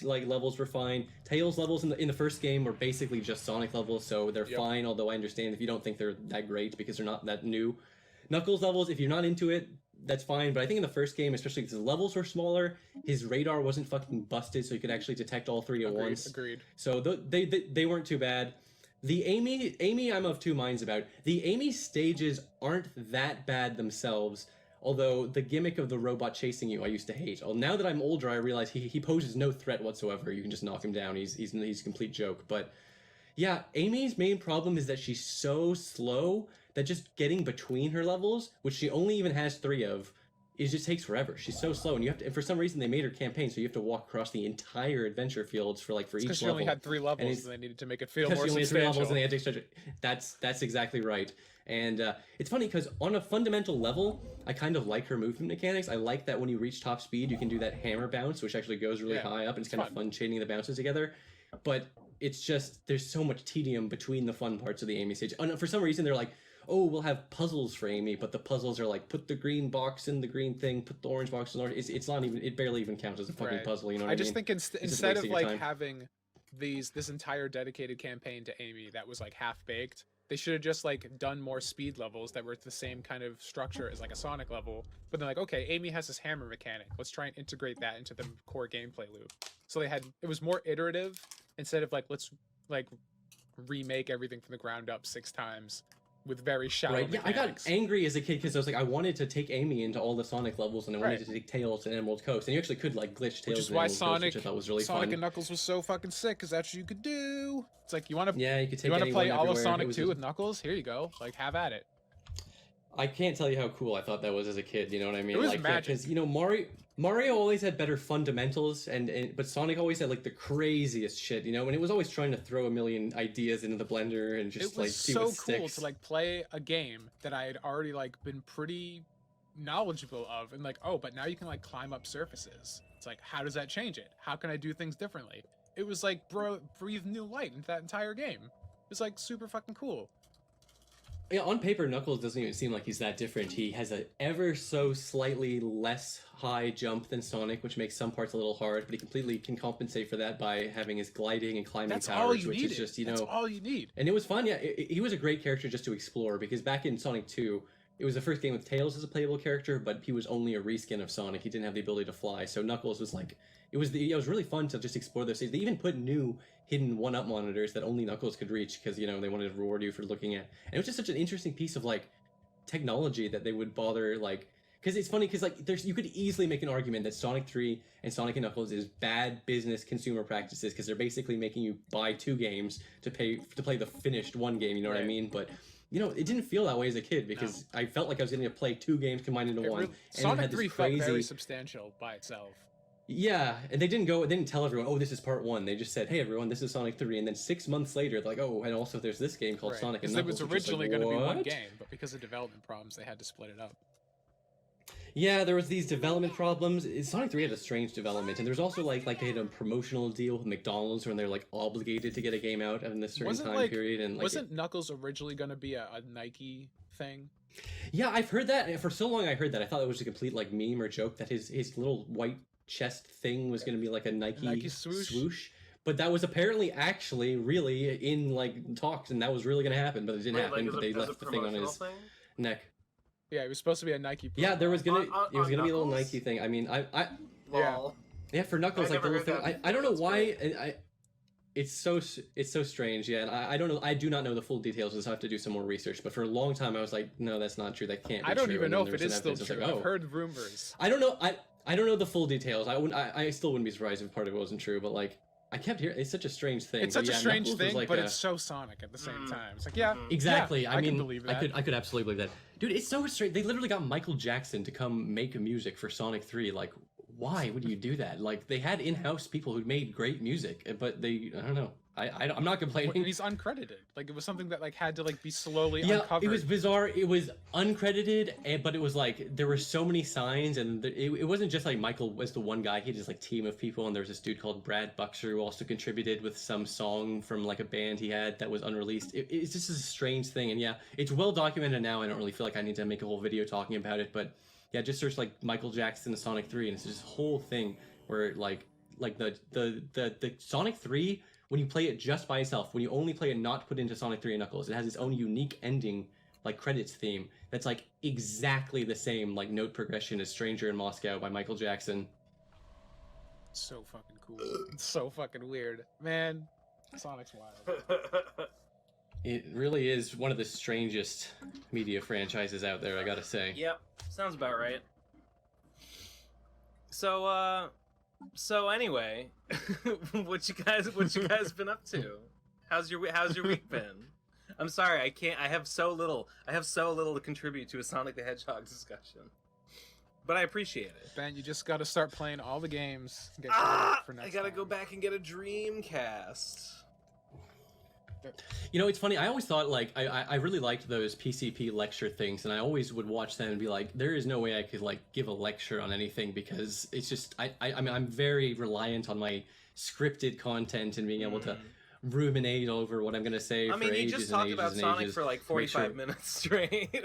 like levels were fine. Tails levels in the first game were basically just Sonic levels, so they're fine. Although I understand if you don't think they're that great because they're not that new. Knuckles levels, if you're not into it, that's fine, but I think in the first game, especially because the levels were smaller, his radar wasn't fucking busted, so he could actually detect all 3 at once. Agreed. So they weren't too bad. The Amy, I'm of 2 minds about. The Amy stages aren't that bad themselves, although the gimmick of the robot chasing you I used to hate. Well, now that I'm older, I realize he poses no threat whatsoever. You can just knock him down. He's a complete joke. But yeah, Amy's main problem is that she's so slow that just getting between her levels, which she only even has 3 of, it just takes forever. She's so slow, and and for some reason they made her campaign, so you have to walk across the entire adventure fields for each level. Because she only had 3 levels, and they needed to make it feel more substantial. substantial. 3 levels, and they had to extend it. That's exactly right. And it's funny because on a fundamental level, I kind of like her movement mechanics. I like that when you reach top speed, you can do that hammer bounce, which actually goes really high up, and it's kind of fun chaining the bounces together. But it's just there's so much tedium between the fun parts of the Amy stage. And for some reason, they're like, oh, we'll have puzzles for Amy, but the puzzles are like, put the green box in the green thing, put the orange box in the orange. It's not even, it barely even counts as a fucking puzzle, you know what I mean? I just think instead of like having this entire dedicated campaign to Amy that was like half-baked, They should have just like done more speed levels that were the same kind of structure as like a Sonic level. But then like, okay, Amy has this hammer mechanic. Let's try and integrate that into the core gameplay loop. So it was more iterative instead of like, let's like remake everything from the ground up 6 times with very shallow mechanics. I got angry as a kid because I was like, I wanted to take Amy into all the Sonic levels, and I wanted to take Tails and Emerald Coast, and you actually could like glitch Tails. Which is and why Emerald Coast, which I thought was really Sonic fun. and Knuckles was so fucking sick, because that's what you could do. It's like you want to you could take you want to play all of everywhere. Sonic 2 with Knuckles? Here you go. Like, have at it. I can't tell you how cool I thought that was as a kid. You know what I mean? It was like, magic. because Mario always had better fundamentals, but Sonic always had like the craziest shit. You know, and it was always trying to throw a million ideas into the blender and just like see what so cool sticks. to like play a game that I had already like been pretty knowledgeable of, and like, oh, but now you can like climb up surfaces. It's like, how does that change it? How can I do things differently? It was like, breathe new light into that entire game. It was like super fucking cool. Yeah, on paper, Knuckles doesn't even seem like he's that different. He has a ever so slightly less high jump than Sonic, which makes some parts a little hard, but he completely can compensate for that by having his gliding and climbing That's powers, all you which needed. is just, you know... That's all you need. And it was fun, yeah. He was a great character just to explore, because back in Sonic 2, it was the first game with Tails as a playable character, but he was only a reskin of Sonic. He didn't have the ability to fly, so Knuckles was like... It was really fun to just explore those stages. They even put new hidden 1-up monitors that only Knuckles could reach because, you know, they wanted to reward you for looking at. And it was just such an interesting piece of, like, technology that they would bother, like... Because it's funny, because, like, you could easily make an argument that Sonic 3 and Sonic and Knuckles is bad business consumer practices because they're basically making you buy 2 games to play the finished 1 game, you know what I mean? But... You know, it didn't feel that way as a kid because I felt like I was getting to play 2 games combined into one. And Sonic had this 3 crazy... felt very substantial by itself. Yeah, and they didn't tell everyone, oh, this is part 1. They just said, hey, everyone, this is Sonic 3. And then 6 months later, they're like, oh, and also there's this game called Sonic and Knuckles. It was originally going to be 1 game, but because of development problems, they had to split it up. Yeah, there was these development problems. Sonic 3 had a strange development, and there's also like they had a promotional deal with McDonald's when they're like obligated to get a game out in this certain time period. And like, wasn't Knuckles originally going to be a Nike thing? Yeah, I've heard that. For so long I heard that. I thought it was a complete like meme or joke that his little white chest thing was going to be like a Nike swoosh. But that was apparently actually really in like talks, and that was really going to happen, but it didn't happen. But they left the thing on his neck. Yeah, it was supposed to be a Nike. Yeah, there was gonna it was gonna be a little Nike thing. I mean, yeah, for Knuckles, like the little thing. I don't know why. It's so strange. Yeah, and I don't know. I do not know the full details. So I have to do some more research. But for a long time, I was like, no, that's not true. That can't. Be I don't true. even And know then if it is still true. I've heard rumors. I don't know. I don't know the full details. I still wouldn't be surprised if part of it wasn't true. But like, I kept hearing it's such a strange thing. It's such a strange Knuckles thing, like but it's so Sonic at the same time. It's like, exactly. Yeah, I mean, can believe that. I could absolutely believe that, dude. It's so strange. They literally got Michael Jackson to come make music for Sonic 3. Like, why would you do that? Like, they had in-house people who made great music, but I don't know. I'm not complaining. And he's uncredited. Like, it was something that like had to like be slowly uncovered. uncovered. It was bizarre. It was uncredited, but it was like there were so many signs, and it wasn't just like Michael was the one guy. He had this like team of people, and there was this dude called Brad Buxer who also contributed with some song from like a band he had that was unreleased. It's just a strange thing, and yeah, it's well documented now. I don't really feel like I need to make a whole video talking about it, but yeah, just search like Michael Jackson Sonic 3, and it's this whole thing where like the Sonic 3. When you play it just by itself, when you only play it not put into Sonic 3 and Knuckles, it has its own unique ending, like credits theme, that's like exactly the same like note progression as Stranger in Moscow by Michael Jackson. So fucking cool. It's so fucking weird. Man, Sonic's wild. It really is one of the strangest media franchises out there, I gotta say. Yep, sounds about right. So anyway, what you guys been up to? How's your week been? I'm sorry, I have so little to contribute to a Sonic the Hedgehog discussion. But I appreciate it. Ben, you just gotta start playing all the games. And get for next I gotta time. go back and get a Dreamcast. You know, it's funny, I always thought, like, I really liked those PCP lecture things, and I always would watch them and be like, there is no way I could, like, give a lecture on anything, because it's just, I mean, I'm very reliant on my scripted content and being able to ruminate over what I'm gonna say I mean, for you ages just and talked ages about and Sonic ages. for like Make 45 sure- minutes straight.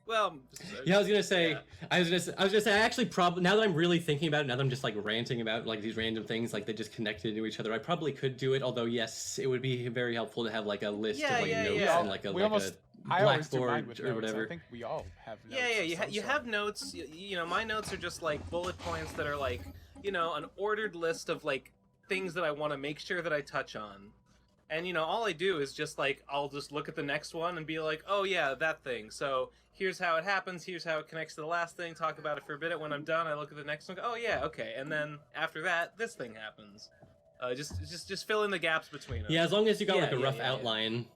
Well, Yeah, I was gonna say, yeah. I was gonna say, I actually probably, now that I'm really thinking about it, now that I'm just like ranting about like these random things, like they just connected to each other, I probably could do it. Although, yes, it would be very helpful to have like a list Yeah, of like yeah, notes yeah. and like a We like almost. a I always do mine blackboard with or notes. whatever. I think we all have notes. Yeah, of some you sort. have notes. You know, my notes are just like bullet points that are like, you know, an ordered list of like things that I want to make sure that I touch on. And you know, all I do is just like I'll just look at the next one and be like, oh yeah, that thing. So here's how it happens. Here's how it connects to the last thing. Talk about it for a bit. When I'm done, I look at the next one. Go, oh yeah, okay. And then after that, this thing happens. Just fill in the gaps between them. Yeah, as long as you got Yeah, like a yeah, rough yeah, yeah. outline,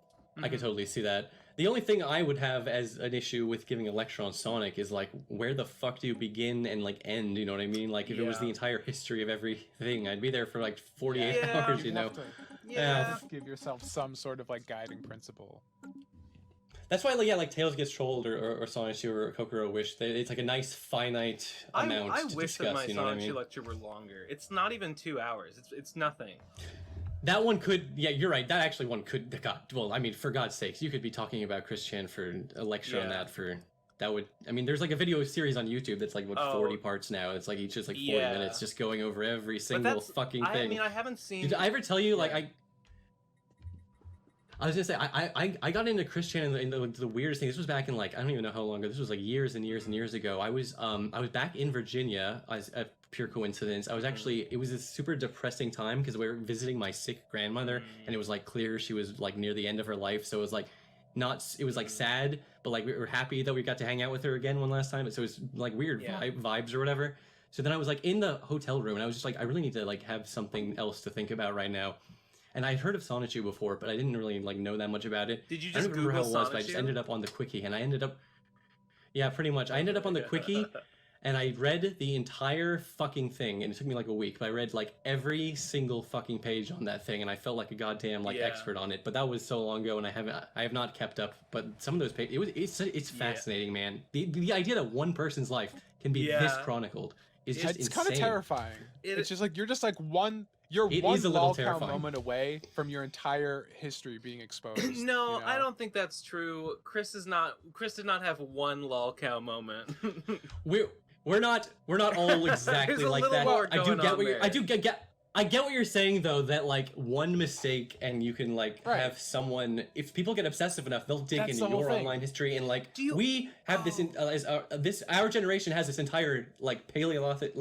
I could Mhm. totally see that. The only thing I would have as an issue with giving a lecture on Sonic is like, where the fuck do you begin and like end? You know what I mean? Like, if it was Yeah. the entire history of everything, I'd be there for like 48 Yeah. hours. You You'd know. have to Yeah. give yourself some sort of like guiding principle. That's why, like, yeah, like Tails gets trolled or Sonic 2 or Kokoro Wish. It's like a nice finite amount I to wish discuss. that my You know what I Sonic mean? lecture were longer. It's not even 2 hours. It's nothing. That one could, yeah, you're right. That actually one could. God, well, I mean, for God's sakes, you could be talking about Chris Chan for a lecture on Yeah. that for. That would, I mean, there's like a video series on YouTube that's like what Oh. 40 parts now. It's like each is like 40 Yeah. minutes, just going over every But single that's fucking I thing. mean, I haven't seen. Did I ever tell you like Yeah. I was gonna say I got into Chris Chan in the weirdest thing. This was back in like I don't even know how long ago. This was like years and years and years ago. I was back in Virginia as a pure coincidence. I was actually it was a super depressing time because we were visiting my sick grandmother and it was like clear she was like near the end of her life. So it was like it was like sad, but like we were happy that we got to hang out with her again one last time. So it was like weird Yeah. vibes or whatever. So then I was like in the hotel room and I was just like I really need to like have something else to think about right now. And I'd heard of Sonichu before, but I didn't really like know that much about it. Did you I just don't remember how it Google was, but I just Sonichu? ended up on the quickie, and I ended up, yeah, pretty much. I ended up on the quickie, and I read the entire fucking thing, and it took me like a week. But I read like every single fucking page on that thing, and I felt like a goddamn like Yeah. expert on it. But that was so long ago, and I have not kept up. But some of those pages, it's Yeah. fascinating, man. The idea that one person's life can be this Yeah. chronicled is just It's insane. kind of terrifying. It- It's just like you're just like you're It one is a little lol count terrifying. moment away from your entire history being exposed. No, you know? I don't think that's true. Chris did not have one lol cow moment. We're not all exactly There's a like little that. more I do going get on what you're, I there. do get I get what you're saying though, that like one mistake and you can like Right. have someone, if people get obsessive enough, they'll dig That's into the whole your thing. online history and like Do you- we have this in, as our generation has this entire like paleolithic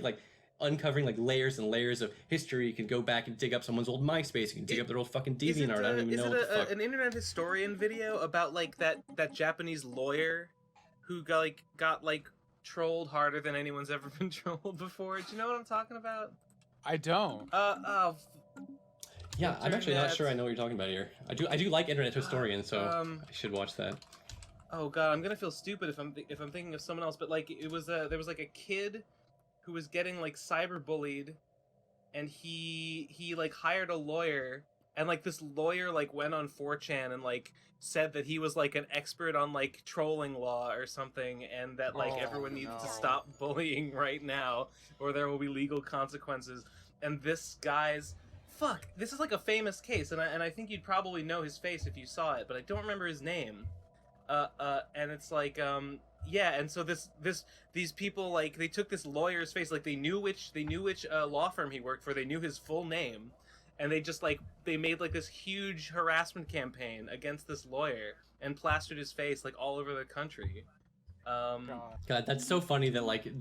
like uncovering like layers and layers of history. You can go back and dig up someone's old MySpace. You can dig up their old fucking DeviantArt. I don't even know what the fuck. an internet historian video about like that Japanese lawyer who got trolled harder than anyone's ever been trolled before? Do you know what I'm talking about? I don't. Yeah, I'm actually not internet. sure I know what you're talking about here. I do like internet historians, so I should watch that. Oh god, I'm gonna feel stupid if I'm thinking of someone else. But like it was there was like a kid who was getting like cyberbullied, and he like hired a lawyer, and like this lawyer like went on 4chan and like said that he was like an expert on like trolling law or something, and that like Oh, everyone needs to no. stop bullying right now, or there will be legal consequences. And this guy's this is like a famous case, and I think you'd probably know his face if you saw it, but I don't remember his name. And it's like, yeah, and so these people like they took this lawyer's face, like they knew which law firm he worked for, they knew his full name, and they just like they made like this huge harassment campaign against this lawyer and plastered his face like all over the country. God. God, that's so funny that like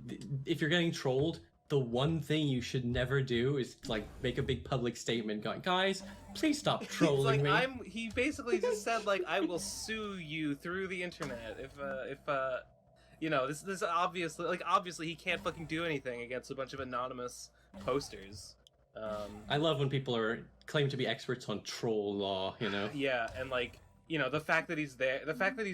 if you're getting trolled, the one thing you should never do is like make a big public statement going, guys, please stop He's trolling like, me. he basically just said like, I will sue you through the internet if you know, this obviously he can't fucking do anything against a bunch of anonymous posters. I love when people claim to be experts on troll law, you know. Yeah, and like, you know, the fact that he's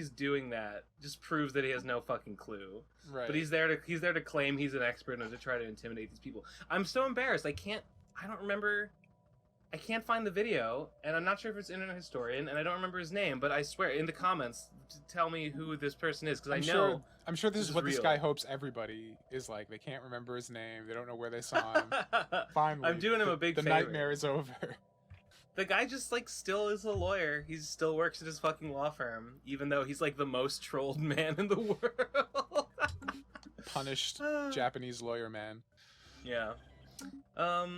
doing that just proves that he has no fucking clue. Right. But he's there to claim he's an expert and to try to intimidate these people. I'm so embarrassed. I can't find the video, and I'm not sure if it's Internet Historian, and I don't remember his name, but I swear, in the comments, tell me who this person is, because I know. I'm sure this is what this real. guy hopes everybody is like. They can't remember his name. They don't know where they saw him. Finally, I'm doing him a big the favor. nightmare is over. The guy just like still is a lawyer. He still works at his fucking law firm, even though he's like the most trolled man in the world. Punished Japanese lawyer man. Yeah. I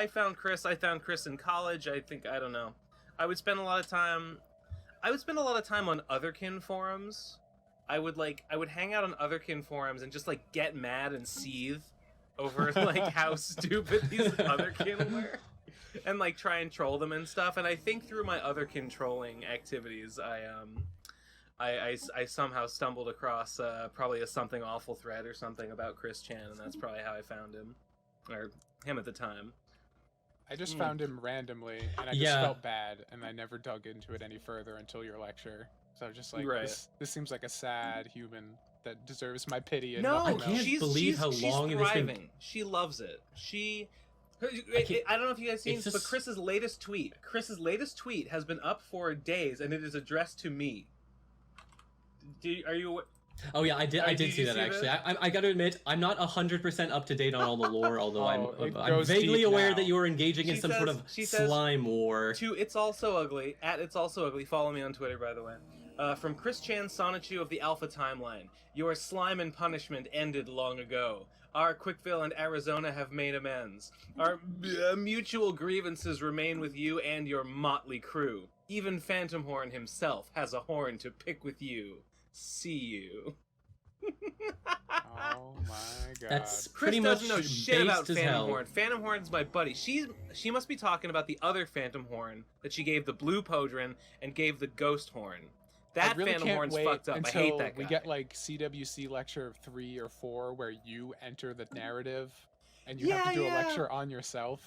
found Chris in college. I don't know. I would spend a lot of time on Otherkin forums. I would hang out on Otherkin forums and just like get mad and seethe over like how stupid these Otherkin were, and like try and troll them and stuff. And I think through my Otherkin trolling activities, I somehow stumbled across probably a something awful thread or something about Chris Chan, and that's probably how I found him, or him at the time. I just found him randomly, and I just felt bad, and I never dug into it any further until your lecture. So I was just like, this seems like a sad human that deserves my pity. And no, I can't believe how long she's thriving. She loves it. I don't know if you guys seen, but Chris's latest tweet has been up for days, and it is addressed to me. Are you? Oh yeah, I did see that actually. I got to admit, I'm not 100% up to date on all the lore, although I'm vaguely aware that you were engaging in some sort of slime war. To It's Also Ugly, at It's Also Ugly, follow me on Twitter, by the way. From Chris Chan Sonichu of the Alpha Timeline, your slime and punishment ended long ago. Our Quickville and Arizona have made amends. Our mutual grievances remain with you and your motley crew. Even Phantom Horn himself has a horn to pick with you. See you. Oh my god. That's Chris pretty much doesn't know shit about based as Phantom hell. Horn. Phantom Horn's my buddy. She must be talking about the other Phantom Horn that she gave the Blue Podrin and gave the Ghost Horn. That really Phantom can't Horn's wait fucked up. I hate that guy. We get like CWC lecture 3 or 4 where you enter the narrative and you have to do a lecture on yourself.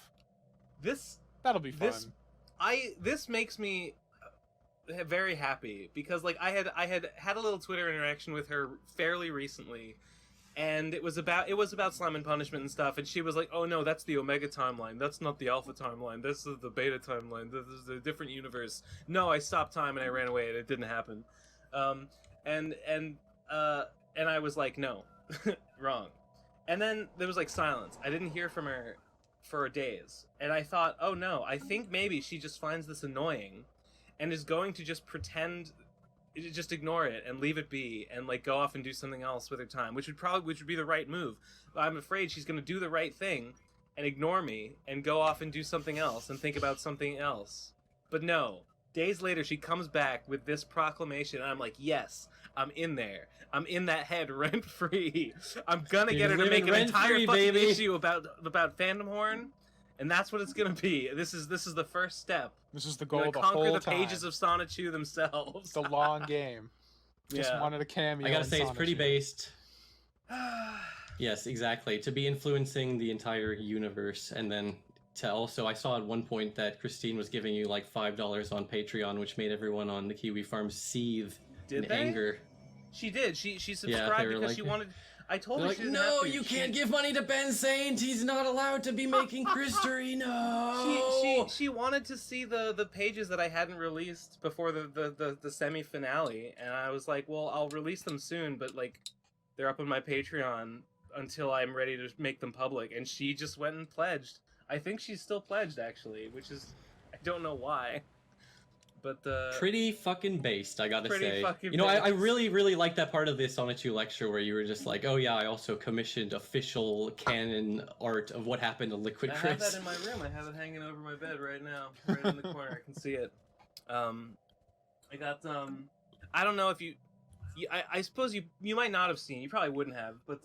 That'll be fun. This makes me very happy because like I had a little Twitter interaction with her fairly recently, and it was about slime and punishment and stuff, and she was like, "Oh no, that's the Omega timeline. That's not the Alpha timeline. This is the Beta timeline. This is a different universe." No, I stopped time and I ran away, and it didn't happen. And I was like, "No, wrong." And then there was like silence. I didn't hear from her for days, and I thought, "Oh no, I think maybe she just finds this annoying, and is going to just just ignore it and leave it be and like go off and do something else with her time, which would be the right move. But I'm afraid she's going to do the right thing and ignore me and go off and do something else and think about something else." But no, days later she comes back with this proclamation, and I'm like, yes, I'm in there. I'm in that head rent free. I'm gonna get her to make an entire fucking issue about Phantom Horn, and that's what it's gonna be. This is the first step. This is the goal the conquer whole the time. pages of Sonichu themselves. The long game. Just wanted a cameo. I gotta say, it's pretty Sonichu. based. Yes, exactly. To be influencing the entire universe, and then to also, I saw at one point that Christine was giving you like $5 on Patreon, which made everyone on the Kiwi Farm seethe in anger. She did. She subscribed because like, she wanted. I told her like, she didn't no, have to. you can't give money to Ben Saint. He's not allowed to be making Christery. No. She wanted to see the pages that I hadn't released before the semi finale, and I was like, well, I'll release them soon, but like, they're up on my Patreon until I'm ready to make them public. And she just went and pledged. I think she's still pledged actually, which is, I don't know why. But pretty fucking based, I gotta say. Fucking you know, I really, really like that part of the Sonichu lecture where you were just like, oh yeah, I also commissioned official canon art of what happened to Liquid Chris. I have that in my room. I have it hanging over my bed right now, right in the corner. I can see it. I got I don't know if I suppose you might not have seen. You probably wouldn't have, but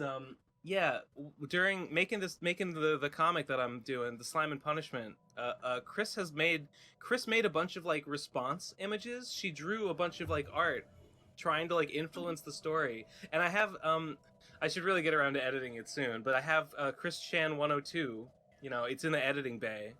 yeah, during making the comic that I'm doing, the Slime and Punishment, Chris made a bunch of like response images. She drew a bunch of like art trying to like influence the story. And I have I should really get around to editing it soon, but I have Chris Chan 102, you know, it's in the editing bay.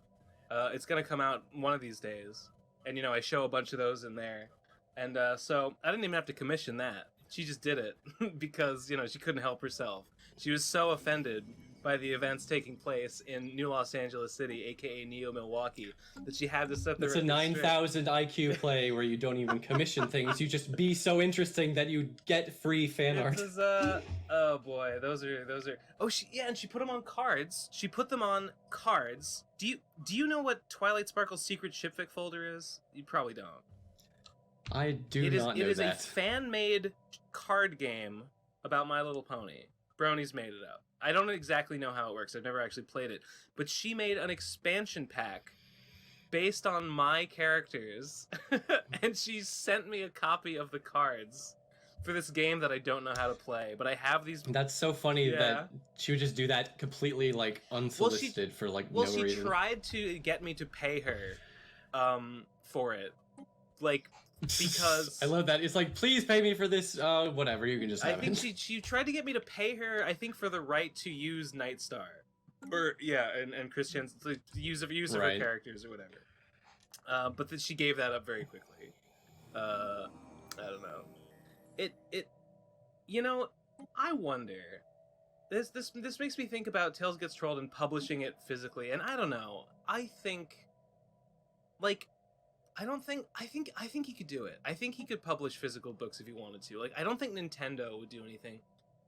It's going to come out one of these days. And you know, I show a bunch of those in there. And so I didn't even have to commission that. She just did it because, you know, she couldn't help herself. She was so offended by the events taking place in New Los Angeles City, aka Neo Milwaukee, that she had to set the It's a record straight. 9,000 IQ play where you don't even commission things. You just be so interesting that you get free fan art. This is, oh boy, those are. Oh, and she put them on cards. She put them on cards. Do you know what Twilight Sparkle's secret shipfic folder is? You probably don't. I do not know that. It is a fan-made card game about My Little Pony. Brony's made it up. I don't exactly know how it works. I've never actually played it. But she made an expansion pack based on my characters, and she sent me a copy of the cards for this game that I don't know how to play. But I have these... That's so funny that she would just do that completely, like, unsolicited for, like, no reason. Well, she tried to get me to pay her for it. Like... Because I love that. It's like, please pay me for this. Whatever, you can just have I think it. she tried to get me to pay her. I think for the right to use Nightstar, or and Christian's to use of her characters or whatever. But then she gave that up very quickly. I don't know. It. You know, I wonder. This makes me think about Tales Gets Trolled and publishing it physically, and I don't know. I think, like. I think he could do it. I think he could publish physical books if he wanted to. Like, I don't think Nintendo would do anything.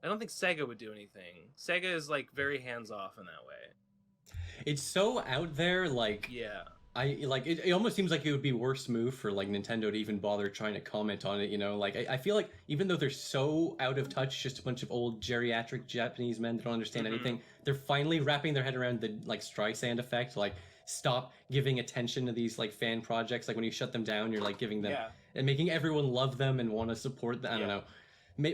I don't think Sega would do anything. Sega is, like, very hands-off in that way. It's so out there, like... Yeah. It almost seems like it would be worse move for, like, Nintendo to even bother trying to comment on it, you know? Like, I feel like even though they're so out of touch, just a bunch of old geriatric Japanese men that don't understand anything, they're finally wrapping their head around the, like, Streisand effect, like... Stop giving attention to these like fan projects. Like when you shut them down, you're like giving them and making everyone love them and want to support them. I don't know.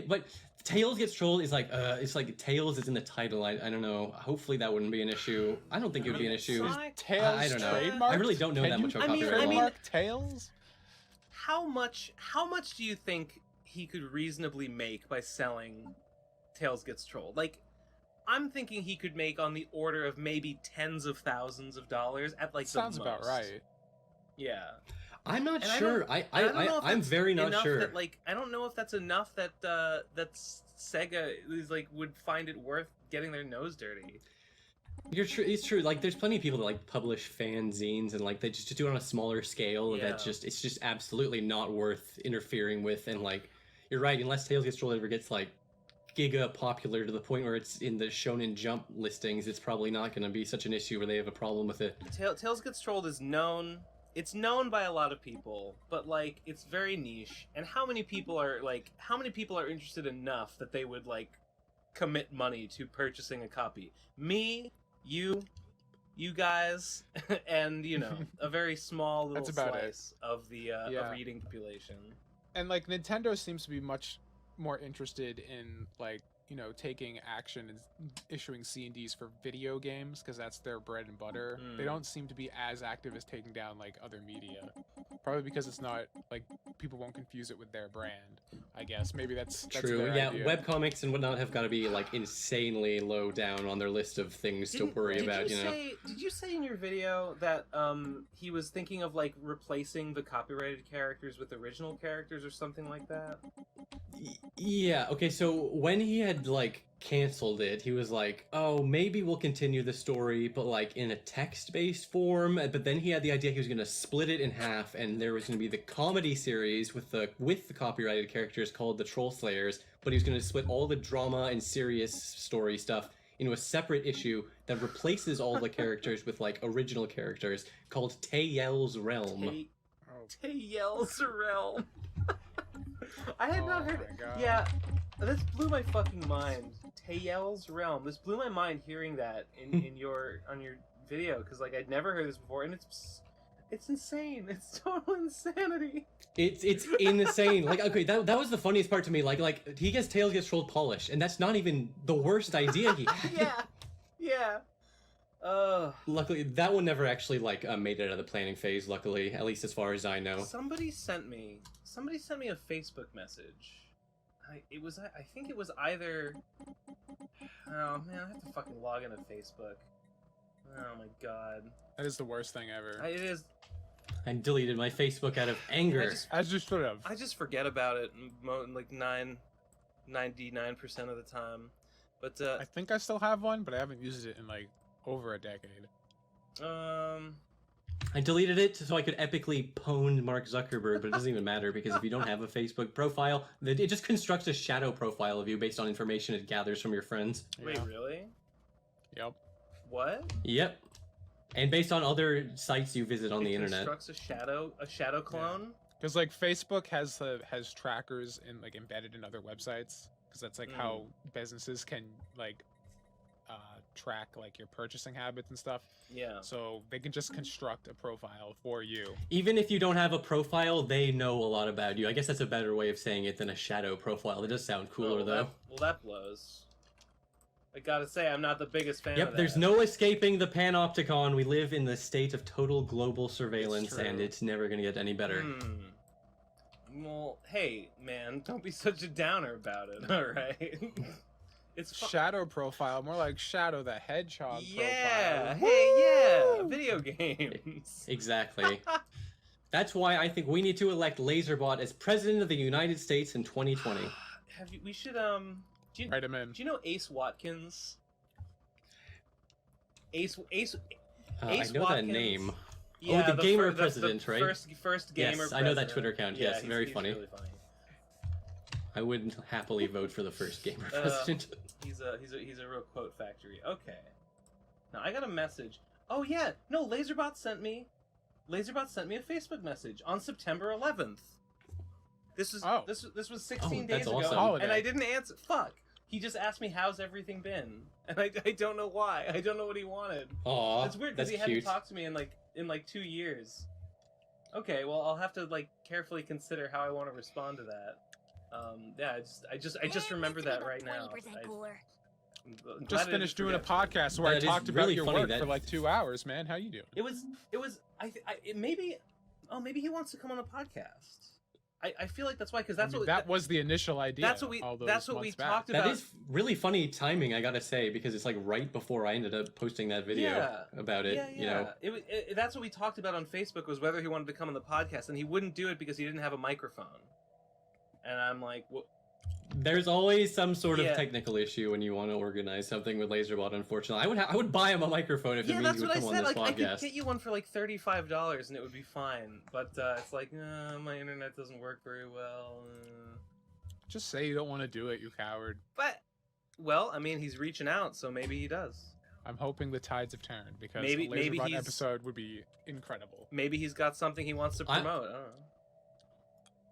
But Tails Gets Trolled is like it's like Tails is in the title. I don't know. Hopefully that wouldn't be an issue. I don't think it would be an issue. Tails I don't know. trademarked? I really don't know that much about copyright law. Trademark Tails? How much do you think he could reasonably make by selling Tails Gets Trolled? Like, I'm thinking he could make on the order of maybe tens of thousands of dollars at like Sounds the most. about right. Yeah. I'm not sure. I'm very not sure. That, like, I don't know if that's enough that Sega is like would find it worth getting their nose dirty. It's true. Like, there's plenty of people that like publish fanzines and like they just do it on a smaller scale. Yeah. That it's just absolutely not worth interfering with. And like, you're right. Unless Tails Gets Trolled ever gets like giga popular to the point where it's in the Shonen Jump listings, it's probably not going to be such an issue where they have a problem with it. Tails Gets Trolled is known. It's known by a lot of people, but like it's very niche. And how many people are interested enough that they would like commit money to purchasing a copy? Me, you guys, and you know, a very small little slice of the reading population. And like Nintendo seems to be much more interested in like, you know, taking action and issuing C&Ds for video games because that's their bread and butter. They don't seem to be as active as taking down like other media, probably because it's not like people won't confuse it with their brand. I guess maybe that's true. their idea. Webcomics and whatnot have got to be like insanely low down on their list of things to worry about. You know. Did you say in your video that he was thinking of like replacing the copyrighted characters with original characters or something like that? Yeah. Okay. So when he had like canceled it, he was like, "Oh, maybe we'll continue the story, but like in a text-based form." But then he had the idea he was going to split it in half, and there was going to be the comedy series with the copyrighted characters called the Troll Slayers. But he was going to split all the drama and serious story stuff into a separate issue that replaces all the characters with like original characters called Tayel's Realm. Tayel's Realm. I had not heard. Yeah, this blew my fucking mind. Tayel's Realm. This blew my mind hearing that on your video because like I'd never heard this before, and it's insane. It's total insanity. It's insane. Like, okay, that was the funniest part to me. Like he gets Tails Gets Trolled polished, and that's not even the worst idea he had. Yeah. Luckily, that one never actually like made it out of the planning phase. Luckily, at least as far as I know. Somebody sent me a Facebook message. I think it was either. Oh man, I have to fucking log into Facebook. Oh my god. That is the worst thing ever. It is. I deleted my Facebook out of anger. As you should have. I just forget about it like 99% of the time. But I think I still have one, but I haven't used it in like over a decade. I deleted it so I could epically pwn Mark Zuckerberg, but it doesn't even matter because if you don't have a Facebook profile, it just constructs a shadow profile of you based on information it gathers from your friends. Wait, really? Yep. What? Yep. And based on other sites you visit on the internet. Constructs a shadow clone? Because like Facebook has trackers in like embedded in other websites, because that's like how businesses can like track like your purchasing habits and stuff. Yeah. So they can just construct a profile for you. Even if you don't have a profile, they know a lot about you. I guess that's a better way of saying it than a shadow profile. It does sound cooler though. That blows. I gotta say, I'm not the biggest fan of Yep, that. there's no escaping the panopticon. We live in the state of total global surveillance, and it's never gonna get any better. Well, hey, man, don't be such a downer about it, alright? It's Shadow profile, more like Shadow the Hedgehog yeah, profile. hey, yeah, video games. Exactly. That's why I think we need to elect Laserbot as President of the United States in 2020. We should, Write him in. do you know Ace Watkins? Ace I know Watkins? that name. Yeah, the gamer president, right? First gamer Yes, I know that president. Twitter account. Yeah, Yes, very he's funny. Really funny. I would happily vote for the first gamer president. He's a real quote factory. Okay. Now I got a message. Oh yeah, no, Laserbot sent me a Facebook message on September 11th. This was 16 days that's ago, awesome. and I didn't answer. Fuck. He just asked me how's everything been, and I don't know why. I don't know what he wanted. Aw, It's weird that's because he cute. hadn't talked to me in like 2 years. Okay, well I'll have to like carefully consider how I want to respond to that. Yeah, I just remember that right now. Just finished doing a podcast where I talked about your work for like 2 hours, man. How you doing? It was maybe he wants to come on a podcast. I feel like that's why, because that was the initial idea. That's what we talked about. That is really funny timing, I gotta say, because it's like right before I ended up posting that video about it. Yeah. You know, that's what we talked about on Facebook, was whether he wanted to come on the podcast, and he wouldn't do it because he didn't have a microphone. And I'm like, well, there's always some sort of technical issue when you want to organize something with Laserbot. Unfortunately, I would buy him a microphone if it means he would come on this like, podcast. I could get you one for like $35 and it would be fine. But it's like, my internet doesn't work very well. Just say you don't want to do it, you coward. But, well, I mean, he's reaching out, so maybe he does. I'm hoping the tides have turned, because maybe a Laserbot he's, episode would be incredible. Maybe he's got something he wants to promote. I don't know.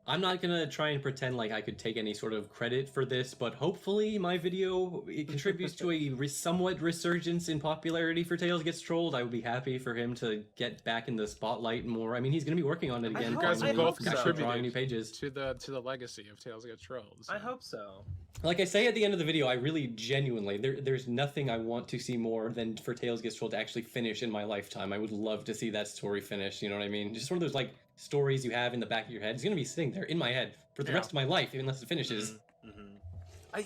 I'm not gonna try and pretend like I could take any sort of credit for this, but hopefully my video contributes to a somewhat resurgence in popularity for Tails Gets Trolled. I would be happy for him to get back in the spotlight more. I mean, he's gonna be working on it again. You guys have both contributed drawing new pages to the legacy of Tails Gets Trolled. So. I hope so. Like I say at the end of the video, I really genuinely, there's nothing I want to see more than for Tails Gets Trolled to actually finish in my lifetime. I would love to see that story finish, you know what I mean? Just one of those like stories you have in the back of your head. It's gonna be sitting there in my head for the rest of my life, unless it finishes. I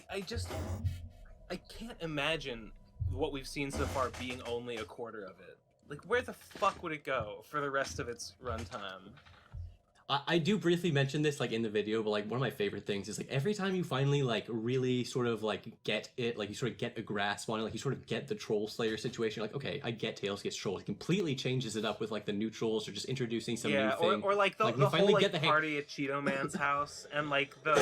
can't imagine what we've seen so far being only a quarter of it. Like, where the fuck would it go for the rest of its runtime? I do briefly mention this like in the video, but like one of my favorite things is like every time you finally like really sort of like get it, like you sort of get a grasp on it, like you sort of get the troll slayer situation, like okay, I get Tails Gets Trolled. It completely changes it up with like the new trolls or just introducing some new thing. Or like the whole like party at Cheeto Man's house and like the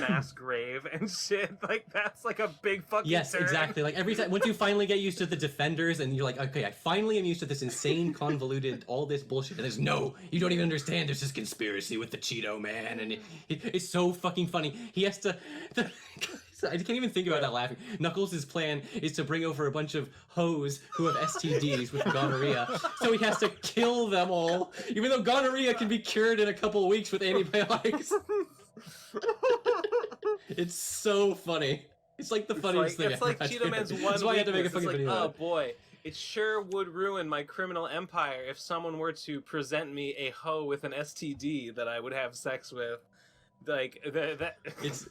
mass grave and shit. Like that's like a big fucking turn. Exactly. Like every time once you finally get used to the defenders and you're like, okay, I finally am used to this insane, convoluted, all this bullshit. And there's no, you don't even understand. There's this conspiracy with the Cheeto Man, and it's so fucking funny. He has to. I can't even think about that laughing. Knuckles' plan is to bring over a bunch of hoes who have STDs with gonorrhea, so he has to kill them all, even though gonorrhea can be cured in a couple of weeks with antibiotics. It's so funny. It's like the funniest thing. It's like Cheeto Man's one. That's why I had to make a fucking like, video. Oh boy. It sure would ruin my criminal empire if someone were to present me a hoe with an STD that I would have sex with. Like, It's...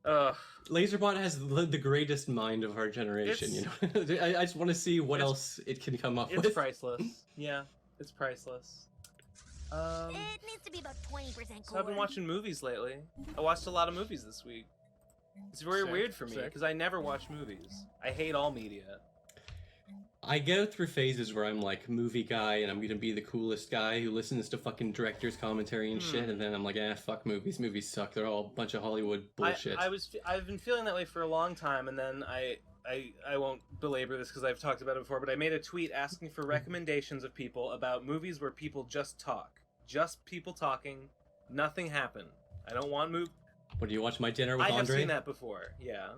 Laserbot has the greatest mind of our generation, you know? I just want to see what else it can come up with. It's priceless. Yeah, it's priceless. It needs to be about 20% cooler. So I've been watching movies lately. I watched a lot of movies this week. It's very Sick, weird for me sick. because I never watch movies. I hate all media. I go through phases where I'm like movie guy and I'm gonna be the coolest guy who listens to fucking director's commentary and shit, and then I'm like, fuck movies. Movies suck. They're all a bunch of Hollywood bullshit. I've been feeling that way for a long time, and then I won't belabor this because I've talked about it before, but I made a tweet asking for recommendations of people about movies where people just talk. Just people talking, nothing happened. I don't want What, do you watch My Dinner with I Andre? have seen that before, yeah.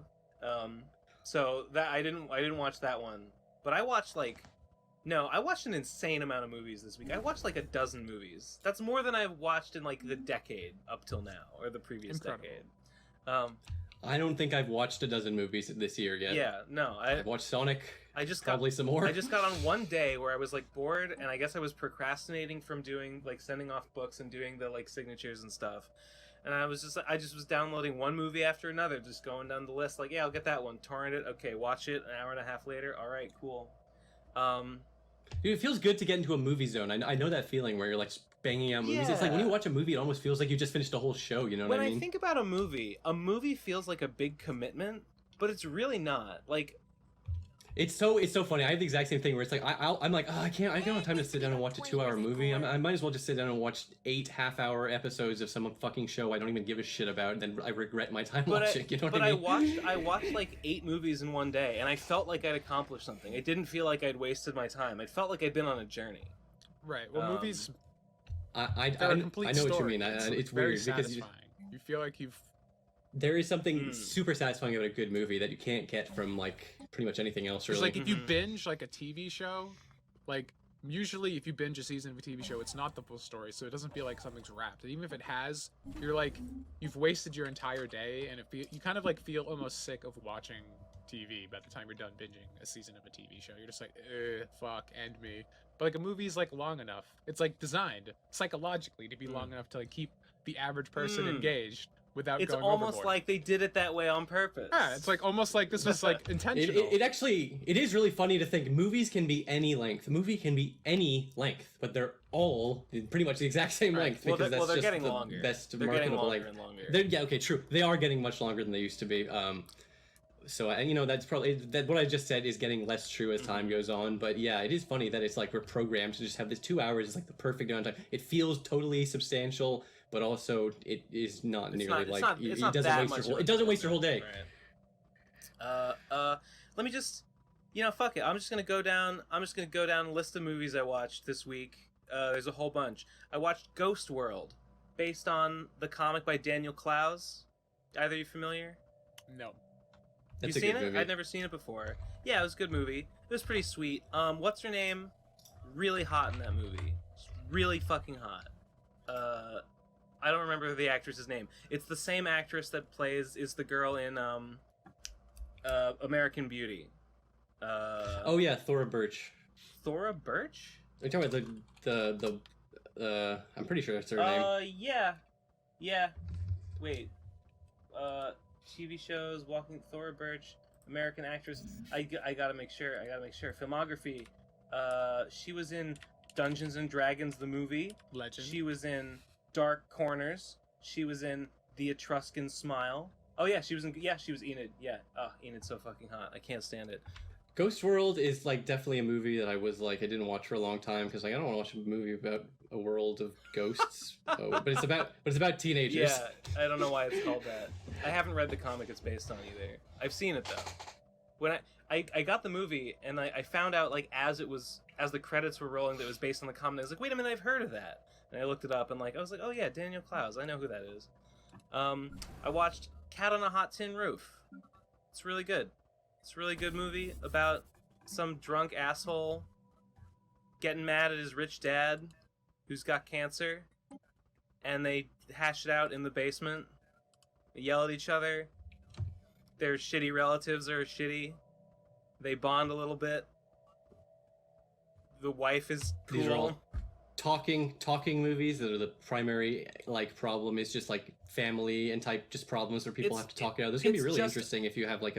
So that I didn't watch that one. But I watched I watched an insane amount of movies this week. I watched like a dozen movies. That's more than I've watched in like the decade up till now, or the previous decade. I don't think I've watched a dozen movies this year yet. Yeah, no. I've watched Sonic. I just probably some more. I just got on one day where I was like bored, and I guess I was procrastinating from doing like sending off books and doing the like signatures and stuff. And I just was downloading one movie after another, just going down the list. Like, yeah, I'll get that one, torrent it. Okay, watch it. An hour and a half later. All right, cool. Dude, it feels good to get into a movie zone. I know that feeling where you're like banging out movies. It's like when you watch a movie, it almost feels like you just finished a whole show. You know what I mean? When I think about a movie feels like a big commitment, but it's really not. Like, it's so funny. I have the exact same thing where it's like I'm like, I don't have time to sit down and watch a 2-hour movie. I might as well just sit down and watch 8 half-hour episodes of some fucking show I don't even give a shit about, and then I regret my time watching. You know what I mean? I watched like 8 movies in one day, and I felt like I'd accomplished something. It didn't feel like I'd wasted my time. It felt like I'd been on a journey. Right. Well, movies. I They're a complete know what you story. mean. It's very weird because satisfying. You feel like you've. there is something super satisfying about a good movie that you can't get from like pretty much anything else. Really. It's like if you binge like a TV show, like usually if you binge a season of a TV show, it's not the full story, so it doesn't feel like something's wrapped. And even if it has, you're like you've wasted your entire day, and you kind of like feel almost sick of watching TV by the time you're done binging a season of a TV show. You're just like, fuck, end me. But like a movie's like long enough. It's like designed psychologically to be long enough to like keep the average person engaged without It's going almost overboard. like they did it that way on purpose. Yeah, it's like almost like this was like intentional. It is really funny to think movies can be any length. A movie can be any length, but they're all pretty much the exact same length because that's they're just getting the longer. best They're getting marketable longer length. and longer. Yeah, okay, true. They are getting much longer than they used to be. So that's probably that. What I just said is getting less true as time goes on. But yeah, it is funny that it's like we're programmed to just have this 2 hours. It's like the perfect amount of time. It feels totally substantial, but also it is not nearly like it doesn't waste your whole day. Right. Let me just, fuck it. I'm just gonna go down a list of movies I watched this week. There's a whole bunch. I watched Ghost World, based on the comic by Daniel Clowes. Either you familiar? No. That's you a seen good it? movie. I'd never seen it before. Yeah, it was a good movie. It was pretty sweet. What's her name? Really hot in that movie. She's really fucking hot. I don't remember the actress's name. It's the same actress that is the girl in American Beauty. Oh yeah, Thora Birch. Thora Birch? Are you talking about the I'm pretty sure that's her name. Yeah. Wait. TV shows, Thora Birch, American actress. I gotta make sure. Filmography. She was in Dungeons and Dragons the movie. Legend. She was in Dark Corners. She was in The Etruscan Smile. Oh yeah, she was Enid. Yeah. Oh, Enid's so fucking hot. I can't stand it. Ghost World is like definitely a movie that I didn't watch for a long time because I don't want to watch a movie about a world of ghosts. But it's about teenagers. Yeah, I don't know why it's called that. I haven't read the comic it's based on either. I've seen it though. When I got the movie and I found out like as the credits were rolling that it was based on the comic, I was like, wait a minute, I've heard of that. And I looked it up and I was like, oh yeah, Daniel Clowes, I know who that is. I watched Cat on a Hot Tin Roof. It's really good. It's a really good movie about some drunk asshole getting mad at his rich dad who's got cancer, and they hash it out in the basement. They yell at each other. Their shitty relatives are shitty. They bond a little bit. The wife is cool. These are all talking movies that are the primary problem is just like family and type just problems where people have to talk it out. This is gonna be really interesting if you have like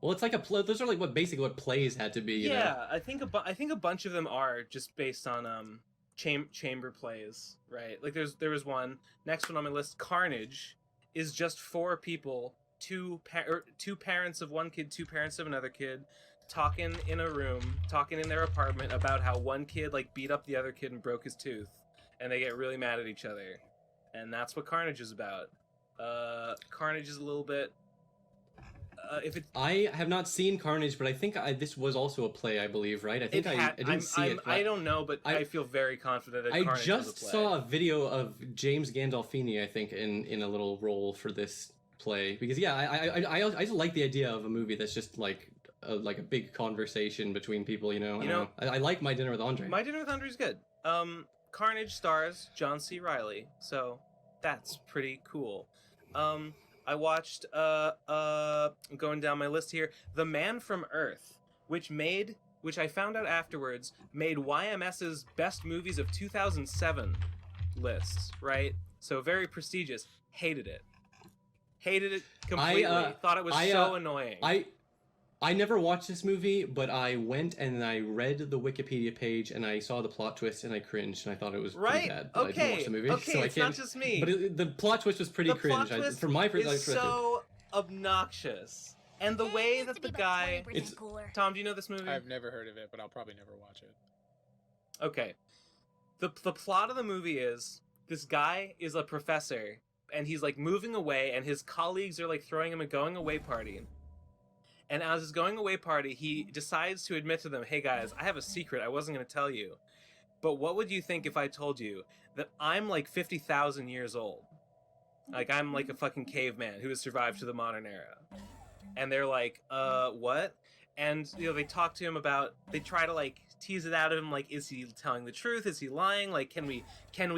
it's like a play. Those are like basically what plays had to be. You know? I think a bunch of them are just based on chamber plays, right? Like there was one next one on my list. Carnage is just 4 people two parents of one kid, two parents of another kid, talking in a room, talking in their apartment about how one kid like beat up the other kid and broke his tooth, and they get really mad at each other, and that's what Carnage is about. Carnage is a little bit. If it's, I have not seen Carnage, but I think this was also a play, I believe, right? I think I didn't see it. I don't know, but I feel very confident that I Carnage just was a play. saw a video of James Gandolfini, I think, in a little role for this play, because yeah, I just like the idea of a movie that's just like a big conversation between people, you know. I like My Dinner with Andre. My Dinner with Andre is good. Carnage stars John C. Reilly, so that's pretty cool. I watched going down my list here, The Man from Earth, which I found out afterwards made YMS's best movies of 2007 lists, right? So very prestigious. Hated it completely. Thought it was so annoying. I never watched this movie, but I went and I read the Wikipedia page and I saw the plot twist and I cringed and I thought it was pretty bad. But I didn't watch the movie, okay, so it's not just me. But the plot twist was pretty cringe. From my perspective, it's so obnoxious, and the way that the guy. Tom, do you know this movie? I've never heard of it, but I'll probably never watch it. Okay, the plot of the movie is this guy is a professor and he's like moving away, and his colleagues are like throwing him a going away party. And as his going away party, he decides to admit to them, hey guys, I have a secret I wasn't going to tell you. But what would you think if I told you that I'm like 50,000 years old? Like I'm like a fucking caveman who has survived to the modern era. And they're like, what? And, they talk to him about, they try to like tease it out of him, like, is he telling the truth? Is he lying? Like, can we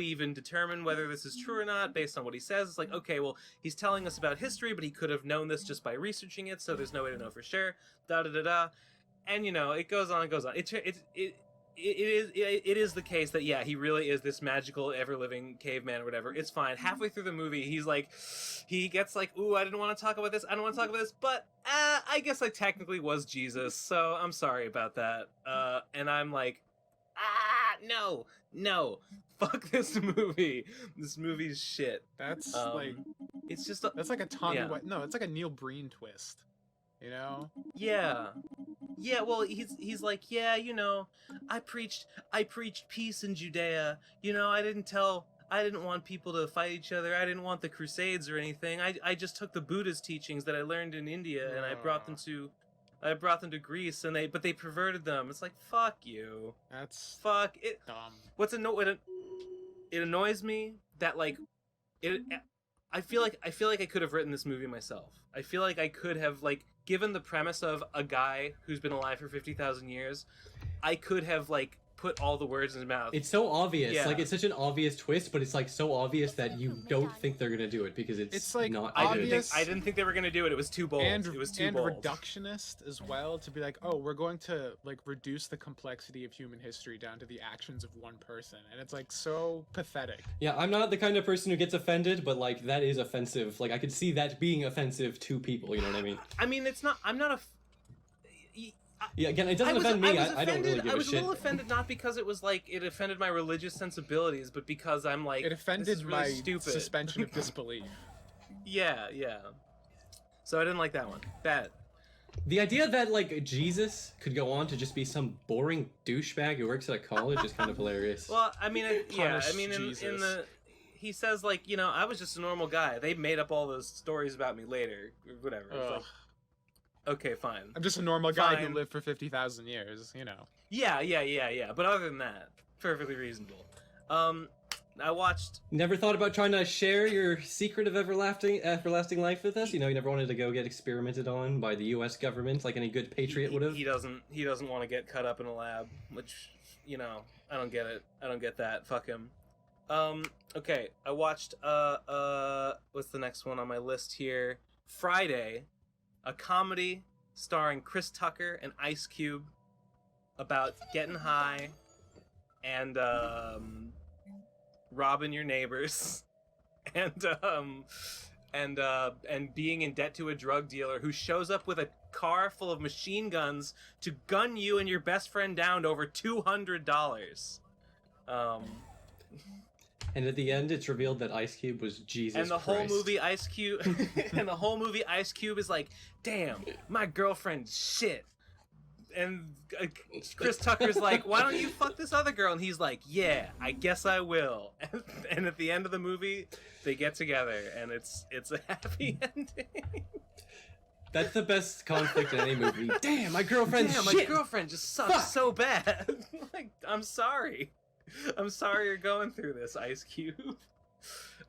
even determine whether this is true or not based on what he says? It's like, okay, well, he's telling us about history, but he could have known this just by researching it, so there's no way to know for sure. Da-da-da-da. And, it goes on and goes on. It is the case that, yeah, he really is this magical, ever-living caveman or whatever. It's fine. Halfway through the movie, he gets like, ooh, I didn't want to talk about this, but I guess I technically was Jesus, so I'm sorry about that. And I'm like, no, fuck this movie. This movie's shit. That's it's just that's like a Tommy yeah. No, it's like a Neil Breen twist. Yeah, well, he's like, yeah, I preached peace in Judea. I didn't want people to fight each other. I didn't want the Crusades or anything. I just took the Buddha's teachings that I learned in India and I brought them to Greece, but they perverted them. It's like, fuck you. That's fuck it. Dumb. It annoys me that I feel like I could have written this movie myself. I feel like I could have given the premise of a guy who's been alive for 50,000 years, I could have put all the words in his mouth. It's so obvious. Yeah. It's such an obvious twist, but it's so obvious that you don't think they're gonna do it because it's not obvious. I didn't think they were gonna do it. It was too bold. And bold. Reductionist as well, to be like, oh, we're going to reduce the complexity of human history down to the actions of one person, and it's so pathetic. Yeah, I'm not the kind of person who gets offended, but that is offensive. I could see that being offensive to people. You know what I mean? I mean, it's not. I'm not a. Yeah, again, it doesn't offend me. I don't really give a shit. I was a little offended, not because it was it offended my religious sensibilities, but because I'm it offended this is really my stupid. suspension of disbelief. Yeah. So I didn't like that one. Bad. The idea that Jesus could go on to just be some boring douchebag who works at a college is kind of hilarious. Well, I mean, he says I was just a normal guy. They made up all those stories about me later, or whatever. It's okay, fine. I'm just a normal guy who lived for 50,000 years, Yeah. But other than that, perfectly reasonable. I watched. Never thought about trying to share your secret of everlasting life with us? You never wanted to go get experimented on by the U.S. government like any good patriot would have? He doesn't want to get cut up in a lab, which, I don't get it. I don't get that. Fuck him. Okay, I watched, what's the next one on my list here? Friday, a comedy starring Chris Tucker and Ice Cube about getting high and robbing your neighbors and being in debt to a drug dealer who shows up with a car full of machine guns to gun you and your best friend down to over $200. And at the end, it's revealed that Ice Cube was Jesus And the Christ. whole movie, Ice Cube, and the whole movie, Ice Cube is like, "Damn, my girlfriend's shit." And Chris Tucker's like, "Why don't you fuck this other girl?" And he's like, "Yeah, I guess I will." And at the end of the movie, they get together, and it's a happy ending. That's the best conflict in any movie. Damn, my girlfriend's Damn, shit. my girlfriend just sucks so bad. Like, I'm sorry. I'm sorry you're going through this, Ice Cube.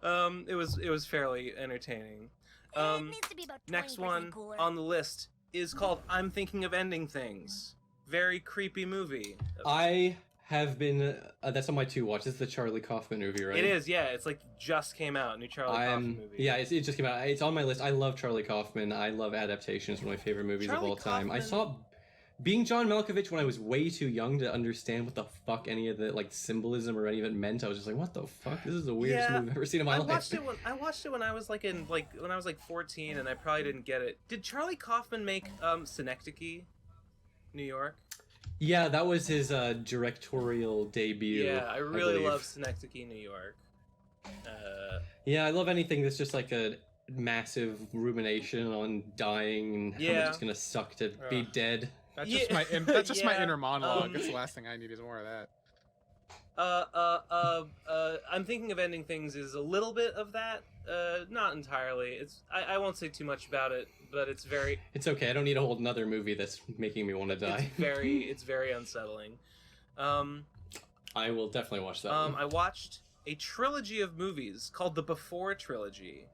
It was fairly entertaining. It needs to be about Next 20% one cooler. on the list is called I'm Thinking of Ending Things. Very creepy movie. I have been. That's on my to watch. This is the Charlie Kaufman movie, right? It is, yeah. It's like just came out, new Charlie Kaufman movie. Yeah, it just came out. It's on my list. I love Charlie Kaufman. I love adaptations. One of my favorite movies Charlie of all time. I Kaufman- saw being John Malkovich when I was way too young to understand what the fuck any of the like symbolism or any of it meant. I was just like, what the fuck? This is the weirdest Yeah, movie I've ever seen in my I life. watched it when I was like when I was like 14, and I probably didn't get it. Did Charlie Kaufman make Synecdoche, New York? Yeah, that was his directorial debut. Yeah, I really believe. love Synecdoche, New York. Yeah, I love anything that's just like a massive rumination on dying and how Yeah. much it's gonna suck to be dead. That's Yeah, just my that's just my yeah, inner monologue. That's the last thing I need is more of that. I'm Thinking of Ending Things is a little bit of that. Not entirely. I won't say too much about it, but it's very It's okay. I don't need a whole another movie that's making me want to die. it's very unsettling. I will definitely watch that. One. I watched a trilogy of movies called the Before trilogy.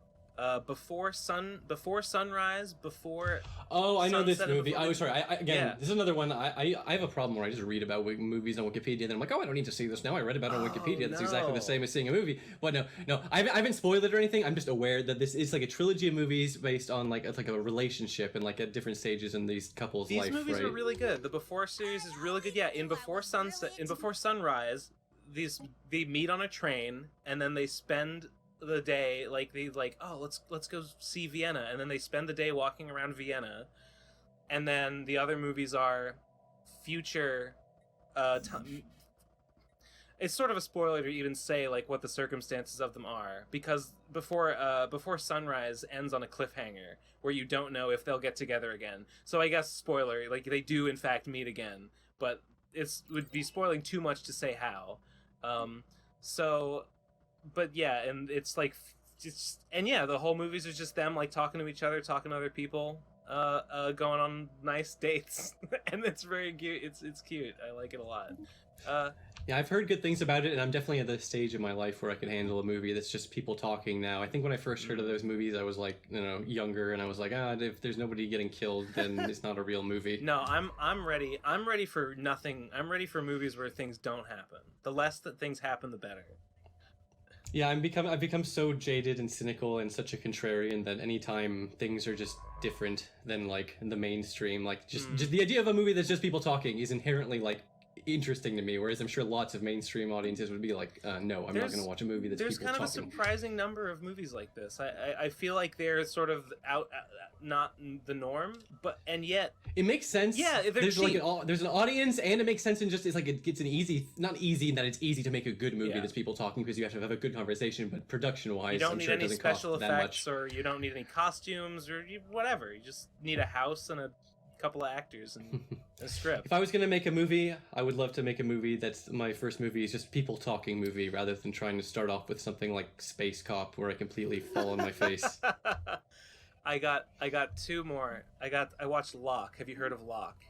Before Sunrise, Before. Oh, I know this Sunset and movie. Before Oh, the- sorry. Again, Yeah. this is another one. I have a problem where I just read about movies on Wikipedia, and I'm like, oh, I don't need to see this now. I read about it on Oh, Wikipedia. That's exactly the no. same as seeing a movie. But no, I haven't spoiled it or anything. I'm just aware that this is like a trilogy of movies based on like it's like a relationship and like at different stages in these couples' These life. movies right? are really good. The Before series is really good. Yeah, in Before Sunrise, they meet on a train and then they spend the day let's go see Vienna, and then they spend the day walking around Vienna, and then the other movies are future it's sort of a spoiler to even say like what the circumstances of them are, because Before Sunrise ends on a cliffhanger where you don't know if they'll get together again. So I guess spoiler, like they do in fact meet again, but would be spoiling too much to say how. But yeah, and it's like the whole movies are just them like talking to each other, talking to other people, going on nice dates, and it's very cute. It's cute. I like it a lot. Yeah, I've heard good things about it, and I'm definitely at the stage in my life where I can handle a movie that's just people talking now. I think when I first heard of those movies, I was like, younger, and I was like, if there's nobody getting killed, then it's not a real movie. No, I'm ready. I'm ready for nothing. I'm ready for movies where things don't happen. The less that things happen, the better. Yeah, I've become so jaded and cynical and such a contrarian that anytime things are just different than like the mainstream, like just the idea of a movie that's just people talking is inherently like interesting to me. Whereas I'm sure lots of mainstream audiences would be like, no, I'm not going to watch a movie that's There's people kind of talking. a surprising number of movies like this. I feel like they're sort of not the norm, and yet It makes sense. Yeah, they're there's cheap. there's an audience, and it makes sense. And just it's like it's an easy, not easy in that it's easy to make a good movie Yeah. that's people talking because you have to have a good conversation. But production wise, you don't I'm need sure it any doesn't special cost that effects, much. or you don't need any costumes, or whatever. You just need a house and a couple of actors and a script. If I was gonna make a movie, I would love to make a movie that's my first movie is just people talking movie rather than trying to start off with something like Space Cop where I completely fall on my face. I got two more. I watched Locke. Have you heard of Locke?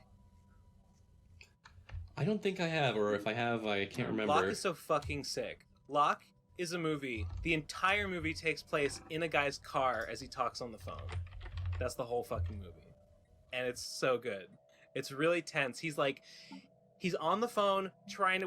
I don't think I have, or if I have, I can't remember. Locke is so fucking sick. Locke is a movie. The entire movie takes place in a guy's car as he talks on the phone. That's the whole fucking movie. And it's so good. It's really tense. He's on the phone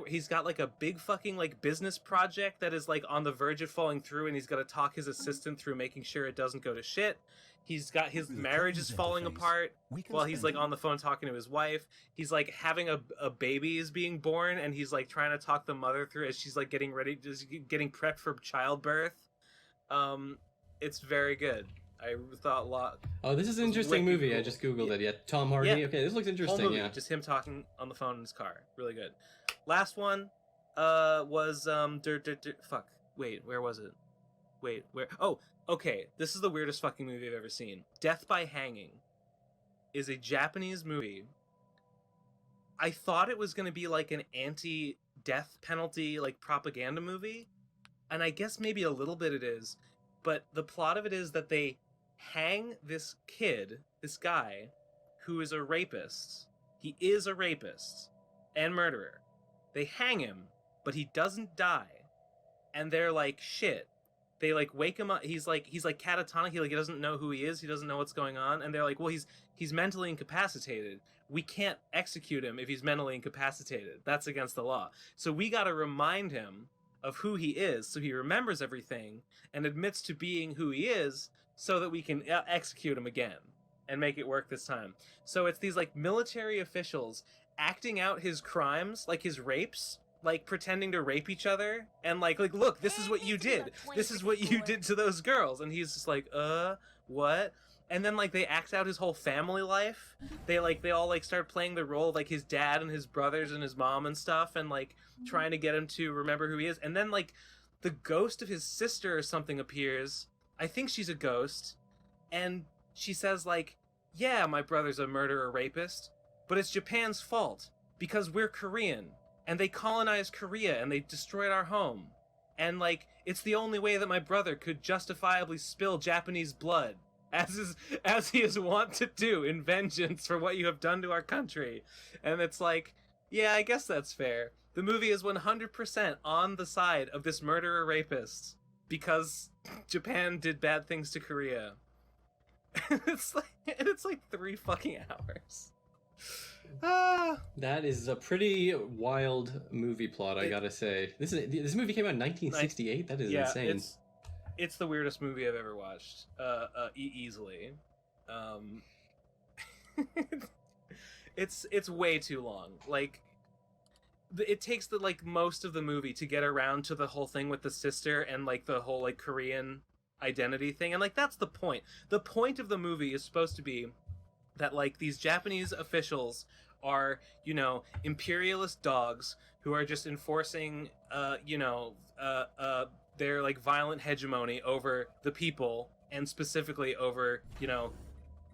he's got like a big fucking like business project that is like on the verge of falling through, and he's got to talk his assistant through making sure it doesn't go to shit. He's got his marriage is falling apart while he's like on the phone talking to his wife. He's like having a baby is being born, and he's like trying to talk the mother through as she's like getting ready, just getting prepped for childbirth. It's very good. I thought a lot. Oh, this is an It's interesting wicked movie. I cool. just googled it. Yeah, Tom Hardy. Yeah. Okay, this looks Whole interesting. movie, Yeah. just him talking on the phone in his car. Really good. Last one was fuck. Wait, where was it? Wait, where? Oh, okay. This is the weirdest fucking movie I've ever seen. Death by Hanging is a Japanese movie. I thought it was going to be like an anti-death penalty, like propaganda movie. And I guess maybe a little bit it is. But the plot of it is that they hang this kid, this guy, who is a rapist. He is a rapist and murderer. They hang him, but he doesn't die. And they're like, shit. They like wake him up. He's like catatonic. He doesn't know who he is. He doesn't know what's going on. And they're like, well, he's mentally incapacitated. We can't execute him if he's mentally incapacitated. That's against the law. So we got to remind him of who he is, so he remembers everything and admits to being who he is, so that we can execute him again and make it work this time. So it's these like military officials acting out his crimes, like his rapes, like pretending to rape each other, and like look, this is what you did. This is what you did to those girls. And he's just like, what? And then like they act out his whole family life. They all like start playing the role of like his dad and his brothers and his mom and stuff, and like trying to get him to remember who he is. And then like the ghost of his sister or something appears. I think she's a ghost, and she says like, yeah, my brother's a murderer rapist, but it's Japan's fault because we're Korean and they colonized Korea and they destroyed our home. And like it's the only way that my brother could justifiably spill Japanese blood, as he is wont to do in vengeance for what you have done to our country. And it's like, yeah, I guess that's fair. The movie is 100% on the side of this murderer rapist because Japan did bad things to Korea. It's like 3 fucking hours. That is a pretty wild movie plot, I gotta say. This movie came out in 1968. That is insane. It's the weirdest movie I've ever watched, easily. It's way too long. Like, it takes the like most of the movie to get around to the whole thing with the sister and like the whole like Korean identity thing, and like that's the point. The point of the movie is supposed to be that like these Japanese officials are, you know, imperialist dogs who are just enforcing, their like violent hegemony over the people, and specifically over, you know,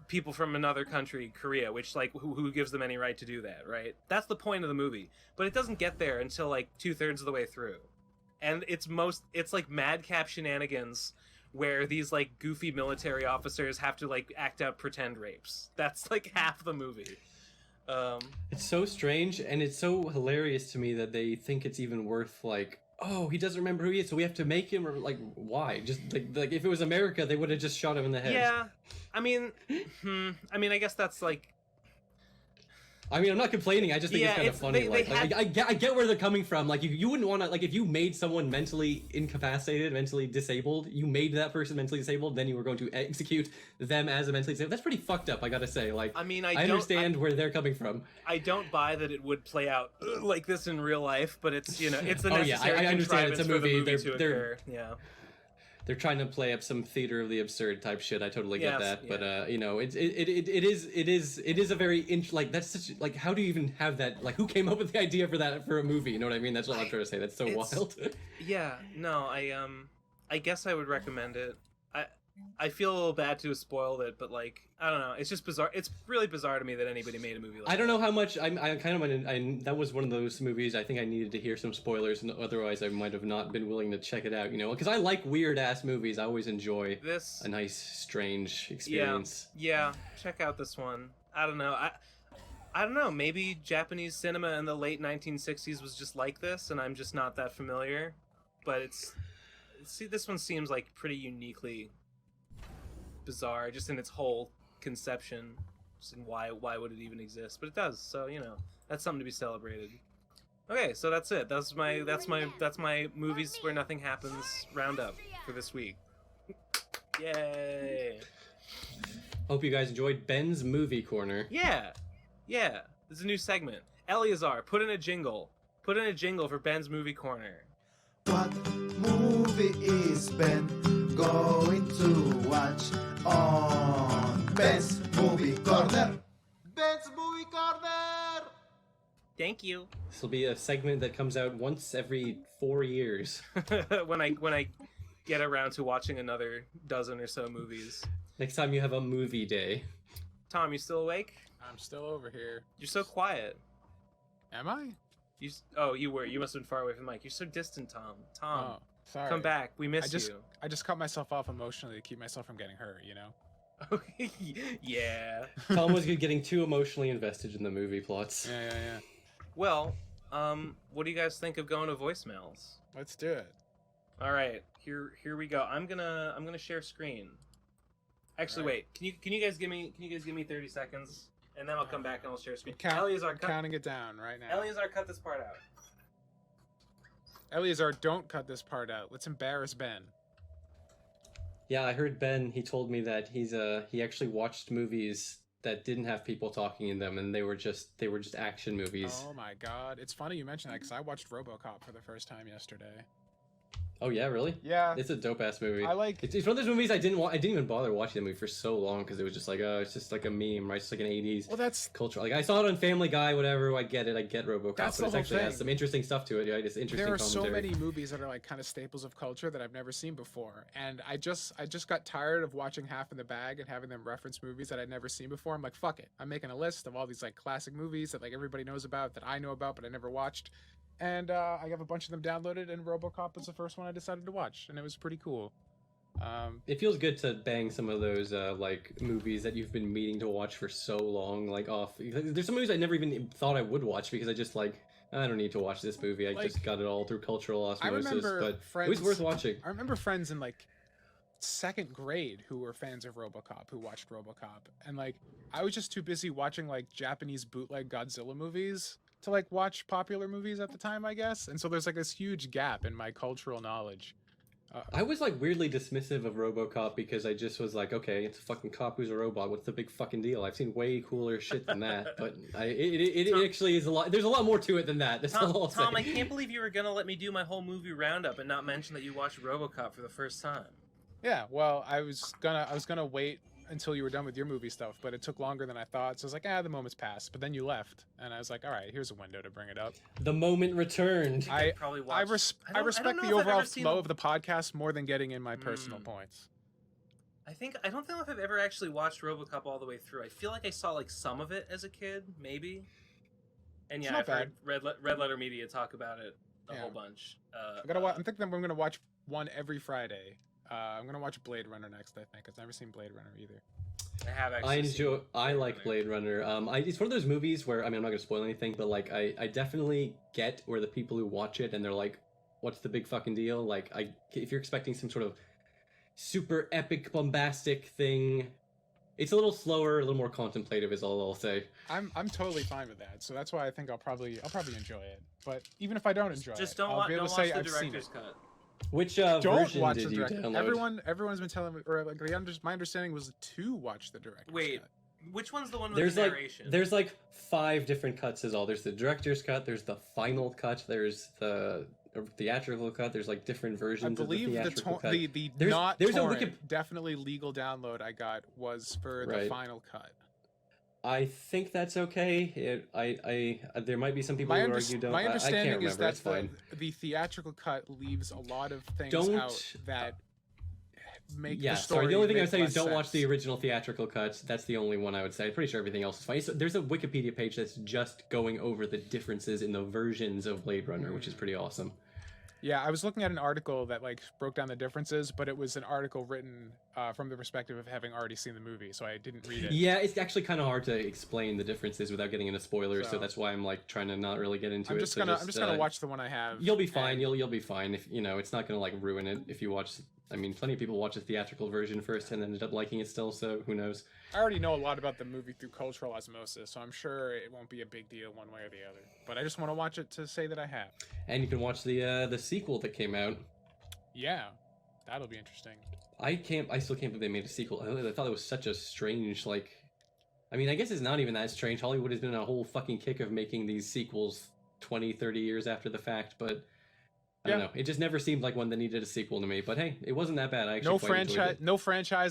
people from another country, Korea, which like who gives them any right to do that, right? That's the point of the movie, but it doesn't get there until like 2/3 of the way through, and it's like madcap shenanigans where these like goofy military officers have to like act out pretend rapes. That's like half the movie. It's so strange, and it's so hilarious to me that they think it's even worth like, oh, he doesn't remember who he is, so we have to make him, or like, why? Just like if it was America, they would have just shot him in the head. Yeah, I mean, I guess that's like. I mean, I'm not complaining. I just think it's kind of funny. I get where they're coming from. Like, you wouldn't want to, like, if you made someone mentally incapacitated, mentally disabled, you made that person mentally disabled, then you were going to execute them as a mentally disabled. That's pretty fucked up, I gotta say. Like, I mean, I understand where they're coming from. I don't buy that it would play out like this in real life, but it's, you know, it's a necessary I understand it's a movie. For the movie to occur. Yeah. They're trying to play up some theater of the absurd type shit. I totally get that, yeah. But you know, it is a very like that's such like how do you even have that? Like, who came up with the idea for that for a movie? You know what I mean? That's what I'm trying to say. That's so wild. Yeah, no, I guess I would recommend it. I feel a little bad to have spoiled it, but like I don't know, it's just bizarre. It's really bizarre to me that anybody made a movie like that. I don't know how much that was one of those movies I think I needed to hear some spoilers, and otherwise I might have not been willing to check it out. You know, because I like weird ass movies. I always enjoy a nice, strange experience. Yeah, check out this one. I don't know. I don't know. Maybe Japanese cinema in the late 1960s was just like this, and I'm just not that familiar. But this one seems like pretty uniquely bizarre, just in its whole conception, just in why would it even exist, but it does, so you know, that's something to be celebrated. Okay, so that's it. That's my movies where nothing happens roundup for this week. Yay. Hope you guys enjoyed Ben's Movie Corner. Yeah, there's a new segment. Eleazar, put in a jingle for Ben's Movie Corner. What movie is Ben going to watch on Ben's Movie Corner? Ben's Movie Corner! Thank you. This will be a segment that comes out once every 4 years. when I get around to watching another dozen or so movies. Next time you have a movie day. Tom, you still awake? I'm still over here. You're so quiet. Am I? You were. You must have been far away from the mic. You're so distant, Tom. Tom, Oh, sorry. come back. We miss you. I just cut myself off emotionally to keep myself from getting hurt, you know? Yeah. Tom was getting too emotionally invested in the movie plots. Yeah. Well, what do you guys think of going to voicemails? Let's do it. All right, here we go. I'm gonna share screen. Actually, Right. wait. Can you guys give me 30 seconds, and then I'll come back and I'll share screen. I'm counting it down right now. Eleazar, cut this part out. Eleazar, don't cut this part out. Let's embarrass Ben. Yeah, I heard Ben. He told me that he actually watched movies that didn't have people talking in them, and they were just action movies. Oh my god. It's funny you mentioned that because I watched RoboCop for the first time yesterday. Oh yeah, really? Yeah. It's a dope ass movie. I like. It's one of those movies I didn't even bother watching the movie for so long because it was just like, oh, it's just like a meme, right? It's like an 80s Well, that's culture. Like I saw it on Family Guy, whatever. I get it. I get RoboCop, That's but the it whole actually has thing. some interesting stuff to it. Right? It's interesting. there are so commentary. many movies that are like kind of staples of culture that I've never seen before, and I just got tired of watching Half in the Bag and having them reference movies that I'd never seen before. I'm like, fuck it. I'm making a list of all these like classic movies that like everybody knows about that I know about but I never watched. And I have a bunch of them downloaded, and RoboCop was the first one I decided to watch, and it was pretty cool. It feels good to bang some of those like movies that you've been meaning to watch for so long, like off. There's some movies I never even thought I would watch because I just like I don't need to watch this movie. I just got it all through cultural osmosis. remember But Friends- it was worth watching. I remember friends in like second grade who were fans of RoboCop, who watched RoboCop, and like I was just too busy watching like Japanese bootleg Godzilla movies to like watch popular movies at the time, I guess. And so there's like this huge gap in my cultural knowledge. I was like weirdly dismissive of RoboCop because I just was like, okay, it's a fucking cop who's a robot. What's the big fucking deal? I've seen way cooler shit than that. But it actually is a lot. There's a lot more to it than that. That's all I'll Tom, say. I can't believe you were gonna let me do my whole movie roundup and not mention that you watched RoboCop for the first time. Yeah, well, I was gonna wait until you were done with your movie stuff, but it took longer than I thought. So I was like, the moment's passed. But then you left, and I was like, all right, here's a window to bring it up. The moment returned. I probably I watched. respect know the if I've overall ever seen flow of the podcast more than getting in my personal points. I don't think I've ever actually watched RoboCop all the way through. I feel like I saw like some of it as a kid, maybe. And It's yeah, not I've heard Red Letter Media talk about it a whole bunch. I'm thinking I'm gonna watch one every Friday. I'm gonna watch Blade Runner next. I think I've never seen Blade Runner either. I have actually. I like Blade Runner. It's one of those movies where I'm not gonna spoil anything, but like I definitely get where the people who watch it and they're like, "What's the big fucking deal?" Like if you're expecting some sort of super epic bombastic thing, it's a little slower, a little more contemplative, is all I'll say. I'm totally fine with that. So that's why I think I'll probably enjoy it. But even if I don't enjoy Just it, don't, I'll be able don't to watch say the I've seen director's it. cut. Which Don't version watch did the you director. download? Everyone's been telling me, or like my understanding was to watch the director's Wait, cut. which one's the one with There's the like narration? there's like 5 different cuts is all. There's the director's cut, there's the final cut, there's the theatrical cut, there's like different I versions of the believe theatrical cut. the There's- not there's a torrent, definitely legal download I got was for the Right. final cut. I think that's okay. There might be some people who argue don't. My I can't understanding remember. is that It's fine. the theatrical cut leaves a lot of things Don't- out that make Yeah, the story. sorry. The only thing I make would say is less don't watch the sense. original theatrical cut. That's the only one I would say. I'm pretty sure everything else is fine. So there's a Wikipedia page that's just going over the differences in the versions of Blade Runner, which is pretty awesome. Yeah, I was looking at an article that like broke down the differences, but it was an article written from the perspective of having already seen the movie, so I didn't read it. Yeah, it's actually kind of hard to explain the differences without getting into spoilers, so So- that's why I'm like trying to not really get into I'm it. just so gonna watch the one I have. You'll be fine. and- You'll be fine if it's not gonna like ruin it if you watch. I mean, plenty of people watch the theatrical version first and ended up liking it still. So who knows? I already know a lot about the movie through cultural osmosis, so I'm sure it won't be a big deal one way or the other. But I just want to watch it to say that I have. And you can watch the sequel that came out. Yeah, that'll be interesting. I still can't believe they made a sequel. I thought it was such a strange, like, I mean, I guess it's not even that strange. Hollywood has been on a whole fucking kick of making these sequels 20, 30 years after the fact, but I don't know. It just never seemed like one that needed a sequel to me. But hey, it wasn't that bad. I actually quite enjoyed it. No franchise